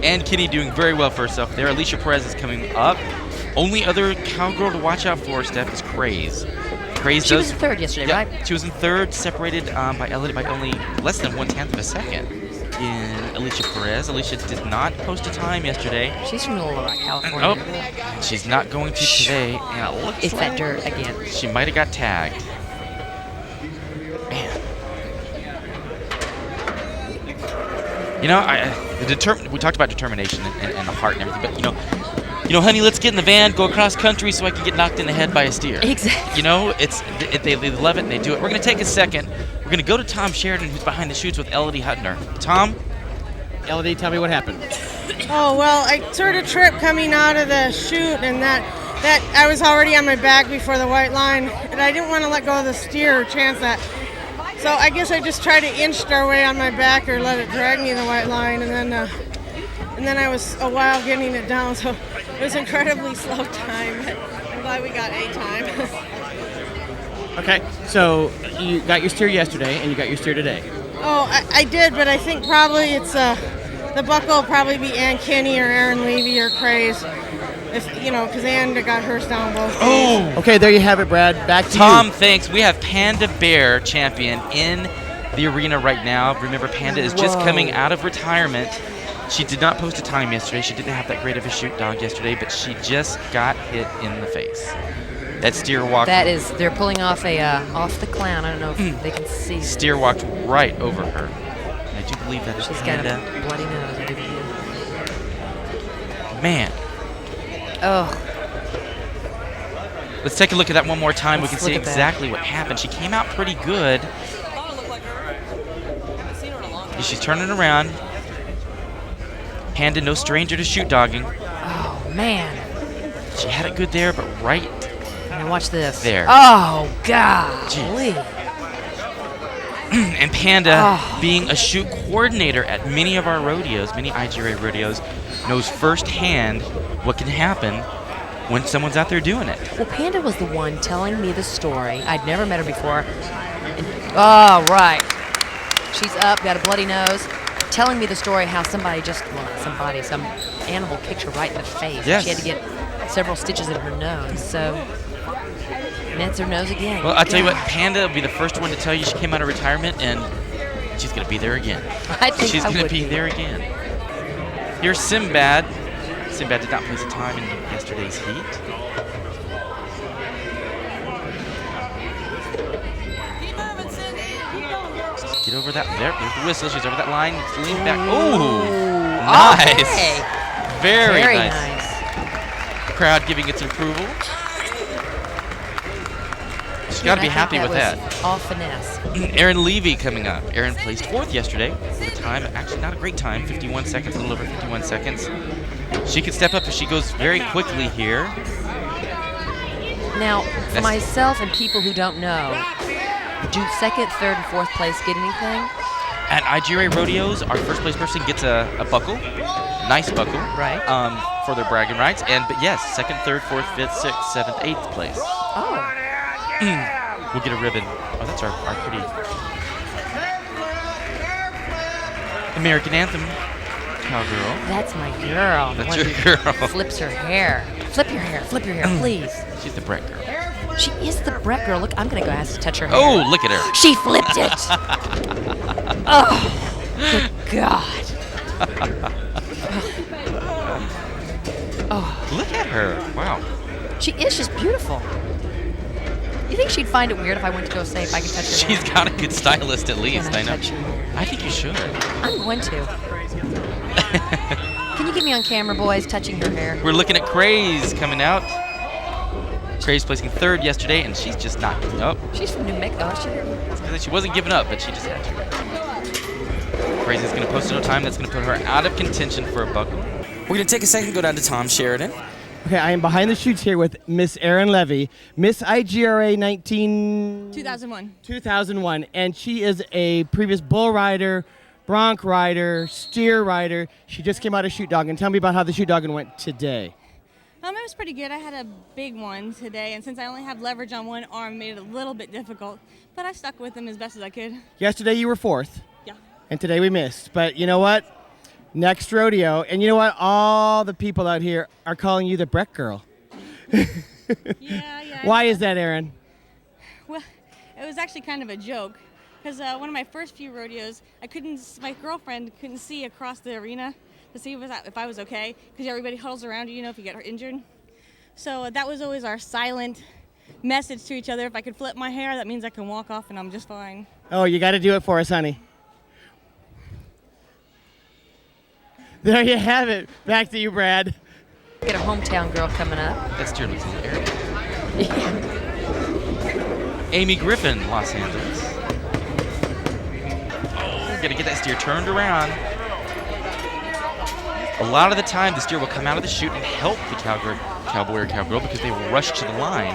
And Kinney doing very well for herself there. Alicia Perez is coming up. Only other cowgirl to watch out for, Steph, is Craze. She was in third yesterday, right? She was in third, separated by Elodie by only less than 1/10 of a second. in Alicia Perez. Alicia did not post a time yesterday. She's from Little Rock, California. Oh, she's not going to today. And it looks It's like that dirt again. she might have got tagged. Man. You know, we talked about determination and the heart and everything, but you know, honey, let's get in the van, go across country so I can get knocked in the head by a steer. Exactly. You know, they love it and they do it. We're going to take a second. We're going to go to Tom Sheridan, who's behind the chutes with Elodie Hutner. Tom? Elodie, tell me what happened. Oh, well, I sort of tripped coming out of the chute, and that I was already on my back before the white line, and I didn't want to let go of the steer or chance that. So I guess I just tried to inch our way on my back or let it drag me the white line, and then I was a while getting it down, so it was incredibly slow time. I'm glad we got a time. Okay, so you got your steer yesterday and you got your steer today. Oh, I did, but I think probably it's the buckle will probably be Ann Kinney or Aaron Levy or Craze, because Ann got hers down both days. Oh! Okay, there you have it, Brad. Back to Tom, you. thanks. We have Panda Bear champion in the arena right now. Remember, Panda is just coming out of retirement. She did not post a time yesterday. She didn't have that great of a shoot dog yesterday, but she just got hit in the face. That steer walked. They're pulling off off the clown. I don't know if they can see. Steer walked right over her. I do believe that is She's Panda. got a bloody nose. I do believe. Man. Oh. Let's take a look at that one more time. We can Let's see look at that. exactly what happened. She came out pretty good. She's turning around. Panda, no stranger to shoot dogging. Oh, man. She had it good there, but right Now watch this. there. Oh, golly. And Panda, being a shoot coordinator at many of our rodeos, many IGRA rodeos, knows firsthand what can happen when someone's out there doing it. Well, Panda was the one telling me the story. I'd never met her before. And, oh, right. She's up, got a bloody nose, telling me the story how some animal kicked her right in the face. Yes. She had to get several stitches in her nose. So, and that's her nose again. Well, I'll tell you what, Panda will be the first one to tell you she came out of retirement, and she's going to be there again. I think she's I going to would be there again. Here's Sinbad. Sinbad did not place a time in yesterday's heat. Just get over that. There's the whistle. She's over that line. Lean back. Ooh, nice. Okay. Very nice. Crowd giving its approval. She's got to be happy with that. All finesse. Aaron Levy coming up. Aaron placed fourth yesterday with a time, actually not a great time, 51 seconds, a little over 51 seconds. She could step up if she goes very quickly here. Now, for myself and people who don't know, do second, third, and fourth place get anything? At IGRA rodeos, our first place person gets a buckle, nice buckle, right? For their bragging rights. But yes, second, third, fourth, fifth, sixth, seventh, eighth place. Oh. We'll get a ribbon. Oh, that's our pretty American anthem cowgirl. That's my girl. That's The your one who girl. Flips her hair. Flip your hair, please. She's the Brett girl. She is the Brett girl. Look, I'm gonna go ask to touch her hair. Oh, look at her. She flipped it. Oh, good God. Oh. Look at her. Wow. She is just beautiful. You think she'd find it weird if I went to go say if I could touch her hair? She's got a good stylist at least, I know. touch your hair? I think you should. I'm going to. Can you get me on camera, boys, touching her hair? We're looking at Craze coming out. Craze placing third yesterday, and she's just not giving up. She's from New Mexico. She wasn't giving up, but she just had to. Craze is going to post no time. That's going to put her out of contention for a buckle. We're going to take a second and go down to Tom Sheridan. Okay, I am behind the chutes here with Miss Erin Levy, Miss IGRA 2001, and she is a previous bull rider, bronc rider, steer rider. She just came out of shoot dogging. Tell me about how the shoot dogging went today. It was pretty good. I had a big one today, and since I only have leverage on one arm, it made it a little bit difficult, but I stuck with them as best as I could. Yesterday you were fourth. Yeah. And today we missed. But you know what? Next rodeo, and you know what? All the people out here are calling you the Brett girl. Yeah. Why is that, Erin? Well, it was actually kind of a joke. Because one of my first few rodeos, my girlfriend couldn't see across the arena to see if I was okay, because everybody huddles around you, if you get injured. So that was always our silent message to each other. If I could flip my hair, that means I can walk off and I'm just fine. Oh, you got to do it for us, honey. There you have it. Back to you, Brad. Get a hometown girl coming up. That steer looks in the air. Amy Griffin, Los Angeles. Oh, gotta get that steer turned around. A lot of the time, the steer will come out of the chute and help the cowboy or cowgirl because they will rush to the line.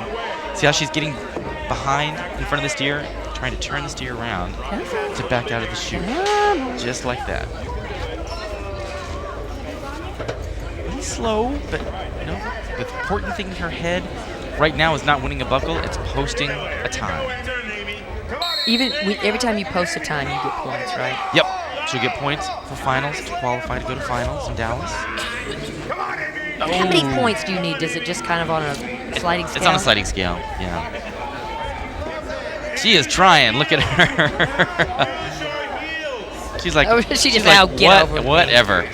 See how she's getting behind in front of the steer, trying to turn the steer around to back out of the chute. Just like that. Really slow, but the important thing in her head right now is not winning a buckle, it's posting a time. Every time you post a time, you get points, right? Yep. She'll get points for finals to qualify to go to finals in Dallas. How many points do you need? Is it just kind of on a sliding scale? It's on a sliding scale, yeah. She is trying. Look at her. She's like, she just now get over it. Whatever.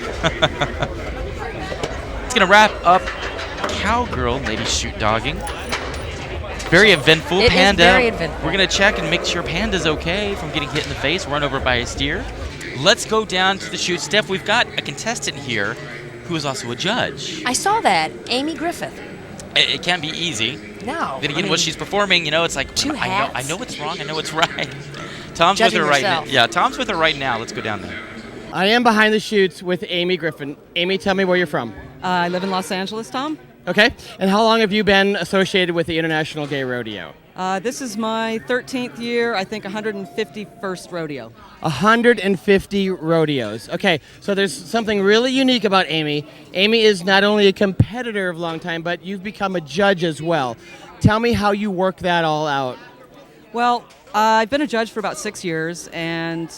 It's going to wrap up cowgirl lady shoot dogging. Very eventful. It Panda. is very eventful. We're going to check and make sure Panda's okay from getting hit in the face, run over by a steer. Let's go down to the chute. Steph, we've got a contestant here who is also a judge. I saw that. Amy Griffith. It can't be easy. No. Then again, what she's performing, it's like, two hats. I know what's wrong, I know what's right. Tom's with her right now. Yeah, Tom's with her right now. Let's go down there. I am behind the chutes with Amy Griffin. Amy, tell me where you're from. I live in Los Angeles, Tom. Okay. And how long have you been associated with the International Gay Rodeo? This is my 13th year, I think 151st rodeo. 150 rodeos. Okay, so there's something really unique about Amy. Amy is not only a competitor of a long time, but you've become a judge as well. Tell me how you work that all out. Well, I've been a judge for about 6 years and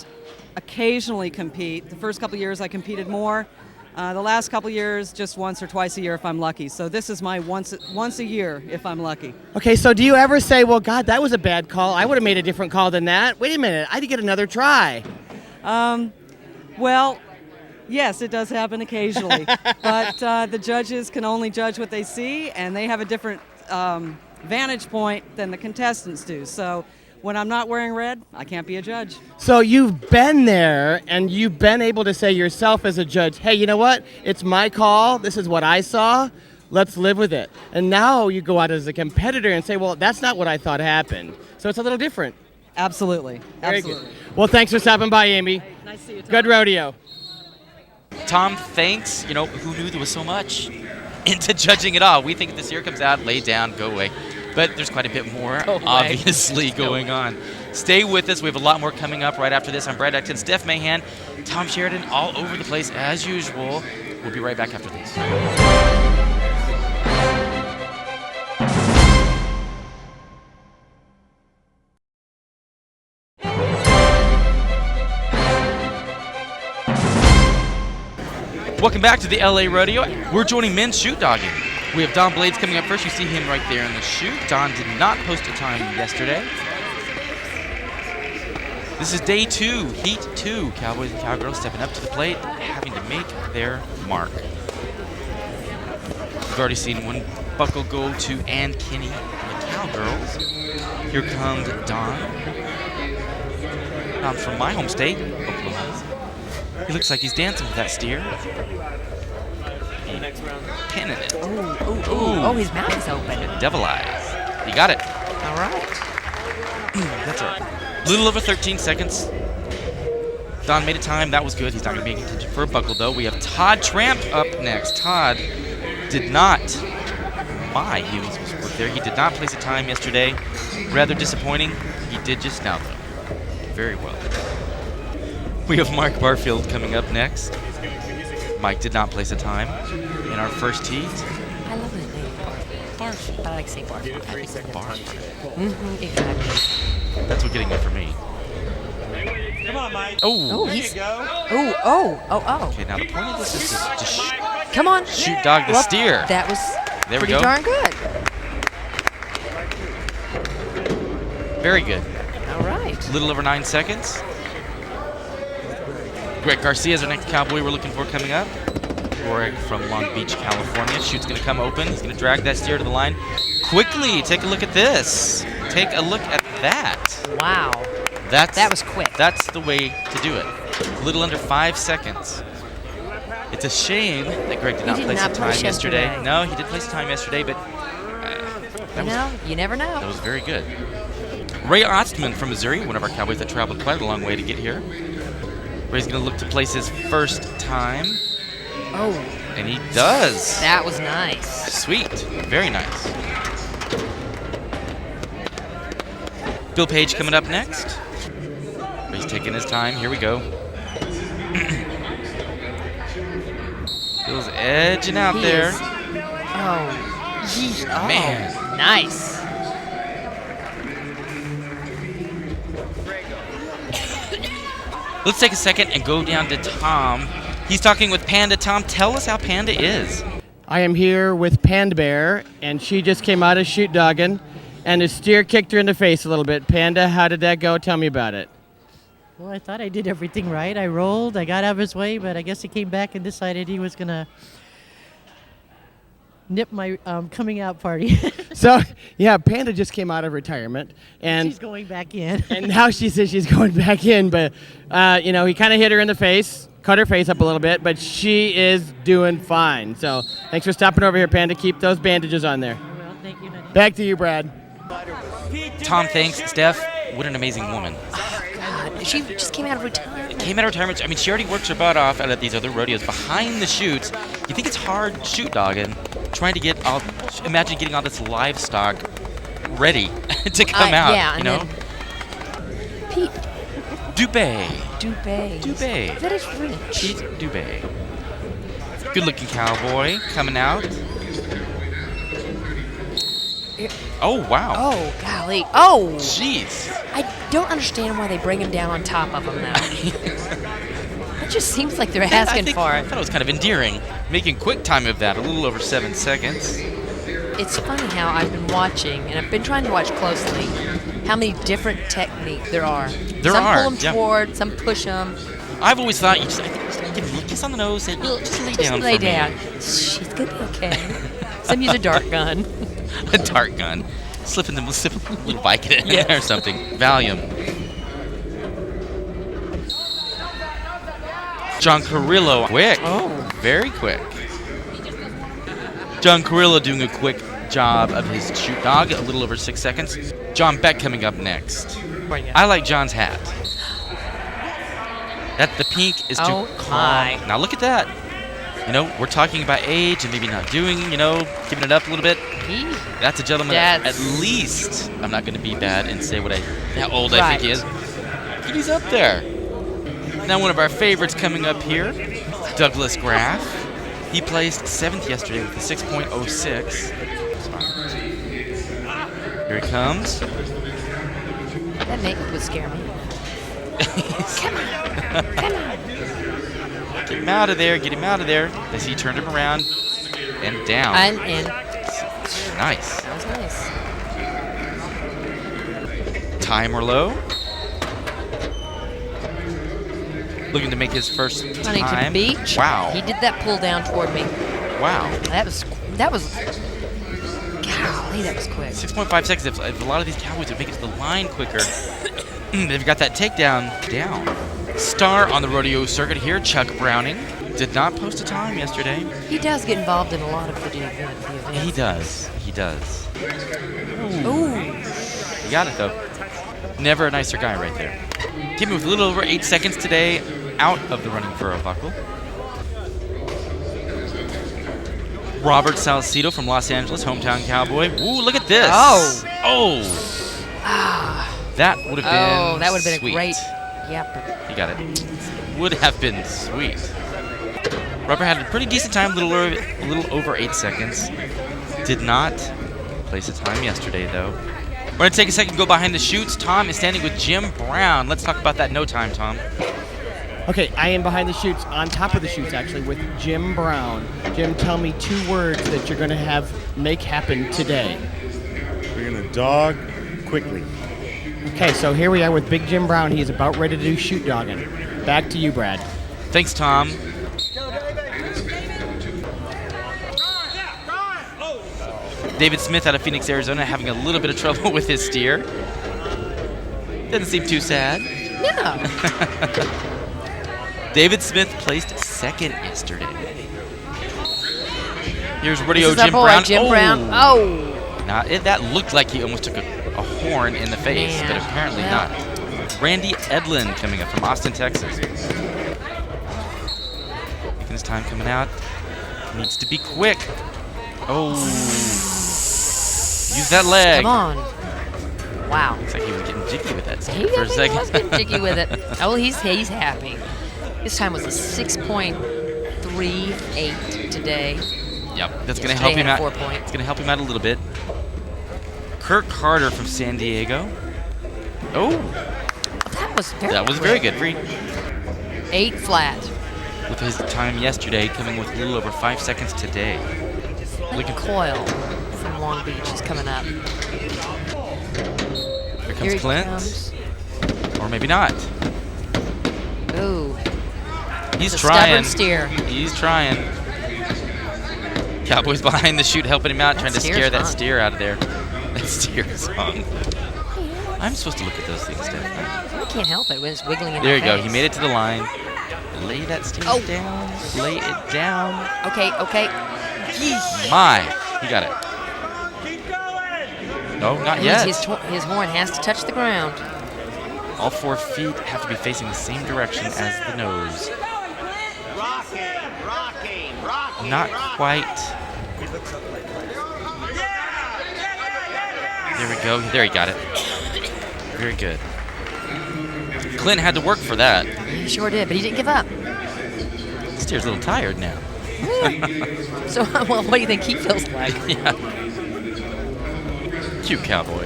occasionally compete. The first couple of years I competed more. The last couple years, just once or twice a year if I'm lucky. So this is my once a year if I'm lucky. Okay, so do you ever say, well, God, that was a bad call. I would have made a different call than that. Wait a minute, I did get another try. Well, yes, it does happen occasionally. But the judges can only judge what they see, and they have a different vantage point than the contestants do. So when I'm not wearing red, I can't be a judge. So you've been there, and you've been able to say yourself as a judge, hey, you know what? It's my call. This is what I saw. Let's live with it. And now you go out as a competitor and say, well, that's not what I thought happened. So it's a little different. Absolutely. Very good. Well, thanks for stopping by, Amy. Nice to see you, Tom. Good rodeo. Tom, thanks. Who knew there was so much into judging it all? We think this year comes out, lay down, go away. But there's quite a bit more, obviously, going on. Stay with us. We have a lot more coming up right after this. I'm Brad Acton, Steph Mahan, Tom Sheridan, all over the place as usual. We'll be right back after this. Welcome back to the LA Rodeo. We're joining men's shoot dogging. We have Don Blades coming up first. You see him right there in the chute. Don did not post a time yesterday. This is day 2, heat 2. Cowboys and cowgirls stepping up to the plate, having to make their mark. We've already seen one buckle go to Ann Kinney and the cowgirls. Here comes Don. Don from my home state, Oklahoma. He looks like he's dancing with that steer. Pinning it. Oh, his mouth is open. Devil eyes. You got it. All right. That's a little over 13 seconds. Don made a time. That was good. He's not going to be in contention for a buckle, though. We have Todd Tramp up next. Todd did not. My heels was work there. He did not place a time yesterday. Rather disappointing. He did just now, though. Very well. We have Mark Barfield coming up next. Mike did not place a time in our first heat. I love the name Barfield. But I like to say Barfield. I think it's Barfield. Exactly. That's what getting it for me. Come on, Mike. Oh, there you go. Oh. Okay, now the point of this is to come on. Shoot dog the steer. That was there we pretty go. darn good. Very good. All right. A little over 9 seconds. Greg Garcia is our next cowboy we're looking for coming up. Greg from Long Beach, California. Chute's going to come open. He's going to drag that steer to the line. Quickly, take a look at this. Take a look at that. Wow. That was quick. That's the way to do it. A little under 5 seconds. It's a shame that Greg did not place the time yesterday. No, he did place the time yesterday, but you never know. That was very good. Ray Ostman from Missouri, one of our cowboys that traveled quite a long way to get here. Ray's going to look to place his first time. Oh. And he does. That was nice. Sweet. Very nice. Bill Page coming up next. He's taking his time. Here we go. Bill's edging out there. Man. Nice. Let's take a second and go down to Tom. He's talking with Panda. Tom, tell us how Panda is. I am here with Panda Bear, and she just came out of shoot dogging, and the steer kicked her in the face a little bit. Panda, how did that go? Tell me about it. Well, I thought I did everything right. I rolled, I got out of his way, but I guess he came back and decided he was going to nip my coming out party. So, yeah, Panda just came out of retirement. And she's going back in. And now she says she's going back in, but, he kind of hit her in the face, cut her face up a little bit, but she is doing fine. So, thanks for stopping over here, Panda. Keep those bandages on there. Well, thank you, honey. Back to you, Brad. Tom, thanks. Steph, what an amazing woman. She just came out of retirement. Came out of retirement. I mean, she already works her butt off out at these other rodeos behind the chutes. You think it's hard shoot dogging, trying to get all, imagine getting all this livestock ready to come out, yeah, you know? Pete. Dubé. That is French. Pete Dubé. Good looking cowboy coming out. Oh, wow. Oh, golly. Oh. Jeez. I don't understand why they bring him down on top of him, though. It just seems like they're asking for I it. thought it was kind of endearing. Making quick time of that, a little over 7 seconds. It's funny how I've been watching, and I've been trying to watch closely, how many different techniques there are. Some pull them toward, some push them. I've always thought you just give him a kiss on the nose and just lay down lay for down. me. She's going to be okay. Some use a dart gun. A dart gun. Slip a little Vicodin in there or something. Valium. John Carrillo. Quick. Oh. Very quick. John Carrillo doing a quick job of his shoot dog. A little over 6 seconds. John Beck coming up next. I like John's hat. The pink is too calm. Now look at that. You know, we're talking about age and maybe not doing, giving it up a little bit. That's a gentleman that at least, I'm not going to be bad and say how old I think he is. He's up there. Now one of our favorites coming up here, Douglas Graff. He placed 7th yesterday with a 6.06. Here he comes. That makeup would scare me. Come on. Get him out of there. Get him out of there. As he turned him around and down. And nice. That was nice. Time or low. Looking to make his first Running time. to the beach. Wow. He did that pull down toward me. Wow. That was. Golly, that was quick. 6.5 seconds. If a lot of these cowboys would make it to the line quicker, they've got that takedown down. Star on the rodeo circuit here, Chuck Browning. Did not post a time yesterday. He does get involved in a lot of the events. He does. Ooh. You got it, though. Never a nicer guy right there. Give me with a little over 8 seconds today, out of the running for a buckle. Robert Salcedo from Los Angeles, hometown cowboy. Ooh, look at this. Oh. That would have been that would have been sweet. a great. Yep. You got it. Would have been sweet. Robert had a pretty decent time, a little over 8 seconds. Did not place a time yesterday, though. We're going to take a second to go behind the chutes. Tom is standing with Jim Brown. Let's talk about that no time, Tom. Okay, I am behind the chutes, on top of the chutes, actually, with Jim Brown. Jim, tell me 2 words that you're going to make happen today. We're going to dog quickly. Okay, so here we are with Big Jim Brown. He is about ready to do shoot dogging. Back to you, Brad. Thanks, Tom. David Smith out of Phoenix, Arizona, having a little bit of trouble with his steer. Doesn't seem too sad. Yeah. David Smith placed second yesterday. Here's Rodeo This is our Jim boy, Brown. Jim Brown. Oh. That looked like he almost took a horn in the face, Man. but apparently Well. not. Randy Edlin coming up from Austin, Texas. Making his time coming out. Needs to be quick. Oh. Use that leg. Come on. Wow. Looks like he was getting jiggy with that He for a second. was getting jiggy with it. Oh, well, he's happy. His time was a 6.38 today. Yep, that's going to Yesterday help him had a out. 4 point. It's going to help him out a little bit. Kirk Carter from San Diego. Oh, That was very good. 8 flat. With his time yesterday coming with a little over 5 seconds today. Like Coyle from Long Beach is coming up. Here comes Here he Clint. comes. Or maybe not. Ooh. He's It's a trying. stubborn steer. He's trying. Cowboys behind the chute helping him out, trying to steer's scare that hung. steer out of there. That steer is hung. I'm supposed to look at those things, Stephanie. I can't help it when it's wiggling in There my you go. face. He made it to the line. Lay that steer down. Lay it down. Okay. My. He got it. No, not yet. His horn has to touch the ground. All 4 feet have to be facing the same direction as the nose. Not quite. There we go. There he got it. Very good. Clint had to work for that. He sure did, but he didn't give up. Steer's a little tired now. So, well, what do you think he feels like? Yeah. Cute cowboy.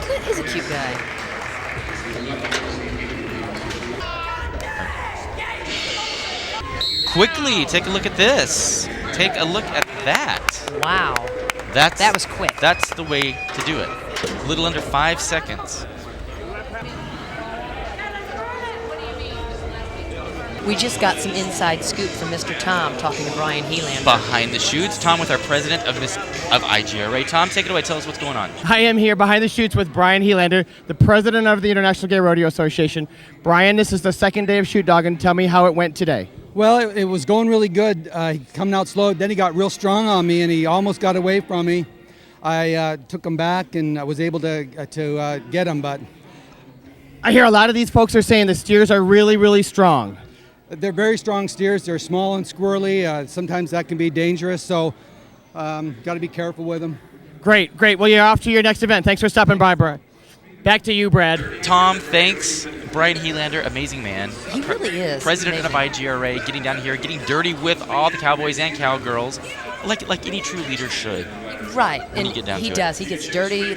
Clint is a cute guy. Quickly, take a look at this. Take a look at that. Wow. That was quick. That's the way to do it. A little under 5 seconds. We just got some inside scoop from Mr. Tom talking to Brian Helander. Behind the chutes, Tom with our president of IGRA. Tom, take it away. Tell us what's going on. I am here behind the chutes with Brian Helander, the president of the International Gay Rodeo Association. Brian, this is the second day of shoot dogging. Tell me how it went today. Well, it was going really good. Coming out slow, then he got real strong on me, and he almost got away from me. I took him back, and I was able to get him. But I hear a lot of these folks are saying the steers are really, really strong. they're very strong steers. They're small and squirrely. Sometimes that can be dangerous, so got to be careful with them. Great. Well, you're off to your next event. Thanks for stopping by, Brad. Back to you, Brad. Tom, thanks. Brian Helander, amazing man. He really is. President of IGRA, getting down here, getting dirty with all the cowboys and cowgirls, like any true leader should. Right. When And you get down he to it. does. He gets dirty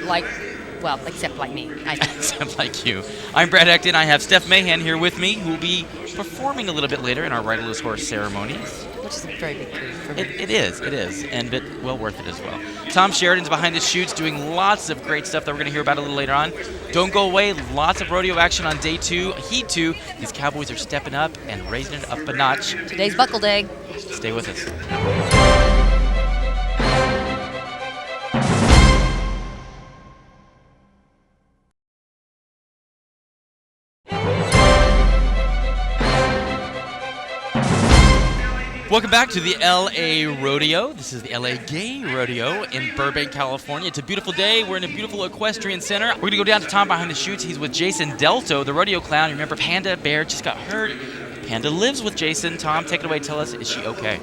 well, except like me. Except like you. I'm Brad Acton. I have Steph Mahan here with me, who will be performing a little bit later in our Riderless Horse ceremony. Which is a very big treat for me. It is, and but well worth it as well. Tom Sheridan's behind the chutes doing lots of great stuff that we're going to hear about a little later on. Don't go away. Lots of rodeo action on day 2. Heat 2. These cowboys are stepping up and raising it up a notch. Today's buckle day. Stay with us. Welcome back to the LA Rodeo. This is the LA Gay Rodeo in Burbank, California. It's a beautiful day. We're in a beautiful equestrian center. We're going to go down to Tom behind the chutes. He's with Jason Delto, the rodeo clown. Remember, Panda Bear just got hurt. Panda lives with Jason. Tom, take it away. Tell us, is she okay?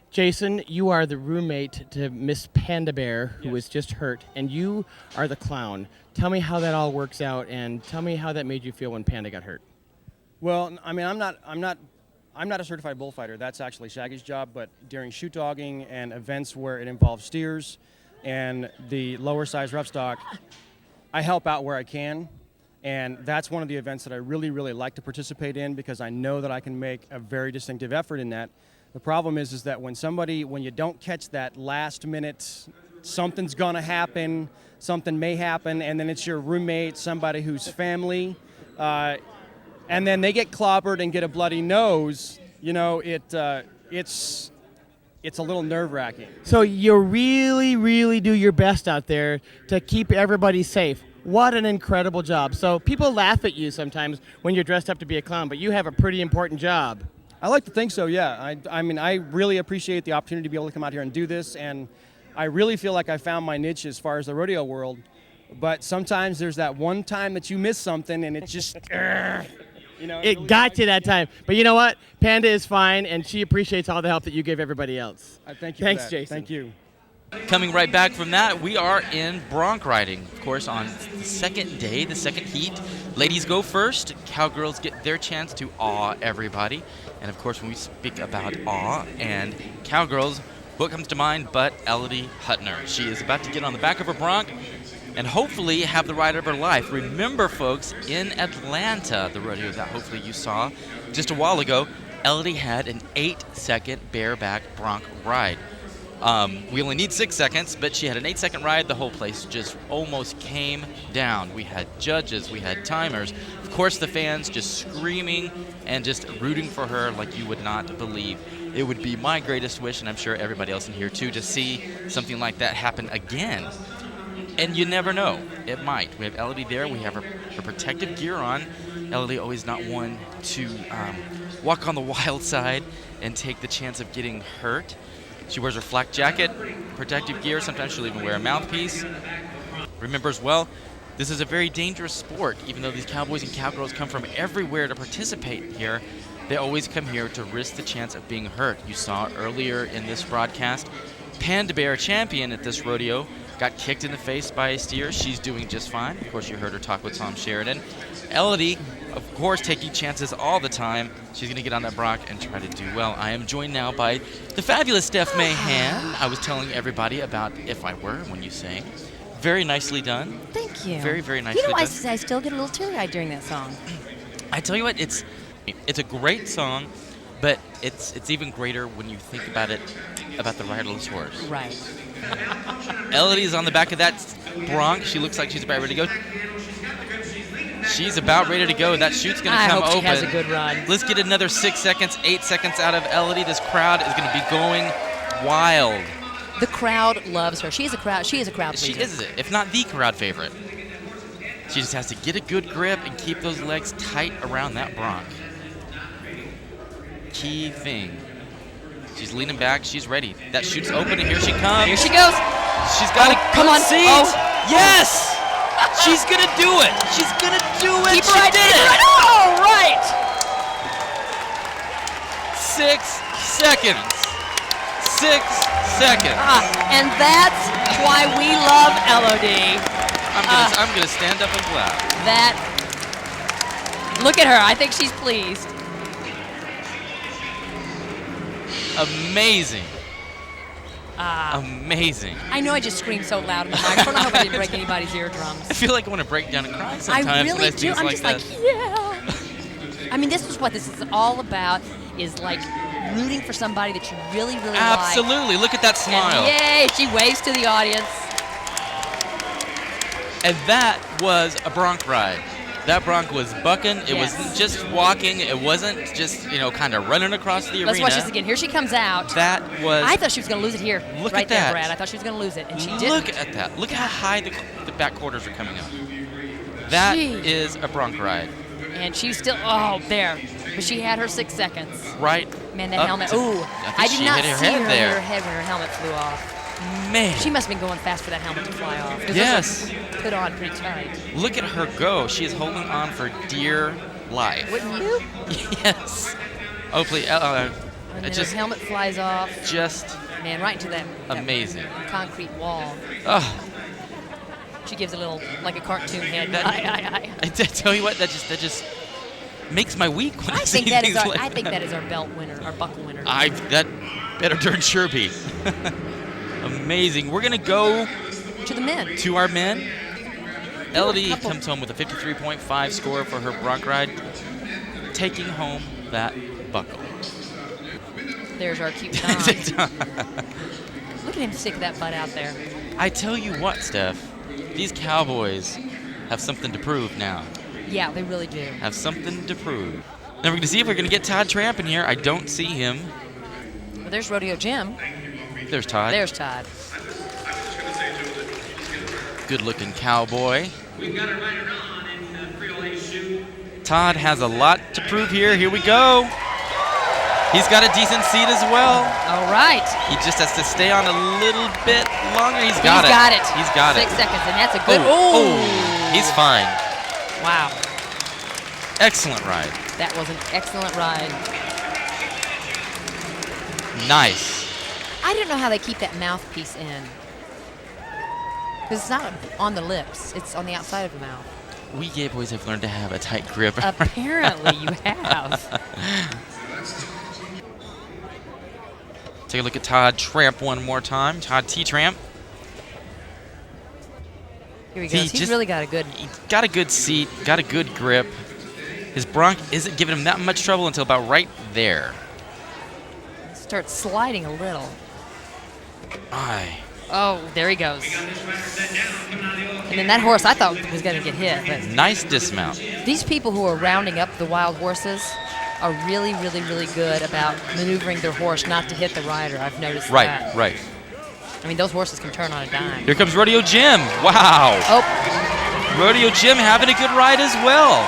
Jason, you are the roommate to Miss Panda Bear, who was just hurt, and you are the clown. Tell me how that all works out, and tell me how that made you feel when Panda got hurt. Well, I mean, I'm not a certified bullfighter. That's actually Shaggy's job. But during shoot dogging and events where it involves steers and the lower size rough stock, I help out where I can. And that's one of the events that I really, really like to participate in because I know that I can make a very distinctive effort in that. The problem is that when you don't catch that last minute something's gonna happen, something may happen, and then it's your roommate, somebody who's family, and then they get clobbered and get a bloody nose. You know, it's a little nerve-wracking. So you really, really do your best out there to keep everybody safe. What an incredible job. So people laugh at you sometimes when you're dressed up to be a clown, but you have a pretty important job. I like to think so, yeah. I mean, I really appreciate the opportunity to be able to come out here and do this, and I really feel like I found my niche as far as the rodeo world. But sometimes there's that one time that you miss something, and it just, you know. It got you that time. But you know what? Panda is fine, and she appreciates all the help that you give everybody else. Thank you. Thanks, for that. Jason. Thank you. Coming right back from that, we are in bronc riding. Of course, on the second day, the second heat. Ladies go first. Cowgirls get their chance to awe everybody. And of course, when we speak about awe and cowgirls, what comes to mind but Elodie Hutner. She is about to get on the back of her bronc and hopefully have the ride of her life. Remember, folks, in Atlanta, the rodeo that hopefully you saw just a while ago, Elodie had an 8-second bareback bronc ride. We only need 6 seconds, but she had an 8-second ride. The whole place just almost came down. We had judges, we had timers. Of course, the fans just screaming and just rooting for her like you would not believe. It would be my greatest wish, and I'm sure everybody else in here too, to see something like that happen again. And you never know. It might. We have Elodie there. We have her protective gear on. Elodie always not one to walk on the wild side and take the chance of getting hurt. She wears her flak jacket, protective gear. Sometimes she'll even wear a mouthpiece. Remember as well, this is a very dangerous sport. Even though these cowboys and cowgirls come from everywhere to participate here, they always come here to risk the chance of being hurt. You saw earlier in this broadcast, Panda Bear champion at this rodeo got kicked in the face by a steer. She's doing just fine. Of course, you heard her talk with Tom Sheridan. Elodie, of course, taking chances all the time. She's going to get on that bronc and try to do well. I am joined now by the fabulous Steph Mahan. I was telling everybody about If I Were When You Sang. Very nicely done. Thank you. Very, very nicely done. You know, done. I still get a little teary-eyed during that song. I tell you what, it's a great song, but it's even greater when you think about it, about the riderless horse. Right. Elodie's on the back of that bronc. She looks like she's about ready to go. She's about ready to go. That chute's going to come open. I hope she has a good run. Let's get another 6 seconds, 8 seconds out of Elodie. This crowd is going to be going wild. The crowd loves her. She is a crowd pleaser. She is, if not the crowd favorite. She just has to get a good grip and keep those legs tight around that bronc. Key thing. She's leaning back. She's ready. That chute's open, and here she comes. Here she goes. She's got a come on. seat. Oh. Yes! She's going to do it. She's going to do it. Keep she right, did keep it. Right. Oh, right. 6 seconds. 6 seconds. And that's why we love Elodie. I'm gonna stand up and clap. Look at her. I think she's pleased. Amazing. Amazing. I know I just screamed so loud in the microphone. I hope I didn't break anybody's eardrums. I feel like I want to break down and cry sometimes. I really when I do. see I'm like just that. like, yeah. I mean, this is what this is all about, is like rooting for somebody that you really, really Absolutely. like. Look at that smile. And yay, she waves to the audience. And that was a bronc ride. That bronc was bucking. It wasn't just walking. It wasn't just, kind of running across the arena. Let's watch this again. Here she comes out. That was... I thought she was going to lose it here. Look right at that. there, Brad. I thought she was going to lose it, and she didn't. Look at that. Look how high the back quarters are coming up. That is a bronc ride. And she's still, there. But she had her 6 seconds. Right. Man, that helmet. Ooh, I did not see her hit her head when her helmet flew off. Man. She must have been going fast for that helmet to fly off. Yes. Put on pretty tight. Look at her go. She is holding on for dear life. Wouldn't you? Yes. Oh, please. And then her helmet flies off. Just. Man, right into that amazing. Concrete wall. Oh. She gives a little, like a cartoon head. I tell you what, that just makes my week when I see think that things is our, like I think that. that is our belt winner, our buckle winner. That better darn sure be. Amazing. We're gonna go to the men. To our men. Elodie comes home with a 53.5 score for her bronc ride, taking home that buckle. There's our cute Tom. Look at him stick that butt out there. I tell you what, Steph, these cowboys have something to prove now. Yeah, they really do. Have something to prove. Now we're going to see if we're going to get Todd Tramp in here. I don't see him. Well, there's Rodeo Jim. There's Todd. There's Todd. Good-looking cowboy. We've got a rider on in the Frito-Lay chute. Todd has a lot to prove here. Here we go. He's got a decent seat as well. All right. He just has to stay on a little bit longer. He's got it. He's got it. 6 seconds, and that's a good. Oh, he's fine. Wow. Excellent ride. That was an excellent ride. Nice. I don't know how they keep that mouthpiece in. Because it's not on the lips. It's on the outside of the mouth. We gay boys have learned to have a tight grip. Apparently you have. Take a look at Todd Tramp one more time. Todd T. Tramp. Here he goes. He's really got a good... He's got a good seat, got a good grip. His bronc isn't giving him that much trouble until about right there. Starts sliding a little. Aye. Oh, there he goes. And then that horse I thought was going to get hit. But nice dismount. These people who are rounding up the wild horses are really, really, really good about maneuvering their horse not to hit the rider. I've noticed that. Right. I mean, those horses can turn on a dime. Here comes Rodeo Jim. Wow. Oh. Rodeo Jim having a good ride as well.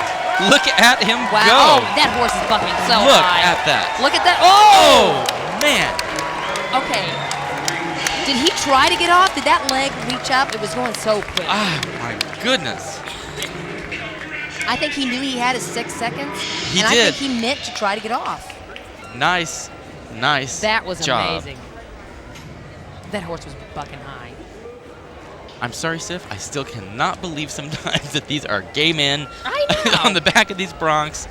Look at him wow. go. Oh, that horse is bucking so Look high. at that. Look at that. Oh! Man. Okay. Did he try to get off? Did that leg reach up? It was going so quick. Ah, my goodness. I think he knew he had his 6 seconds. He and did. I think he meant to try to get off. Nice That was job. amazing. That horse was bucking high. I'm sorry, Sif. I still cannot believe sometimes that these are gay men I on the back of these broncs.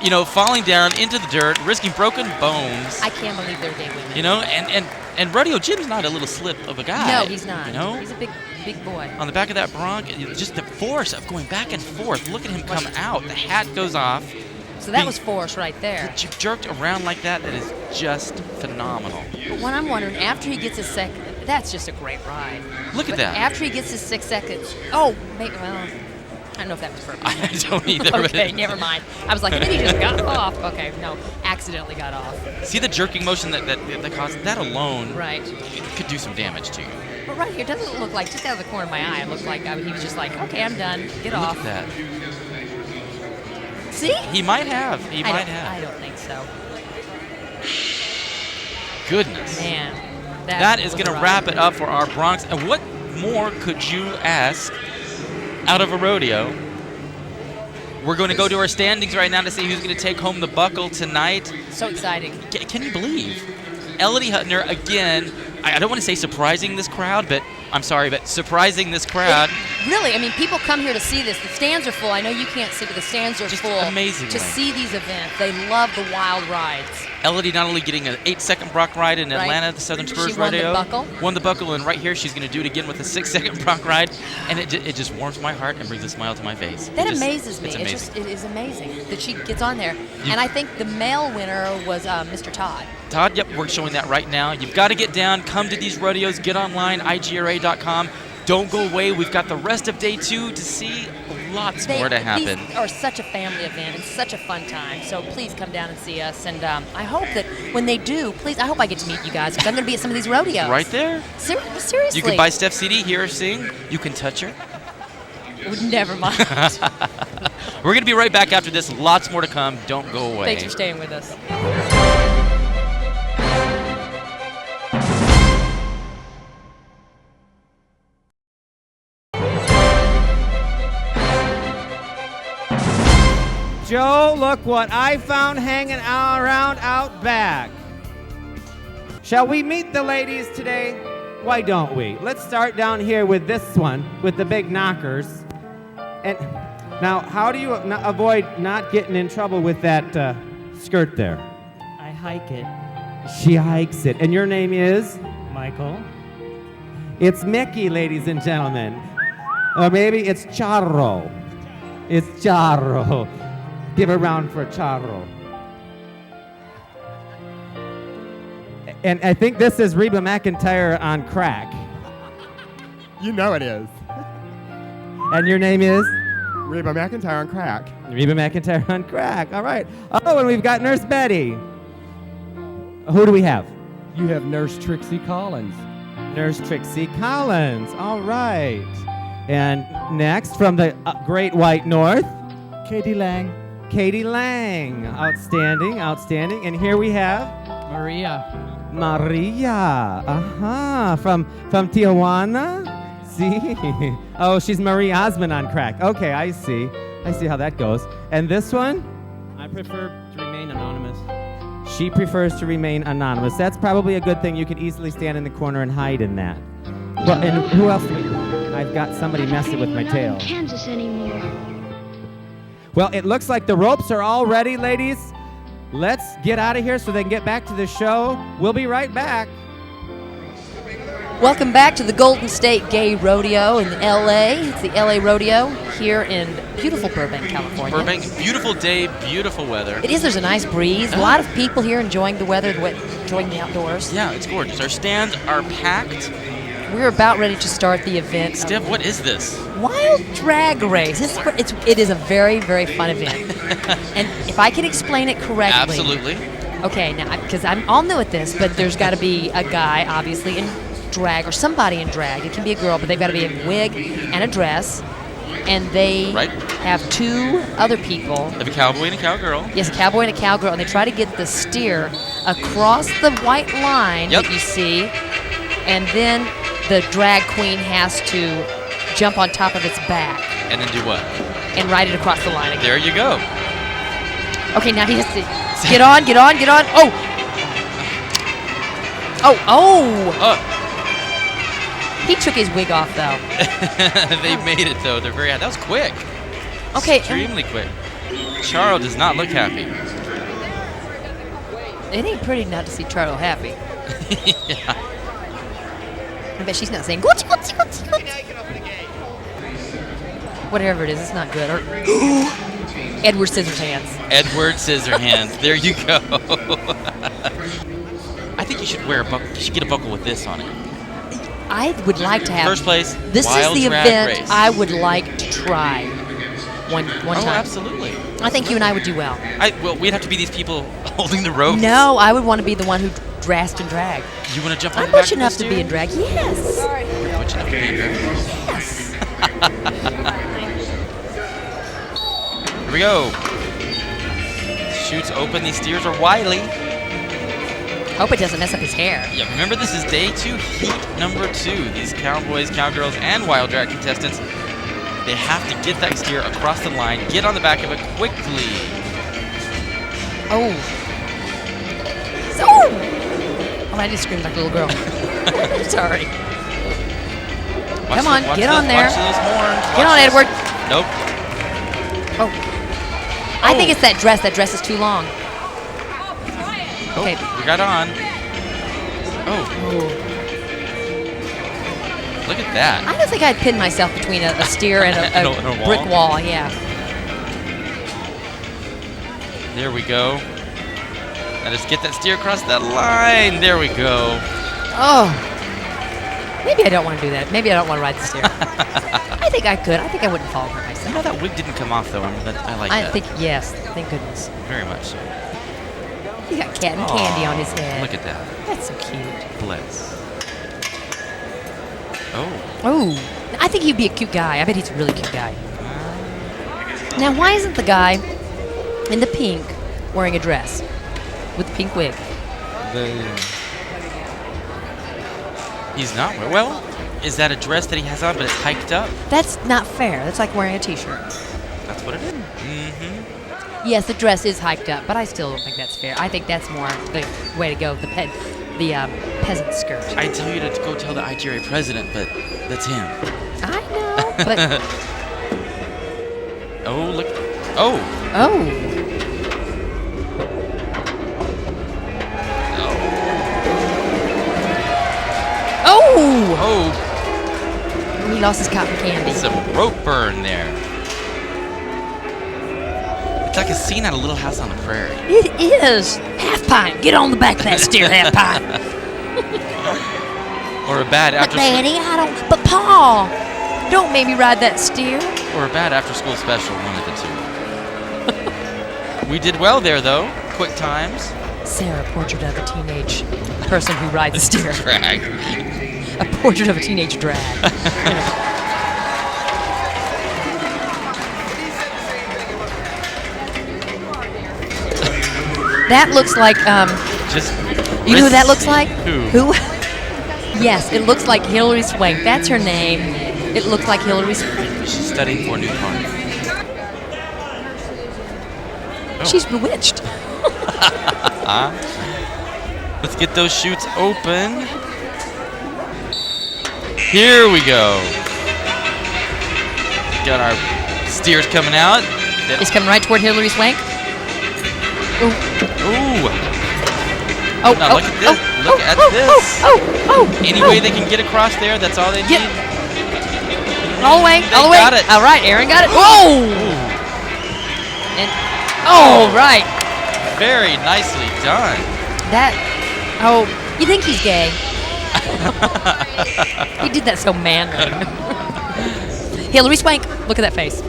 You know, falling down into the dirt, risking broken bones. I can't believe they're gay women. You know, and Rodeo Jim's not a little slip of a guy. No, he's not. You know? He's a big boy. On the back of that bronc, just the force of going back and forth. Look at him come out. The hat goes off. So that was force right there. Jerked around like that is just phenomenal. But what I'm wondering, after he gets his second, that's just a great ride. Look at that. After he gets his 6 seconds, well, I don't know if that was purpose. I don't either. Okay, never mind. I was like, and then he just got off. Okay, no, accidentally got off. See the jerking motion that caused that alone? Right. Could do some damage to you. But right here, doesn't it look like, just out of the corner of my eye, it looked like he was just like, okay, I'm done. Get off. Look at that. See? He might have. He might have. I don't think so. Goodness. Man. That is going to wrap it up for our broncs. And what more could you ask out of a rodeo? We're going to go to our standings right now to see who's going to take home the buckle tonight. So exciting. Can you believe? Elodie Hutner, again, I don't want to say surprising this crowd, but I'm sorry, but surprising this crowd. Really, I mean, people come here to see this. The stands are full. I know you can't see, but the stands are full. Amazingly. To see these events. They love the wild rides. Elodie not only getting an 8-second Brock ride in Atlanta, the Southern Spurs She won Rodeo. the buckle. Won the buckle, and right here she's going to do it again with a 6-second Brock ride, and it just warms my heart and brings a smile to my face. That amazes me. It's amazing. It is amazing that she gets on there. And I think the male winner was Mr. Todd. Todd, yep, we're showing that right now. You've got to get down, come to these rodeos, get online, igra.com. Don't go away. We've got the rest of day 2 to see lots more to happen. These are such a family event. It's such a fun time. So please come down and see us. And I hope that when they do, please, I hope I get to meet you guys because I'm going to be at some of these rodeos. Right there. Seriously. You can buy Steph CD, hear her sing. You can touch her. Never mind. We're going to be right back after this. Lots more to come. Don't go away. Thanks for staying with us. Joe, look what I found hanging around out back. Shall we meet the ladies today? Why don't we? Let's start down here with this one, with the big knockers. And now, how do you avoid not getting in trouble with that skirt there? I hike it. She hikes it. And your name is? Michael. It's Mickey, ladies and gentlemen. Or maybe it's Charro. It's Charro. Give a round for Charro. And I think this is Reba McEntire on crack. You know it is. And your name is? Reba McIntyre on crack. Reba McIntyre on crack. All right. Oh, and we've got Nurse Betty. Who do we have? You have Nurse Trixie Collins. Nurse Trixie Collins. All right. And next from the Great White North, Katie Lang. Katie Lang. Outstanding, outstanding. And here we have Maria. Maria. From Tijuana. See? Oh, she's Marie Osmond on crack. Okay, I see. I see how that goes. And this one? I prefer to remain anonymous. She prefers to remain anonymous. That's probably a good thing. You could easily stand in the corner and hide in that. Well, and who else do we? I've got somebody messing with my tail. Kansas anymore. Well, it looks like the ropes are all ready, ladies. Let's get out of here so they can get back to the show. We'll be right back. Welcome back to the Golden State Gay Rodeo in LA. It's the LA Rodeo here in beautiful Burbank, California. Burbank, beautiful day, beautiful weather. It is. There's a nice breeze. A lot of people here enjoying the weather, enjoying the outdoors. Yeah, it's gorgeous. Our stands are packed. We're about ready to start the event. Steph, what is this? Wild Drag Race. It is a very, very fun event. And if I can explain it correctly. Absolutely. Okay, now, because I'm all new at this, but there's got to be a guy, obviously, in drag, or somebody in drag. It can be a girl, but they've got to be in a wig and a dress. And they have two other people. They have a cowboy and a cowgirl. Yes, a cowboy and a cowgirl, and they try to get the steer across the white line that you see, and then the drag queen has to jump on top of its back. And then do what? And ride it across the line again. There you go. Okay, now he has to get on. Oh! He took his wig off, though. They made it, though. They're very happy. That was quick. Okay. Extremely quick. Charo does not look happy. It ain't pretty not to see Charlo happy. Yeah. I bet she's not saying, "Goochie, goochie, goochie, goochie." Whatever it is, it's not good. Or Edward Scissorhands. Edward Scissorhands. There you go. I think you should wear a buckle. You should get a buckle with this on it. I would like to have. First place. This Wild is the Drag event Race. I would like to try one time. Absolutely. I think you and I would do well. Well, we'd have to be these people holding the ropes. No, I would want to be the one who dressed in drag. You want to jump on I'm the back butch of enough the to be in drag. Yes. You're butch enough to be in drag. Yes. Here we go. Chutes open. These steers are wily. Hope it doesn't mess up his hair. Yeah, remember this is day 2, heat number 2. These cowboys, cowgirls, and wild drag contestants, they have to get that steer across the line, get on the back of it quickly. Oh, I just screamed like a little girl. Sorry. Come on, get on there. Watch those horns. Get on, Edward. Nope. Oh. I think it's that dress. That dress is too long. Okay. We got on. Oh. Look at that. I don't think I'd pin myself between a steer and a brick wall. Yeah. There we go. Now just get that steer across that line. There we go. Oh. Maybe I don't want to do that. Maybe I don't want to ride the steer. I think I could. I think I wouldn't fall for myself. You know that wig didn't come off though. I like that. I think yes. Thank goodness. Very much so. He got cat and candy on his head. Look at that. That's so cute. Bless. Oh. I think he'd be a cute guy. I bet he's a really cute guy. Now, why isn't the guy in the pink wearing a dress with the pink wig? He's not. Well, is that a dress that he has on, but it's hiked up? That's not fair. That's like wearing a T-shirt. That's what it is. Mm-hmm. Yes, the dress is hiked up, but I still don't think that's fair. I think that's more the way to go. The peasant skirt. I tell you to go tell the IGRA president, but that's him. I know, but oh look! Oh! He lost his cotton candy. Some rope burn there. It's like a scene out of Little House on the Prairie. It is. Half pint. Get on the back of that steer, half pint. Or a bad after. But Daddy, I don't. But Oh, don't make me ride that steer. Or a bad after-school special, one of the two. We did well there, though. Quick times. Sarah, portrait of a teenage person who rides a steer. Drag. A portrait of a teenage drag. That looks like, Just you know who that looks like? Who? Yes, it looks like Hillary Swank. That's her name. It looks like Hillary Swank. She's studying for a new part. Oh. She's bewitched. Let's get those chutes open. Here we go. Got our steers coming out. He's coming right toward Hillary Swank. Ooh. Ooh. Oh, now look at this. Look at this. Any way they can get across there, that's all they need. All the way. They All the way. got it. All right, Aaron got it. Whoa! And right. Very nicely done. You think he's gay? He did that so manly. Hillary Swank, look at that face.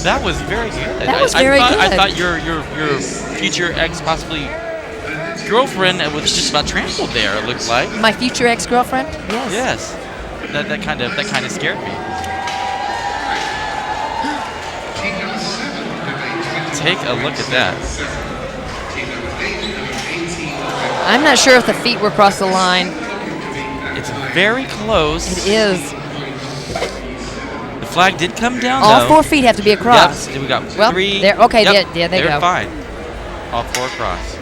That was very good. That was very good. I thought your future ex, possibly girlfriend, was just about trampled there. It looked like My future ex-girlfriend? Yes. Yes. That kind of scared me. Take a look at that. I'm not sure if the feet were across the line. It's very close. It is. The flag did come down, All though. 4 feet have to be across. Yep. We got Well, 3. there- okay, Yep. yeah, they They're go. fine. All 4 across.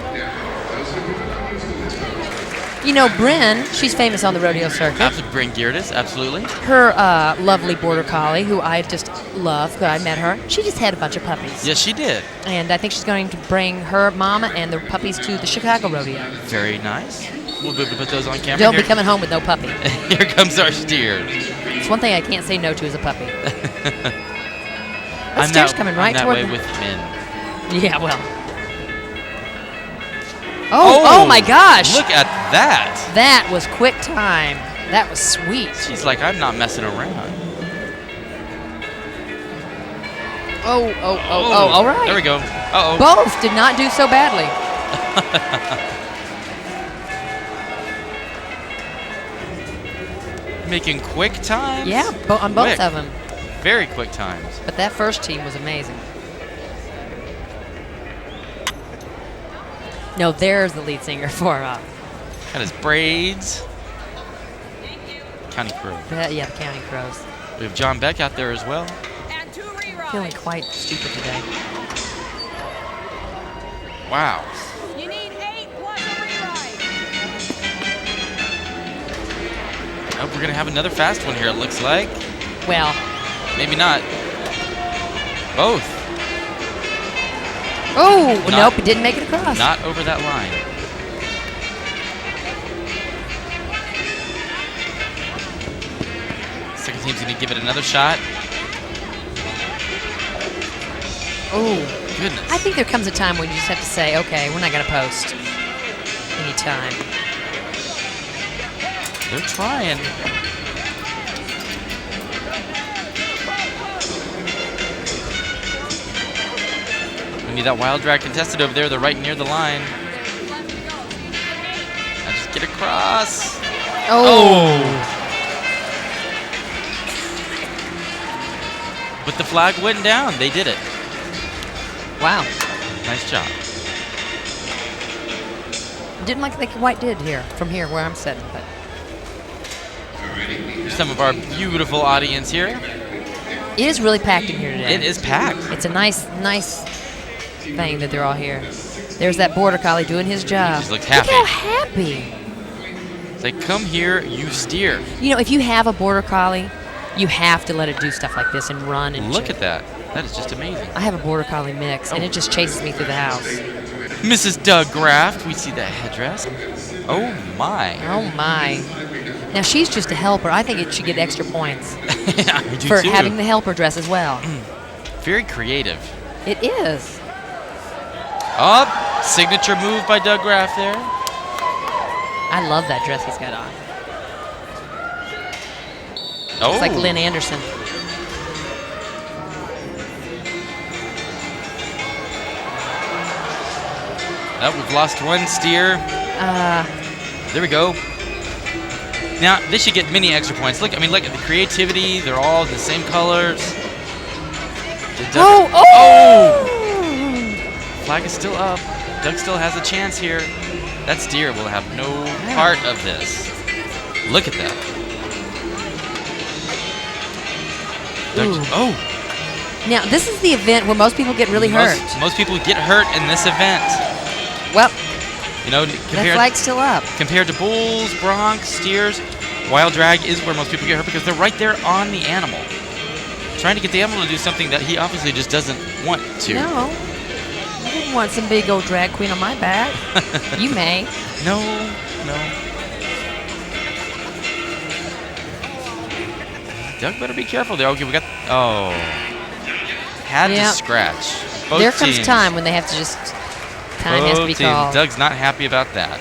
You know, Bryn, she's famous on the rodeo circuit. Absolutely. Bryn Geerdes, absolutely. Her lovely border collie, who I just love, because I met her, she just had a bunch of puppies. Yes, she did. And I think she's going to bring her mama and the puppies to the Chicago Rodeo. Very nice. We'll put those on camera. Don't be Here- coming home with no puppy. Here comes our steer. It's one thing I can't say no to is a puppy. I'm steer's coming right I'm that toward way me. with men. Yeah, well. Oh my gosh. Look at that. That was quick time. That was sweet. She's like, I'm not messing around. Oh, all right. There we go. Uh-oh. Both did not do so badly. Making quick times. Yeah, on both Quick. of them. Very quick times. But that first team was amazing. No, there's the lead singer for Got his braids. County Crow. the County Crows. We have John Beck out there as well. Feeling quite stupid today. Wow. You need 8 plus a rewrite. Oh, we're gonna have another fast one here. It looks like. Well, maybe not. Both. Oh, Not- nope, it didn't make it across. Not over that line. Second team's gonna give it another shot. Oh, goodness. I think there comes a time when you just have to say, okay, we're not going to post anytime. They're trying. We need that wild drag contested over there. They're right near the line. Now just get across. Oh. But the flag went down. They did it. Wow. Nice job. Didn't like they quite did here, from here where I'm sitting, but Here's some of our beautiful audience here. it is really packed in here today. It is packed. It's a nice thing that they're all here. There's that border collie doing his job. He just looks happy. Look how happy. It's like, come here, you steer. You know, if you have a border collie, you have to let it do stuff like this and run and Look at that. That is just amazing. I have a border collie mix, and it just chases me through the house. Mrs. Doug Graft, we see that headdress. Oh my. Oh my. Now she's just a helper. I think it should get extra points I do for too. having the helper dress as well. Very creative. It is. Up. Signature move by Doug Graft there. I love that dress he's got on. Oh. It's like Lynn Anderson. Oh, we've lost one steer. There we go. Now, they should get many extra points. Look, I mean, look at the creativity. They're all the same colors. Oh! Flag is still up. Doug still has a chance here. That steer will have no part of this. Look at that. Doug, Now, this is the event where most people get really hurt. Most people get hurt in this event. Well, you know, that flag's still up. Compared to bulls, broncs, steers, wild drag is where most people get hurt because they're right there on the animal. Trying to get the animal to do something that he obviously just doesn't want to. No. I didn't want some big old drag queen on my back. You may. No. Doug better be careful there. Okay, we got... Oh. Had to scratch. Both there comes teams. time when they have to just... Time has to be called. Doug's not happy about that.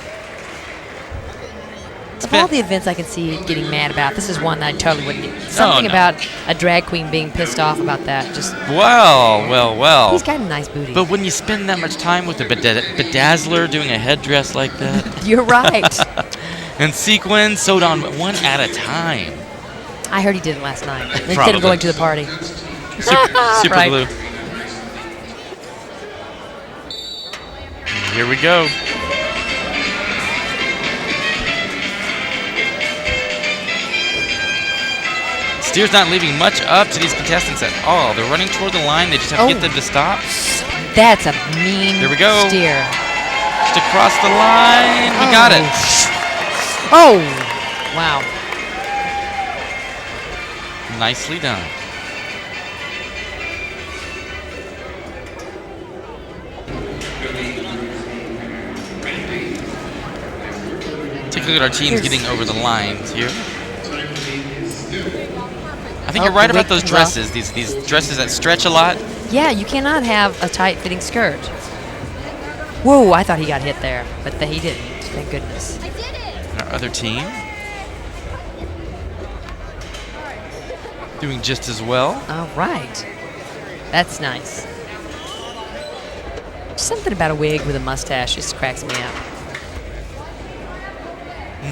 Of all the events I can see getting mad about, this is one that I totally wouldn't get. Something about a drag queen being pissed off about that. Just Well. He's got a nice booty. But when you spend that much time with a bedazzler doing a headdress like that. You're right. And sequins sewed on one at a time. I heard he did it last night. Instead of going to the party. Super right. glue. Here we go. Steer's not leaving much up to these contestants at all. They're running toward the line. They just have to get them to stop. That's a mean There we go. steer. Just across the line. He got it. Oh, wow. Nicely done. Take a look at our teams getting over the lines here. I think you're right about those dresses. These dresses that stretch a lot. Yeah, you cannot have a tight-fitting skirt. Whoa, I thought he got hit there, but he didn't. Thank goodness. And our other team doing just as well. All right. That's nice. Something about a wig with a mustache just cracks me up.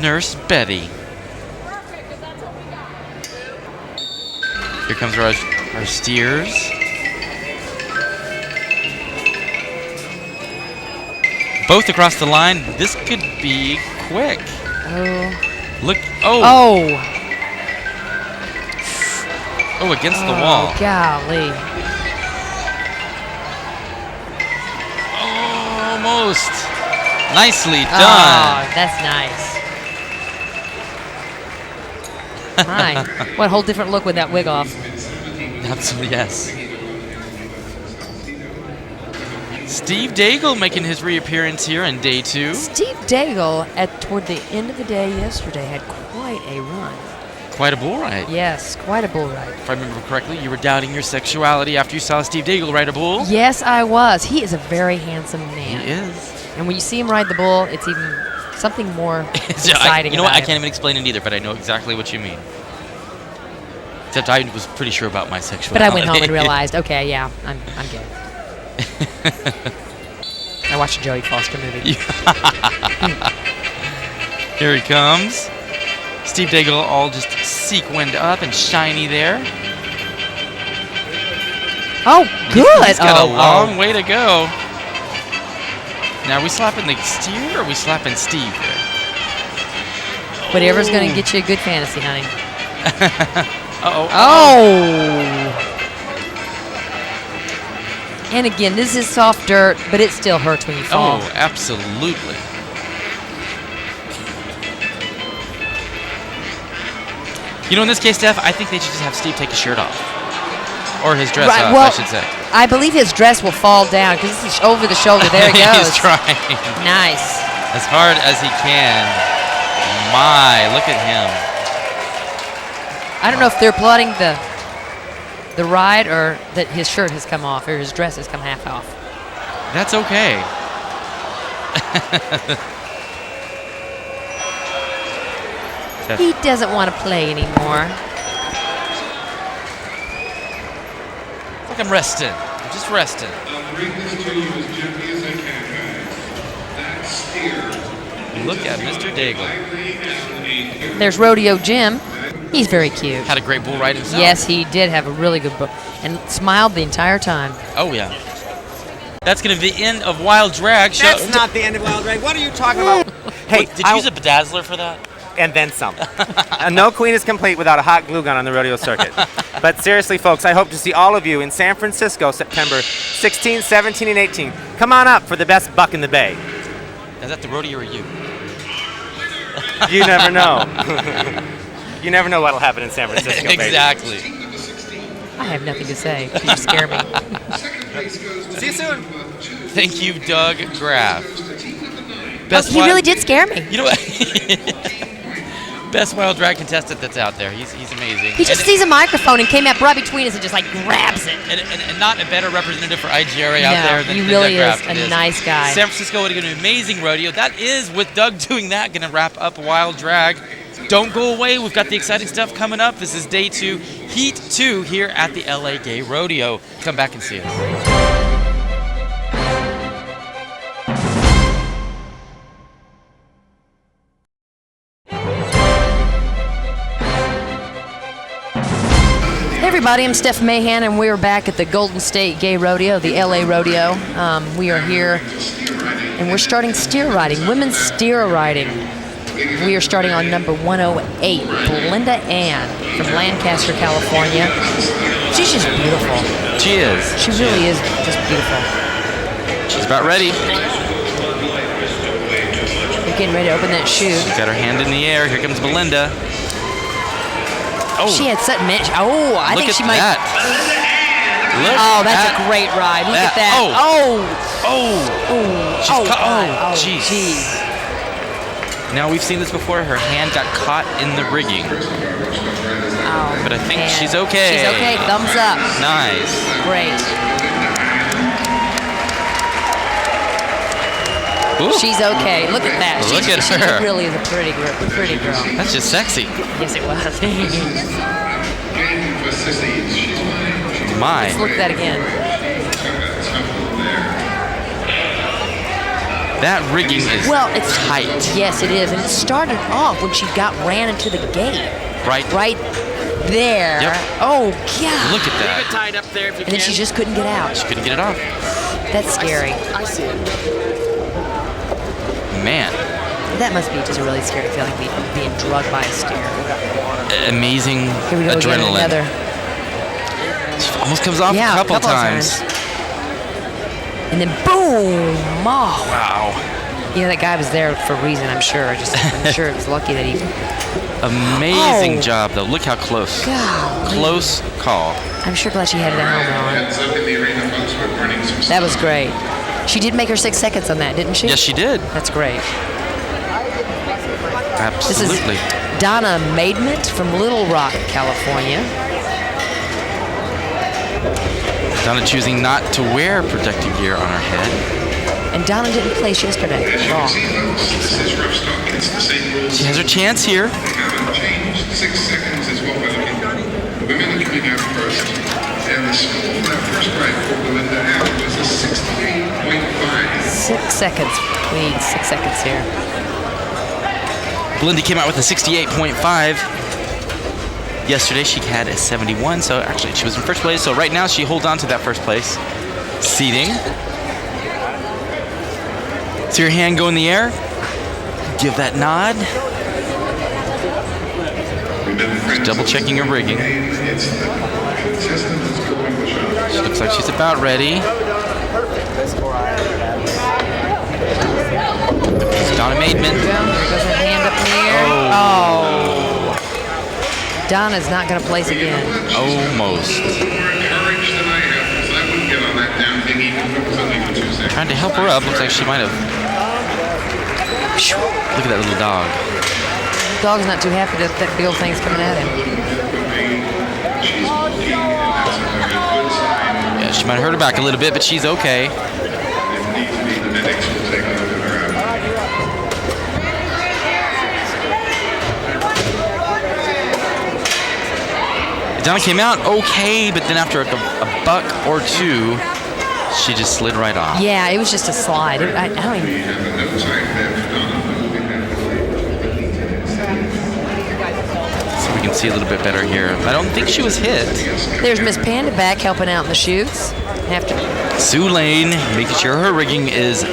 Nurse Betty. Here comes our steers. Both across the line. This could be quick. Oh. Look. Oh. Oh. Oh, against the wall. Golly. Almost. Nicely done. Oh, that's nice. My, what a whole different look with that wig off. Absolutely, yes. Steve Daigle making his reappearance here in day 2. Steve Daigle, toward the end of the day yesterday, had quite a run. Quite a bull ride. Yes, quite a bull ride. If I remember correctly, you were doubting your sexuality after you saw Steve Daigle ride a bull. Yes, I was. He is a very handsome man. He is. And when you see him ride the bull, it's even something more exciting. You know what? I about can't even explain it either, but I know exactly what you mean. Except I was pretty sure about my sexuality. But I went home and realized, okay, yeah, I'm gay. I watched a Jodie Foster movie. Here he comes. Steve Daigle all just sequined up and shiny there. Oh, good. He's got a long way to go. Now, are we slapping the steer or are we slapping Steve here? Whatever's going to get you a good fantasy, honey. Uh-oh. Oh. And again, this is soft dirt, but it still hurts when you fall. Oh, absolutely. You know, in this case, Steph, I think they should just have Steve take his shirt off. Or his dress off, well, I should say. I believe his dress will fall down because this is over the shoulder. There it goes. He's trying. Nice. As hard as he can. My, look at him. I don't know if they're plotting the ride or that his shirt has come off or his dress has come half off. That's okay. He doesn't want to play anymore. like I'm resting. I'm just resting. I'll bring this to you as gently as I can, guys. That steer. Look at Mr. Daigle. There's Rodeo Jim. He's very cute. Had a great bull ride himself. Yes, he did have a really good book and smiled the entire time. Oh, yeah. That's going to be the end of Wild Drag. That's not the end of Wild Drag. What are you talking about? Hey, Did you use a bedazzler for that? And then some. No queen is complete without a hot glue gun on the rodeo circuit. But seriously, folks, I hope to see all of you in San Francisco, September 16, 17, and 18. Come on up for the best buck in the bay. Is that the rodeo or you? You never know. You never know what'll happen in San Francisco, baby. Exactly. I have nothing to say. You scare me. See you soon. Thank you, Doug Graff. He really did scare me. You know what? Best Wild Drag contestant that's out there. He's amazing. He just sees a microphone and came up right between us and just like grabs it. And not a better representative for IGRA out there than he really Doug is Graff. a nice guy. San Francisco would have been an amazing rodeo. That is, with Doug doing that, going to wrap up Wild Drag. Don't go away. We've got the exciting stuff coming up. This is day 2, Heat 2 here at the LA Gay Rodeo. Come back and see us. Hey everybody, I'm Steph Mahan, and we're back at the Golden State Gay Rodeo, the LA Rodeo. We are here, and we're starting steer riding, women's steer riding. We are starting on number 108, Belinda Ann from Lancaster, California. She's just beautiful. She is. She really is just beautiful. She's about ready. We're getting ready to open that chute. She's got her hand in the air. Here comes Belinda. Oh. She had such match. Oh, I think she might. Look that's a great ride. Look at that. Jeez. Now we've seen this before. Her hand got caught in the rigging. But I think she's okay. She's okay. Thumbs up. Nice. Great. Ooh. She's okay. Look at that. Look at she her. really is a pretty girl. That's just sexy. Yes, it was. My. Let's look at that again. That rigging is it's tight. Yes, it is. And it started off when she ran into the gate. Right there. Yep. Oh, God. Look at that. Leave it tied up there if you And then she just couldn't get out. She couldn't get it off. That's scary. I see it. Man. That must be just a really scary feeling, being drugged by a steer. Amazing Here we go adrenaline. Again, another. She almost comes off a couple times. And then boom! Oh. Wow. You know, that guy was there for a reason, I'm sure. I'm sure it was lucky that he... Amazing job, though. Look how close. God. Close call. I'm sure glad she had the helmet on. That was great. She did make her 6 seconds on that, didn't she? Yes, she did. That's great. Absolutely. This is Donna Maidment from Little Rock, California. Donna choosing not to wear protective gear on her head. And Donna didn't place yesterday at all. She has her chance here. 6 seconds is what we're looking for. Women are coming out first. And the score of that first ride for Belinda Ann was a 68.5. 6 seconds. We need 6 seconds here. Belinda came out with a 68.5. Yesterday she had a 71, so actually she was in first place. So right now she holds on to that first place seating. See her hand go in the air. Give that nod. She's double checking her rigging. She looks like she's about ready. Donna Maidment. There goes her hand up in the air. Oh. Donna's not going to place again. Almost. Trying to help her up. Looks like she might have. Look at that little dog. Dog's not too happy that big old thing's coming at him. Yeah, she might have hurt her back a little bit, but she's okay. It Donna came out okay, but then after a buck or two, she just slid right off. Yeah, it was just a slide. I don't even. So we can see a little bit better here. I don't think she was hit. There's Miss Panda back helping out in the chutes. Sue Lane making sure her rigging is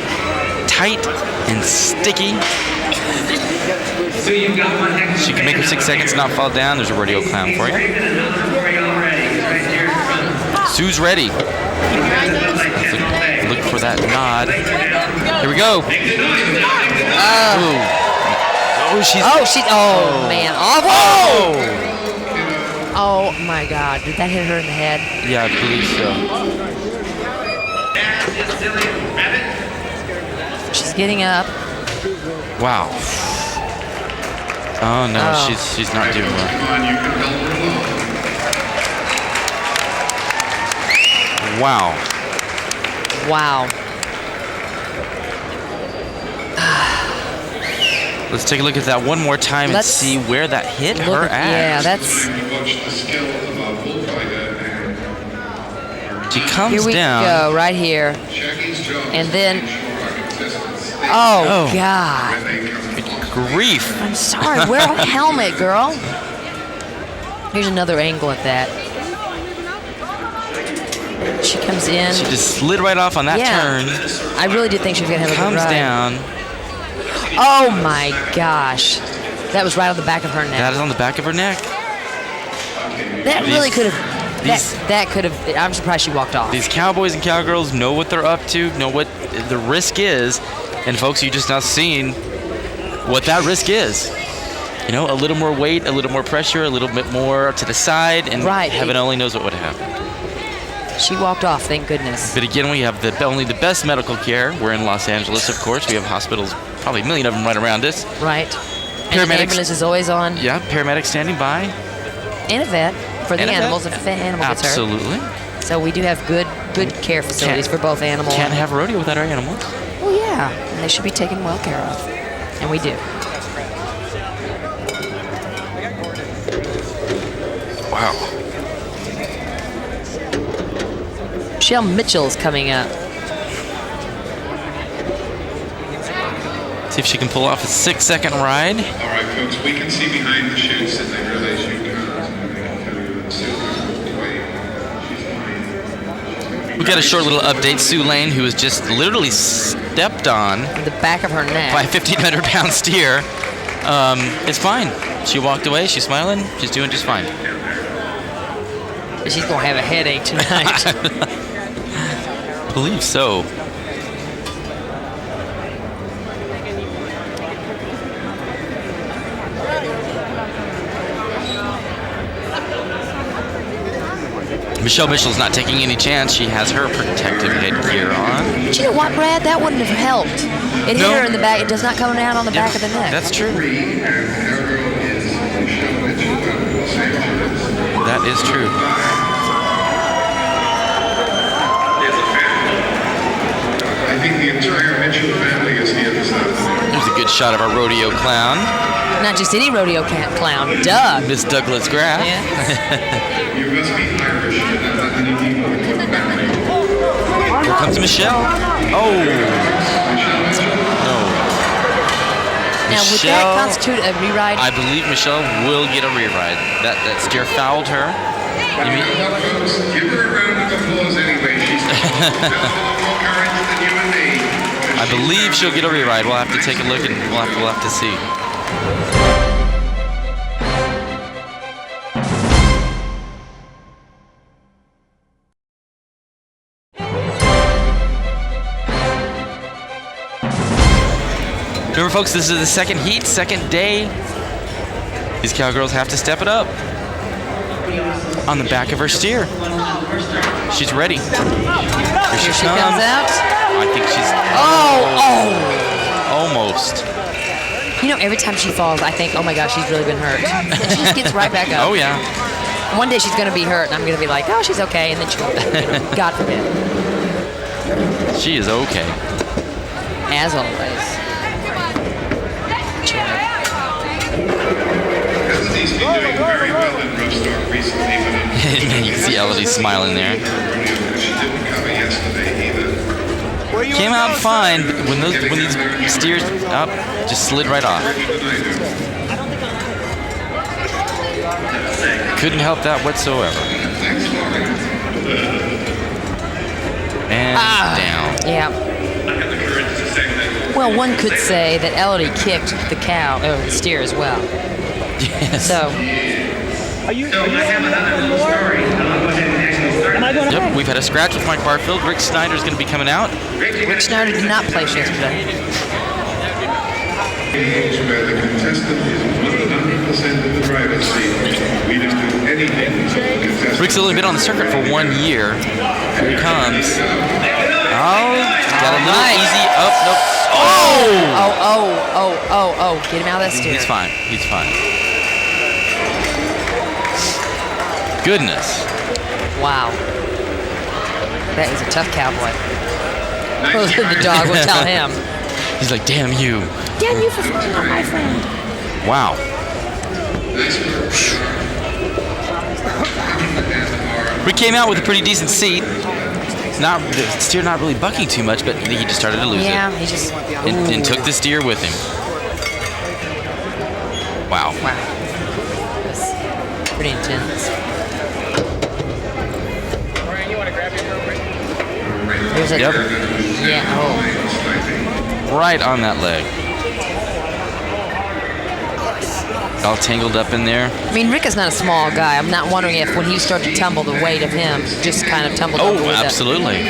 tight and sticky. She can make her 6 seconds not fall down. There's a rodeo clown for you. Sue's ready. Look for that nod. Here we go. Oh, man. Oh, my God. Did that hit her in the head? Yeah, I believe so. She's getting up. Wow. Oh, no, she's not doing well. Wow. Wow. Let's take a look at that one more time and see where that hit her at. Yeah, that's... She comes here we down. Go, right here. And then... Oh, God. Grief. I'm sorry. Wear a helmet, girl. Here's another angle at that. She comes in. She just slid right off on that turn. I really did think she was going to have a good ride. Comes down. Oh, my gosh. That was right on the back of her neck. That is on the back of her neck. That really could have... That could have... I'm surprised she walked off. These cowboys and cowgirls know what they're up to, know what the risk is. And, folks, you just now seen what that risk is. You know, a little more weight, a little more pressure, a little bit more to the side, and heaven only knows what would happen. She walked off, thank goodness. But again, we have only the best medical care. We're in Los Angeles, of course. We have hospitals, probably a million of them right around us. Right. And the ambulance is always on. Yeah, paramedics standing by. And a vet for the And a vet. animals if an animal gets hurt. Absolutely. So we do have good care facilities for both animals. Can't have rodeo without our animals. Well, yeah, and they should be taken well care of. And we do. Wow. Michelle Mitchell's coming up. See if she can pull off a 6-second ride. All right, folks, we can see behind the chutes and they realize you We got a short little update. Sue Lane, who was just literally stepped on the back of her neck by a 1,500-pound steer, is fine. She walked away. She's smiling. She's doing just fine. But she's going to have a headache tonight. I believe so. Michelle Mitchell's not taking any chance. She has her protective headgear on. But you know what, Brad? That wouldn't have helped. It hit her in the back. It does not come down on the back of the neck. That's true. That is true. I think the entire Mitchell family is here this afternoon. There's a good shot of our rodeo clown. Not just any rodeo clown. Doug. Miss Douglas Graff. You must be Irish. Here comes Michelle. Oh. No. Now, would that constitute a reride? I believe Michelle will get a reride. That steer fouled her. You mean? Give her a round of applause anyway. She's got more courage than you and me. I believe she'll get a reride. We'll have to take a look and we'll have to see. Remember, folks, this is the second heat, second day. These cowgirls have to step it up. On the back of her steer. She's ready. Here she comes out. I think she's... Almost. You know, every time she falls, I think, oh my gosh, she's really been hurt. And she just gets right back up. Oh, yeah. One day she's going to be hurt, and I'm going to be like, oh, she's okay. And then she'll, God forbid. She is okay. As always. As the Elody's been doing very well in rough stock recently, but You can see Elodie smiling there. she didn't cover yesterday either. Came out fine when these steers up, just slid right off. Couldn't help that whatsoever. And down. Yeah. Well, one could say that Elodie kicked the the steer as well. Yes. So. Are you more? Am I going to Yep, we've had a scratch with Mike Barfield. Rick Snyder's going to be coming out. Rick Snyder did not place yesterday. Where the contestant is 100% in the driver's seat. We just do anything so the contestant. Rick's only been on the circuit for 1 year. Here he comes. Oh, got a little easy up. Nope. Oh. Get him out of that steer. He's fine. He's fine. Goodness. Wow. That is a tough cowboy. The dog will tell him. He's like, damn you. Damn you for flying on my friend. Wow. We came out with a pretty decent seat. The steer not really bucking too much, but he just started to lose it. Yeah, he just... And took the steer with him. Wow. That's pretty intense. There's a... Yep. Yeah, Right on that leg. All tangled up in there. I mean, Rick is not a small guy. I'm not wondering if when he started to tumble, the weight of him just kind of tumbled up with it. Absolutely.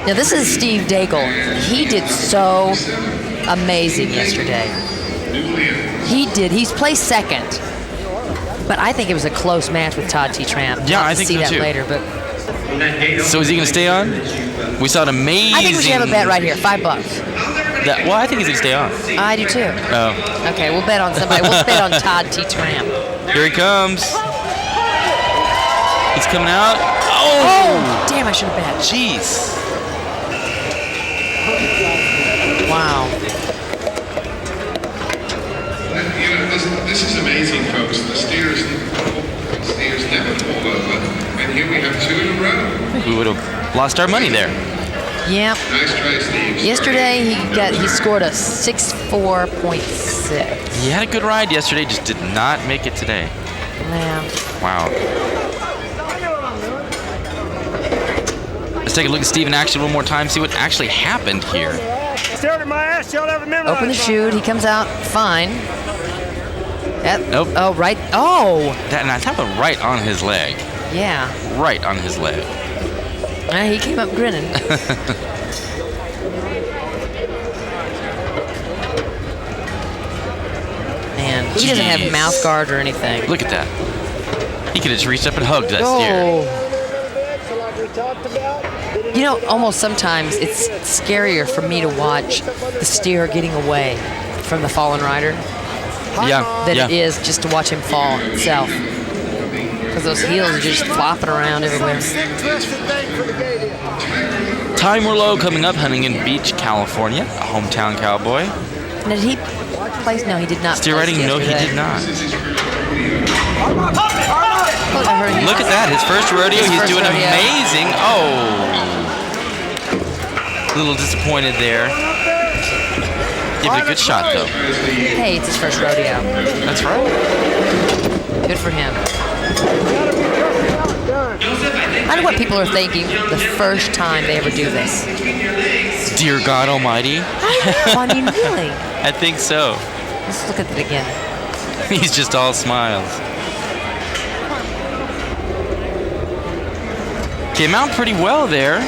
Now, this is Steve Daigle. He did so amazing yesterday. He's placed second. But I think it was a close match with Todd T. Tramp. Yeah, I'll I think see so that too. later, but So is he going to stay on? We saw an amazing... I think we should have a bet right here, $5. Well, I think he's going to stay on. I do too. Oh. Okay, we'll bet on somebody. We'll bet on Todd T. Tramp. Here he comes. He's coming out. Oh, damn, I should have bet. Jeez. Wow. You know, this is amazing, folks. The steers never fall over, and here we have 2 in a row. We would have lost our money there. Yep. Nice try, Steve. Yesterday he scored a 64.6. He had a good ride yesterday, just did not make it today. Yeah. Wow. Let's take a look at Steve in action one more time, see what actually happened here. Open the chute. He comes out fine. Nope. Oh, right. Oh. And I thought it right on his leg. Yeah. Right on his leg. He came up grinning. Man, he doesn't have mouth guard or anything. Look at that. He could have just reached up and hugged that steer. You know, almost sometimes it's scarier for me to watch the steer getting away from the fallen rider than it is just to watch him fall itself. Because those heels are just flopping around everywhere. Ty Merlot coming up, Huntington Beach, California, a hometown cowboy. Did he place? No, he did not. Steer riding? No, he did not. Look at that, his first rodeo. He's doing amazing. Oh. A little disappointed there. Give it a good shot, though. Hey, it's his first rodeo. That's right. Good for him. I wonder what people are thinking the first time they ever do this. Dear God Almighty. I mean, really? I think so. Let's look at it again. He's just all smiles. Came out pretty well there,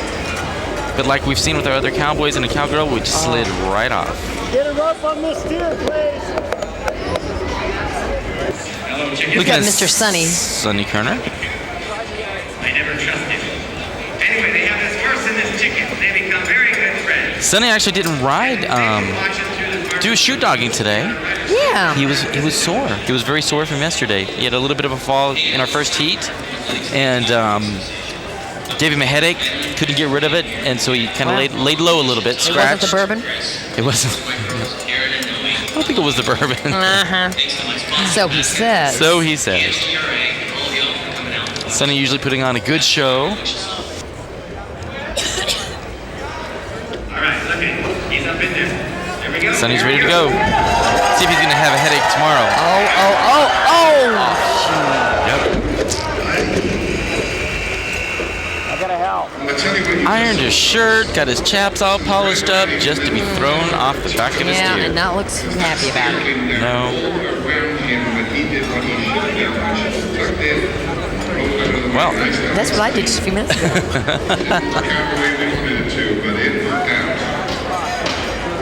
but like we've seen with our other cowboys and a cowgirl, we just slid right off. Get a rope on this steer, please. Look at Mr. Sonny. Sonny Kerner. I never trusted. Anyway, they have this horse and this chicken. They become very good friends. Sonny actually didn't ride, do shoot dogging today. Yeah. He was sore. He was very sore from yesterday. He had a little bit of a fall in our first heat, and gave him a headache. Couldn't get rid of it, and so he kind of laid low a little bit. Scratched. It wasn't the bourbon? It wasn't. I don't think it was the bourbon. Uh-huh. So he says. So he says. Sonny usually putting on a good show. All right, okay. He's up in there. There we go. Sonny's ready to go. See if he's gonna have a headache tomorrow. Ironed his shirt, got his chaps all polished up just to be thrown off the back of his Yeah, steer. and not looks happy about it. No. Well, That's what I did just a few minutes ago.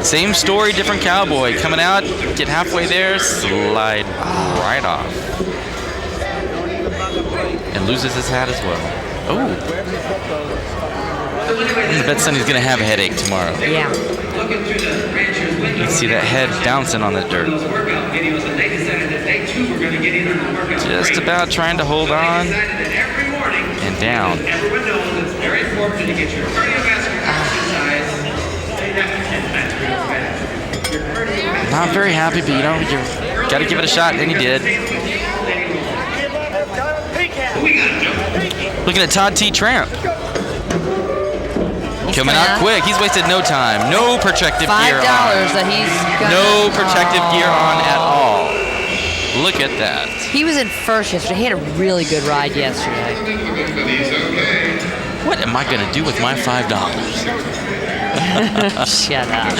same story, different cowboy. Coming out, get halfway there, slide right off. And loses his hat as well. Oh. I bet Sonny's gonna have a headache tomorrow. Yeah. You can see that head bouncing on the dirt. Just about trying to hold on and down. Everyone knows it's very important to get your cardiovascular exercise. Not very happy, but you know, you gotta give it a shot, and he did. Looking at Todd T. Tramp. Coming out quick. He's wasted no time. No protective gear on. $5 that he's got. No protective gear on at all. Look at that. He was in first yesterday. He had a really good ride yesterday. What am I gonna do with my $5? Shut up.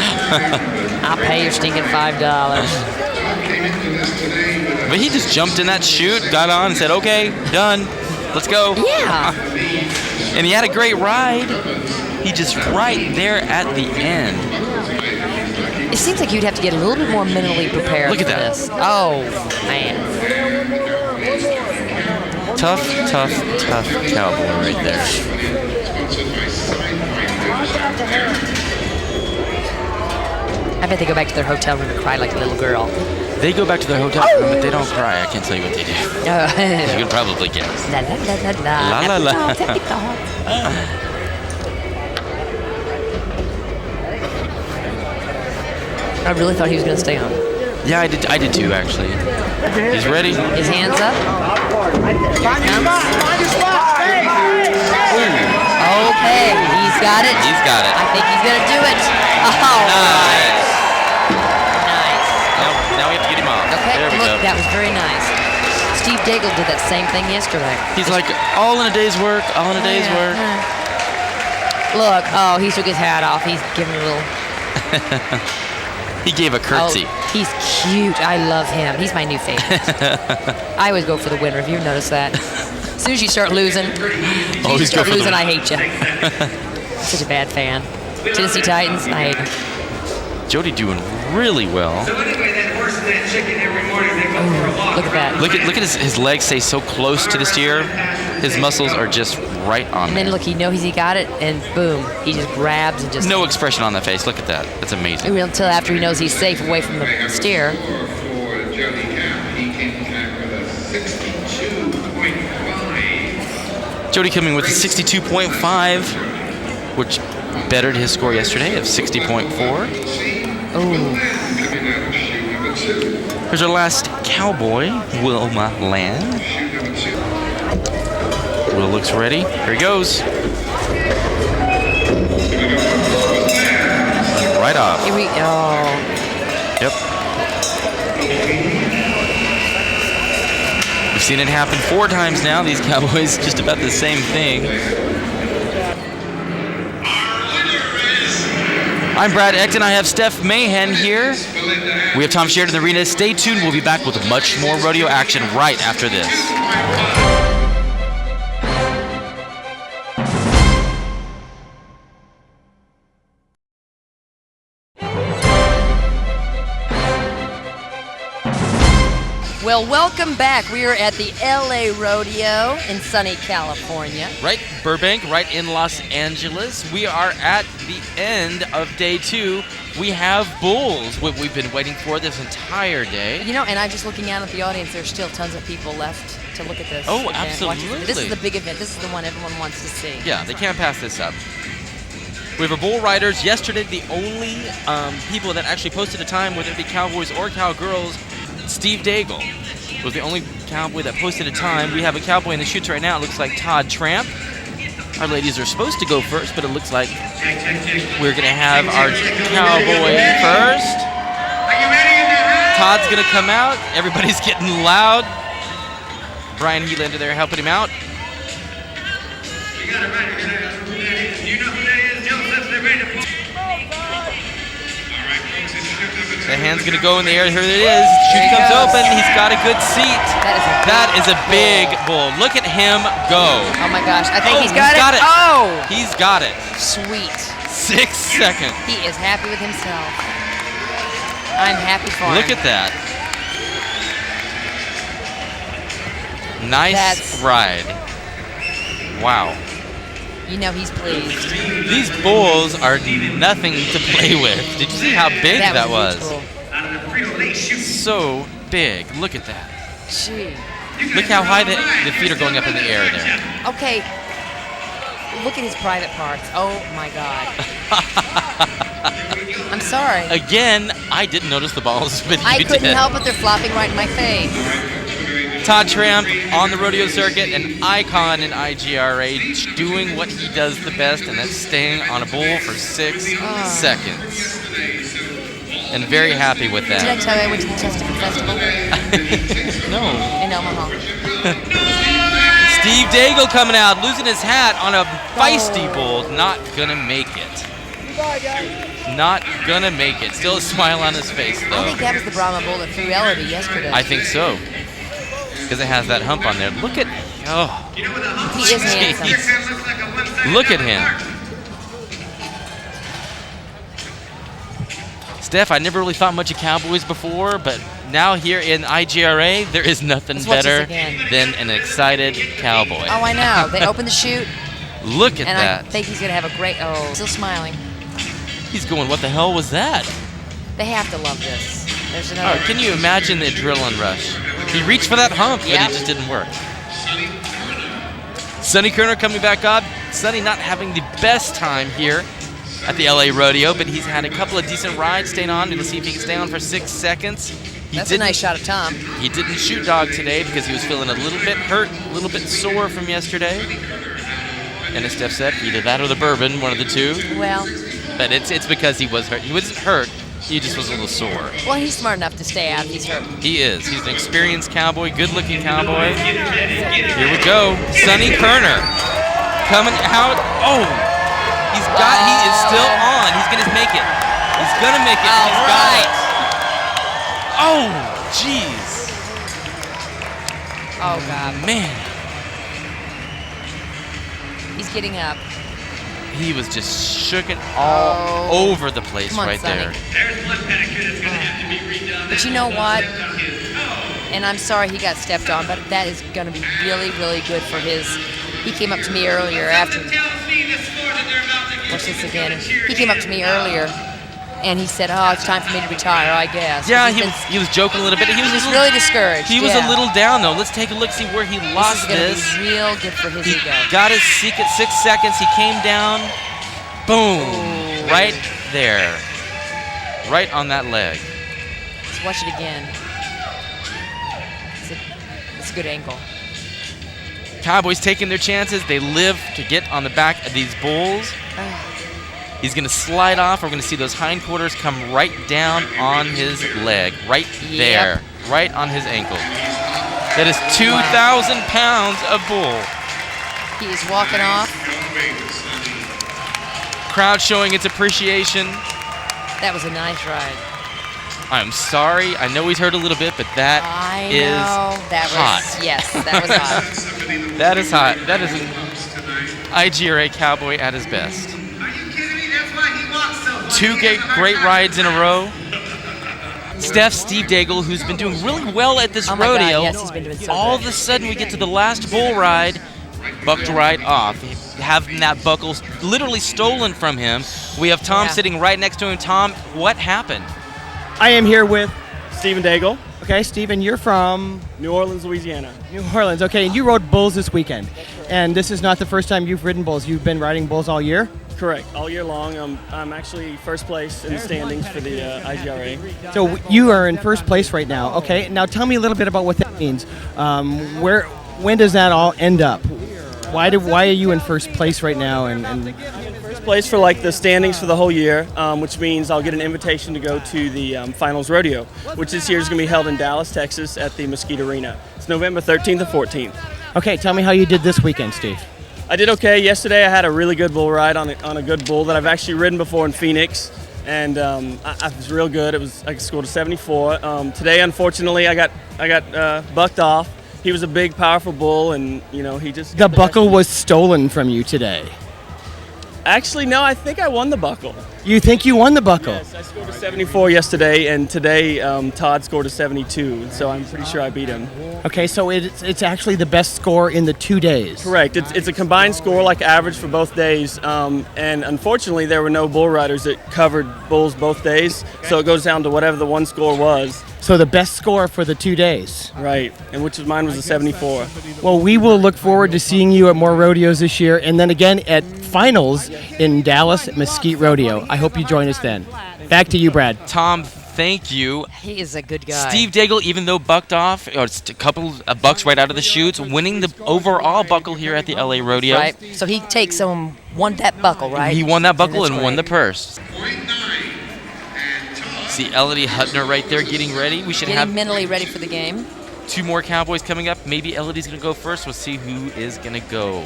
I'll pay your stinking $5. But he just jumped in that chute, got on, and said, "Okay, done. Let's go." Yeah. And he had a great ride. He just right there at the end. It seems like you'd have to get a little bit more mentally prepared Look at for that. this. Oh, man. Tough cowboy right there. I bet they go back to their hotel room and cry like a little girl. They go back to their hotel room, but they don't cry. I can't tell you what they do. You can probably guess. La la la la La la la. I really thought he was going to stay on. Yeah, I did too, actually. He's ready. His hands up. Okay, he's got it. He's got it. I think he's going to do it. Oh, Nice. Now we have to get him off. okay. There we Look, go. that was very nice. Steve Daigle did that same thing yesterday. He's like, all in a day's work, all in a day's work. Look, oh, he took his hat off. He's giving a little... He gave a curtsy. Oh, he's cute. I love him. He's my new favorite. I always go for the winner. Have you noticed that? As soon as you start losing, I hate you. Such a bad fan. Tennessee Titans, I hate them. Jody doing really well. So anyway, that horse and that chicken every morning they go for a walk. Look at that. Look at his legs stay so close to the steer. His muscles are just right on And there. then look, he knows he got it, and boom, he just grabs and just... No expression on that face. Look at that. That's amazing. Until after he knows he's safe away from the steer. For Jody Camp, he came back with a 62.5. Jody coming with a 62.5, which bettered his score yesterday of 60.4. Oh. Here's our last cowboy, Wilma Land. Will looks ready. Here he goes. Right off. Here we go. Yep. We've seen it happen 4 times now. These cowboys, just about the same thing. I'm Brad Ecton. I have Steph Mahan here. We have Tom Sheridan in the arena. Stay tuned. We'll be back with much more rodeo action right after this. Well, welcome back. We are at the LA Rodeo in sunny California. Right, Burbank, right in Los Angeles. We are at the end of day 2. We have bulls, what we've been waiting for this entire day. You know, and I'm just looking out at the audience. There's still tons of people left to look at this. Oh, event, watch absolutely. This is the big event. This is the one everyone wants to see. Yeah, they can't pass this up. We have our bull riders. Yesterday, the only people that actually posted a time, whether it be cowboys or cowgirls, Steve Daigle was the only cowboy that posted a time. We have a cowboy in the chutes right now. It looks like Todd Tramp. Our ladies are supposed to go first, but it looks like we're going to have our cowboy first. Todd's going to come out. Everybody's getting loud. Brian Helander there helping him out. The hand's going to go in the air. Here it is. Chute comes open. He's got a good seat. That is a big bull. Look at him go. Oh my gosh. I think he's got it. Oh! He's got it. Sweet. 6 seconds. He is happy with himself. I'm happy for him. Look at that. Nice ride. Wow. You know he's pleased. These bulls are nothing to play with. Did you see how big that was? So big. Look at that. Gee. Look how high the feet are going up in the air there. Okay. Look at his private parts. Oh my God. I'm sorry. Again, I didn't notice the balls, but I couldn't help it. They're flopping right in my face. Todd Tramp on the rodeo circuit, an icon in IGRA, doing what he does the best, and that's staying on a bull for 6 seconds. And very happy with that. Did I tell you I went to the Testicle Festival? No. In Omaha. Steve Daigle coming out, losing his hat on a feisty bull. Not gonna make it. Not gonna make it. Still a smile on his face, though. I think that was the Brahma bull that threw Elodie yesterday. I think so. Because it has that hump on there. Look at, he is handsome. Look at him. Steph, I never really thought much of cowboys before, but now here in IGRA, there is nothing better than an excited cowboy. Oh, I know. They opened the chute. Look at that. And I think he's going to have a great, still smiling. He's going, what the hell was that? They have to love this. There's another. Can you imagine the adrenaline rush? He reached for that hump, but it just didn't work. Sonny Kerner coming back up. Sonny not having the best time here at the LA Rodeo, but he's had a couple of decent rides, staying on. We'll see if he can stay on for 6 seconds. That's a nice shot of Tom. He didn't shoot dog today because he was feeling a little bit hurt, a little bit sore from yesterday. And as Steph said, either that or the bourbon, one of the two. Well. But it's because he was hurt. He wasn't hurt. He just was a little sore. Well, he's smart enough to stay out if he's hurt. He is. He's an experienced cowboy, good-looking cowboy. Here we go. Sonny Kerner coming out. Oh, he is still on. He's going to make it. He's going to make it. All right. Oh, jeez. Oh, God. Man. He's getting up. He was just shooken all over the place on, right Sonny. there. But you know what? And I'm sorry he got stepped on, but that is going to be really, really good for his. He came up to me earlier after. Watch this again. He came up to me earlier, and he said, "Oh, it's time for me to retire, I guess." Yeah, he was joking a little bit. He was really discouraged. He was a little down though. Let's take a look, see where he lost this. Is going to be real good for his ego. Got his seek at 6 seconds. He came down. Boom! Right there, right on that leg. Let's watch it again. It's a good angle. Cowboys taking their chances. They live to get on the back of these bulls. He's going to slide off. We're going to see those hindquarters come right down on his leg, right there, right on his ankle. That is 2,000 pounds of bull. He is walking off. Crowd showing its appreciation. That was a nice ride. I'm sorry. I know he's hurt a little bit, but that is hot. Yes, that was hot. That is hot. That is an IGRA cowboy at his best. 2 great rides in a row. Steve Daigle, who's been doing really well at this rodeo. God, yes, he's been doing so all good. of a sudden, we get to the last bull ride, bucked right off, having that buckle literally stolen from him. We have Tom sitting right next to him. Tom, what happened? I am here with Stephen Daigle. Okay, Stephen, you're from New Orleans, Louisiana. New Orleans. Okay, and you rode bulls this weekend. And this is not the first time you've ridden bulls. You've been riding bulls all year? Correct. All year long. I'm actually first place in the standings for the IGRA. So you are in first place right now. Okay, now tell me a little bit about what that means. When does that all end up? Why are you in first place right now? And First place for like the standings for the whole year, which means I'll get an invitation to go to the finals rodeo, which this year is going to be held in Dallas, Texas, at the Mesquite Arena. It's November 13th and 14th. Okay, tell me how you did this weekend, Steve. I did okay. Yesterday I had a really good bull ride on a good bull that I've actually ridden before in Phoenix, and I was real good. I scored a 74. Today, unfortunately, I got bucked off. He was a big, powerful bull, and he just... The buckle was stolen from you today. Actually, no, I think I won the buckle. You think you won the buckle? Yes, I scored a 74 yesterday, and today Todd scored a 72, so I'm pretty sure I beat him. Okay, so it's actually the best score in the 2 days. Correct. It's a combined score, like average for both days, and unfortunately there were no bull riders that covered bulls both days, so it goes down to whatever the one score was. So the best score for the 2 days. Right, and mine was a 74. Well, we will look forward to seeing you at more rodeos this year, and then again at finals in Dallas at Mesquite Rodeo. I hope you join us then. Back to you, Brad. Tom, thank you. He is a good guy. Steve Daigle, even though bucked off, or just a couple of bucks right out of the chutes, winning the overall buckle here at the LA Rodeo. Right. So he takes won that buckle, right? He won that buckle and won great. the purse. See Elodie Hutner right there getting ready. We should Getting have mentally ready for the game. 2 more Cowboys coming up. Maybe Elodie's going to go first. We'll see who is going to go.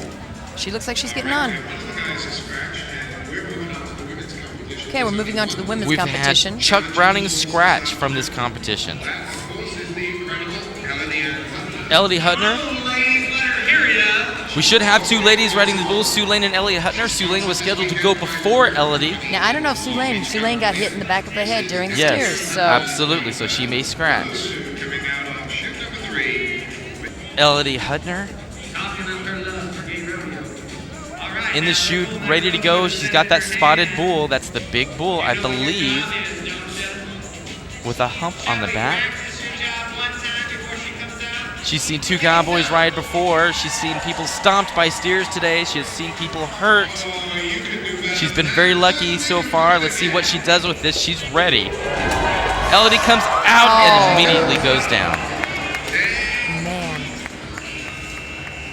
She looks like she's getting on. Okay, we're moving on to the women's We've competition. had Chuck Browning scratch from this competition. Elodie Hutner. We should have 2 ladies riding the bulls, Sue Lane and Elliot Hutner. Sue Lane was scheduled to go before Elodie. Now, I don't know if Sue Lane got hit in the back of the head during the steers. So. Absolutely. So she may scratch. Elodie Hutner in the chute, ready to go. She's got that spotted bull. That's the big bull, I believe, with a hump on the back. She's seen 2 Cowboys ride before. She's seen people stomped by steers today. She has seen people hurt. She's been very lucky so far. Let's see what she does with this. She's ready. Elodie comes out and immediately goes down. Man.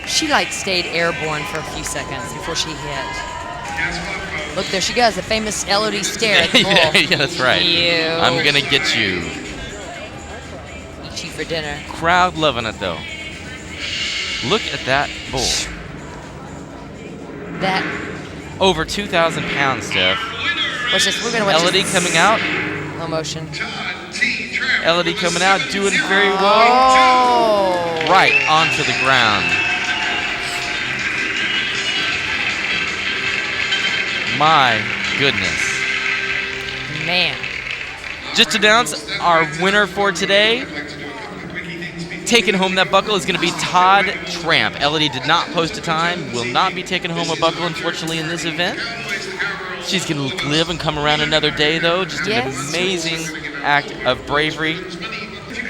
She stayed airborne for a few seconds before she hit. Look, there she goes, the famous Elodie stare at the bull. Yeah, that's right. You. I'm going to get you. Eat you for dinner. Crowd loving it, though. Look at that bull. That. Over 2,000 pounds, Steph. Watch this. We're going to watch Elodie this. coming out. Slow motion. Elodie coming out, doing very well. Oh. Right onto the ground. My goodness. Man. Just announced our winner for today. Taking home that buckle is going to be Todd Tramp. Elodie did not post a time, will not be taking home a buckle, unfortunately, in this event. She's going to live and come around another day, though. Just an amazing act of bravery.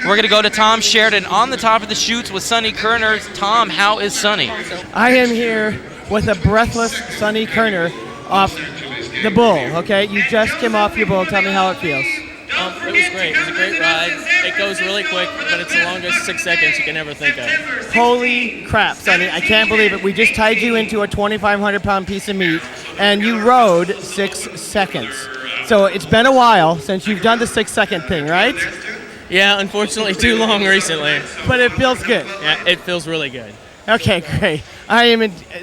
We're going to go to Tom Sheridan on the top of the chutes with Sonny Kerner. Tom, how is Sonny? I am here with a breathless Sonny Kerner off the bull, okay? You just came off your bull. Tell me how it feels. It was great. It was a great ride. It goes really quick, but it's the longest 6 seconds you can ever think of. Holy crap, Sonny. I can't believe it. We just tied you into a 2,500-pound piece of meat, and you rode 6 seconds. So it's been a while since you've done the 6-second thing, right? Yeah, unfortunately too long recently. But it feels good. Yeah, it feels really good. Okay, great.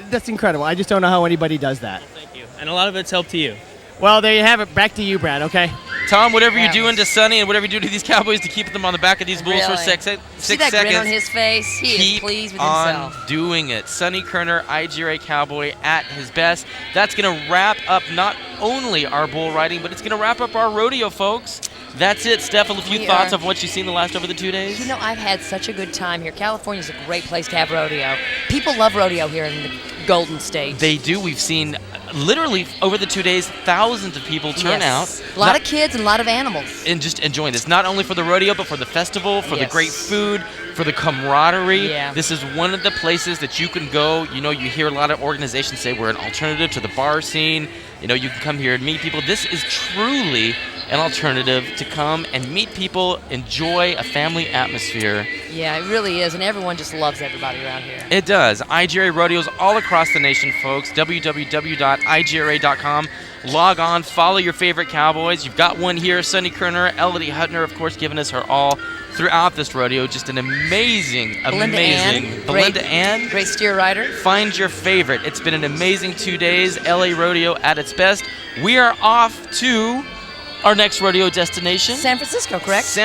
That's incredible. I just don't know how anybody does that. Thank you. And a lot of it's help to you. Well, there you have it. Back to you, Brad, okay? Tom, whatever you're doing to Sonny and whatever you do to these Cowboys to keep them on the back of these bulls for 6 seconds. See that grin on his face? He is pleased with himself. Keep on doing it. Sonny Kerner, IGRA Cowboy at his best. That's going to wrap up not only our bull riding, but it's going to wrap up our rodeo, folks. That's it. Steph, a few thoughts of what you've seen the last over the 2 days? You know, I've had such a good time here. California's a great place to have rodeo. People love rodeo here in the Golden State. They do. We've seen literally over the 2 days, thousands of people turn out. A lot of kids and a lot of animals. And just enjoying this, not only for the rodeo, but for the festival, for the great food. for the camaraderie. Yeah. This is one of the places that you can go. You know, you hear a lot of organizations say we're an alternative to the bar scene. You know, you can come here and meet people. This is truly an alternative to come and meet people, enjoy a family atmosphere. Yeah, it really is, and everyone just loves everybody around here. It does. IGRA rodeos all across the nation, folks. www.igra.com. Log on, follow your favorite cowboys. You've got one here, Sonny Kerner, Elodie Hutner, of course, giving us her all throughout this rodeo. Just an amazing. Belinda Ann. Great steer rider. Find your favorite. It's been an amazing 2 days. LA Rodeo at its best. We are off to our next rodeo destination. San Francisco, correct?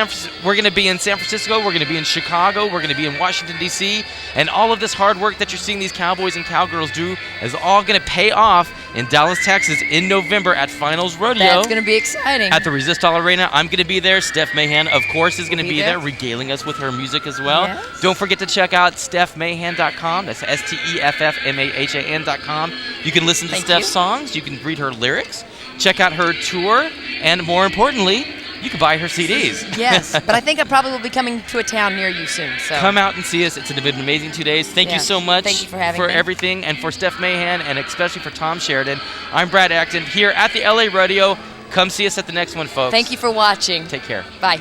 We're going to be in San Francisco. We're going to be in Chicago. We're going to be in Washington, D.C. And all of this hard work that you're seeing these cowboys and cowgirls do is all going to pay off in Dallas, Texas in November at Finals Rodeo. That's going to be exciting. At the Resistol Arena. I'm going to be there. Steph Mahan, of course, is going to be there, regaling us with her music as well. Yes. Don't forget to check out StephMahan.com. That's STEFFMAHAN.com. You can listen to Steph's songs. You can read her lyrics. Check out her tour. And more importantly, you can buy her CDs. Yes, but I think I probably will be coming to a town near you soon. So come out and see us. It's been an amazing 2 days. Thank you so much. Thank you for having me. Everything, and for Steph Mahan, and especially for Tom Sheridan. I'm Brad Acton here at the LA Rodeo. Come see us at the next one, folks. Thank you for watching. Take care. Bye.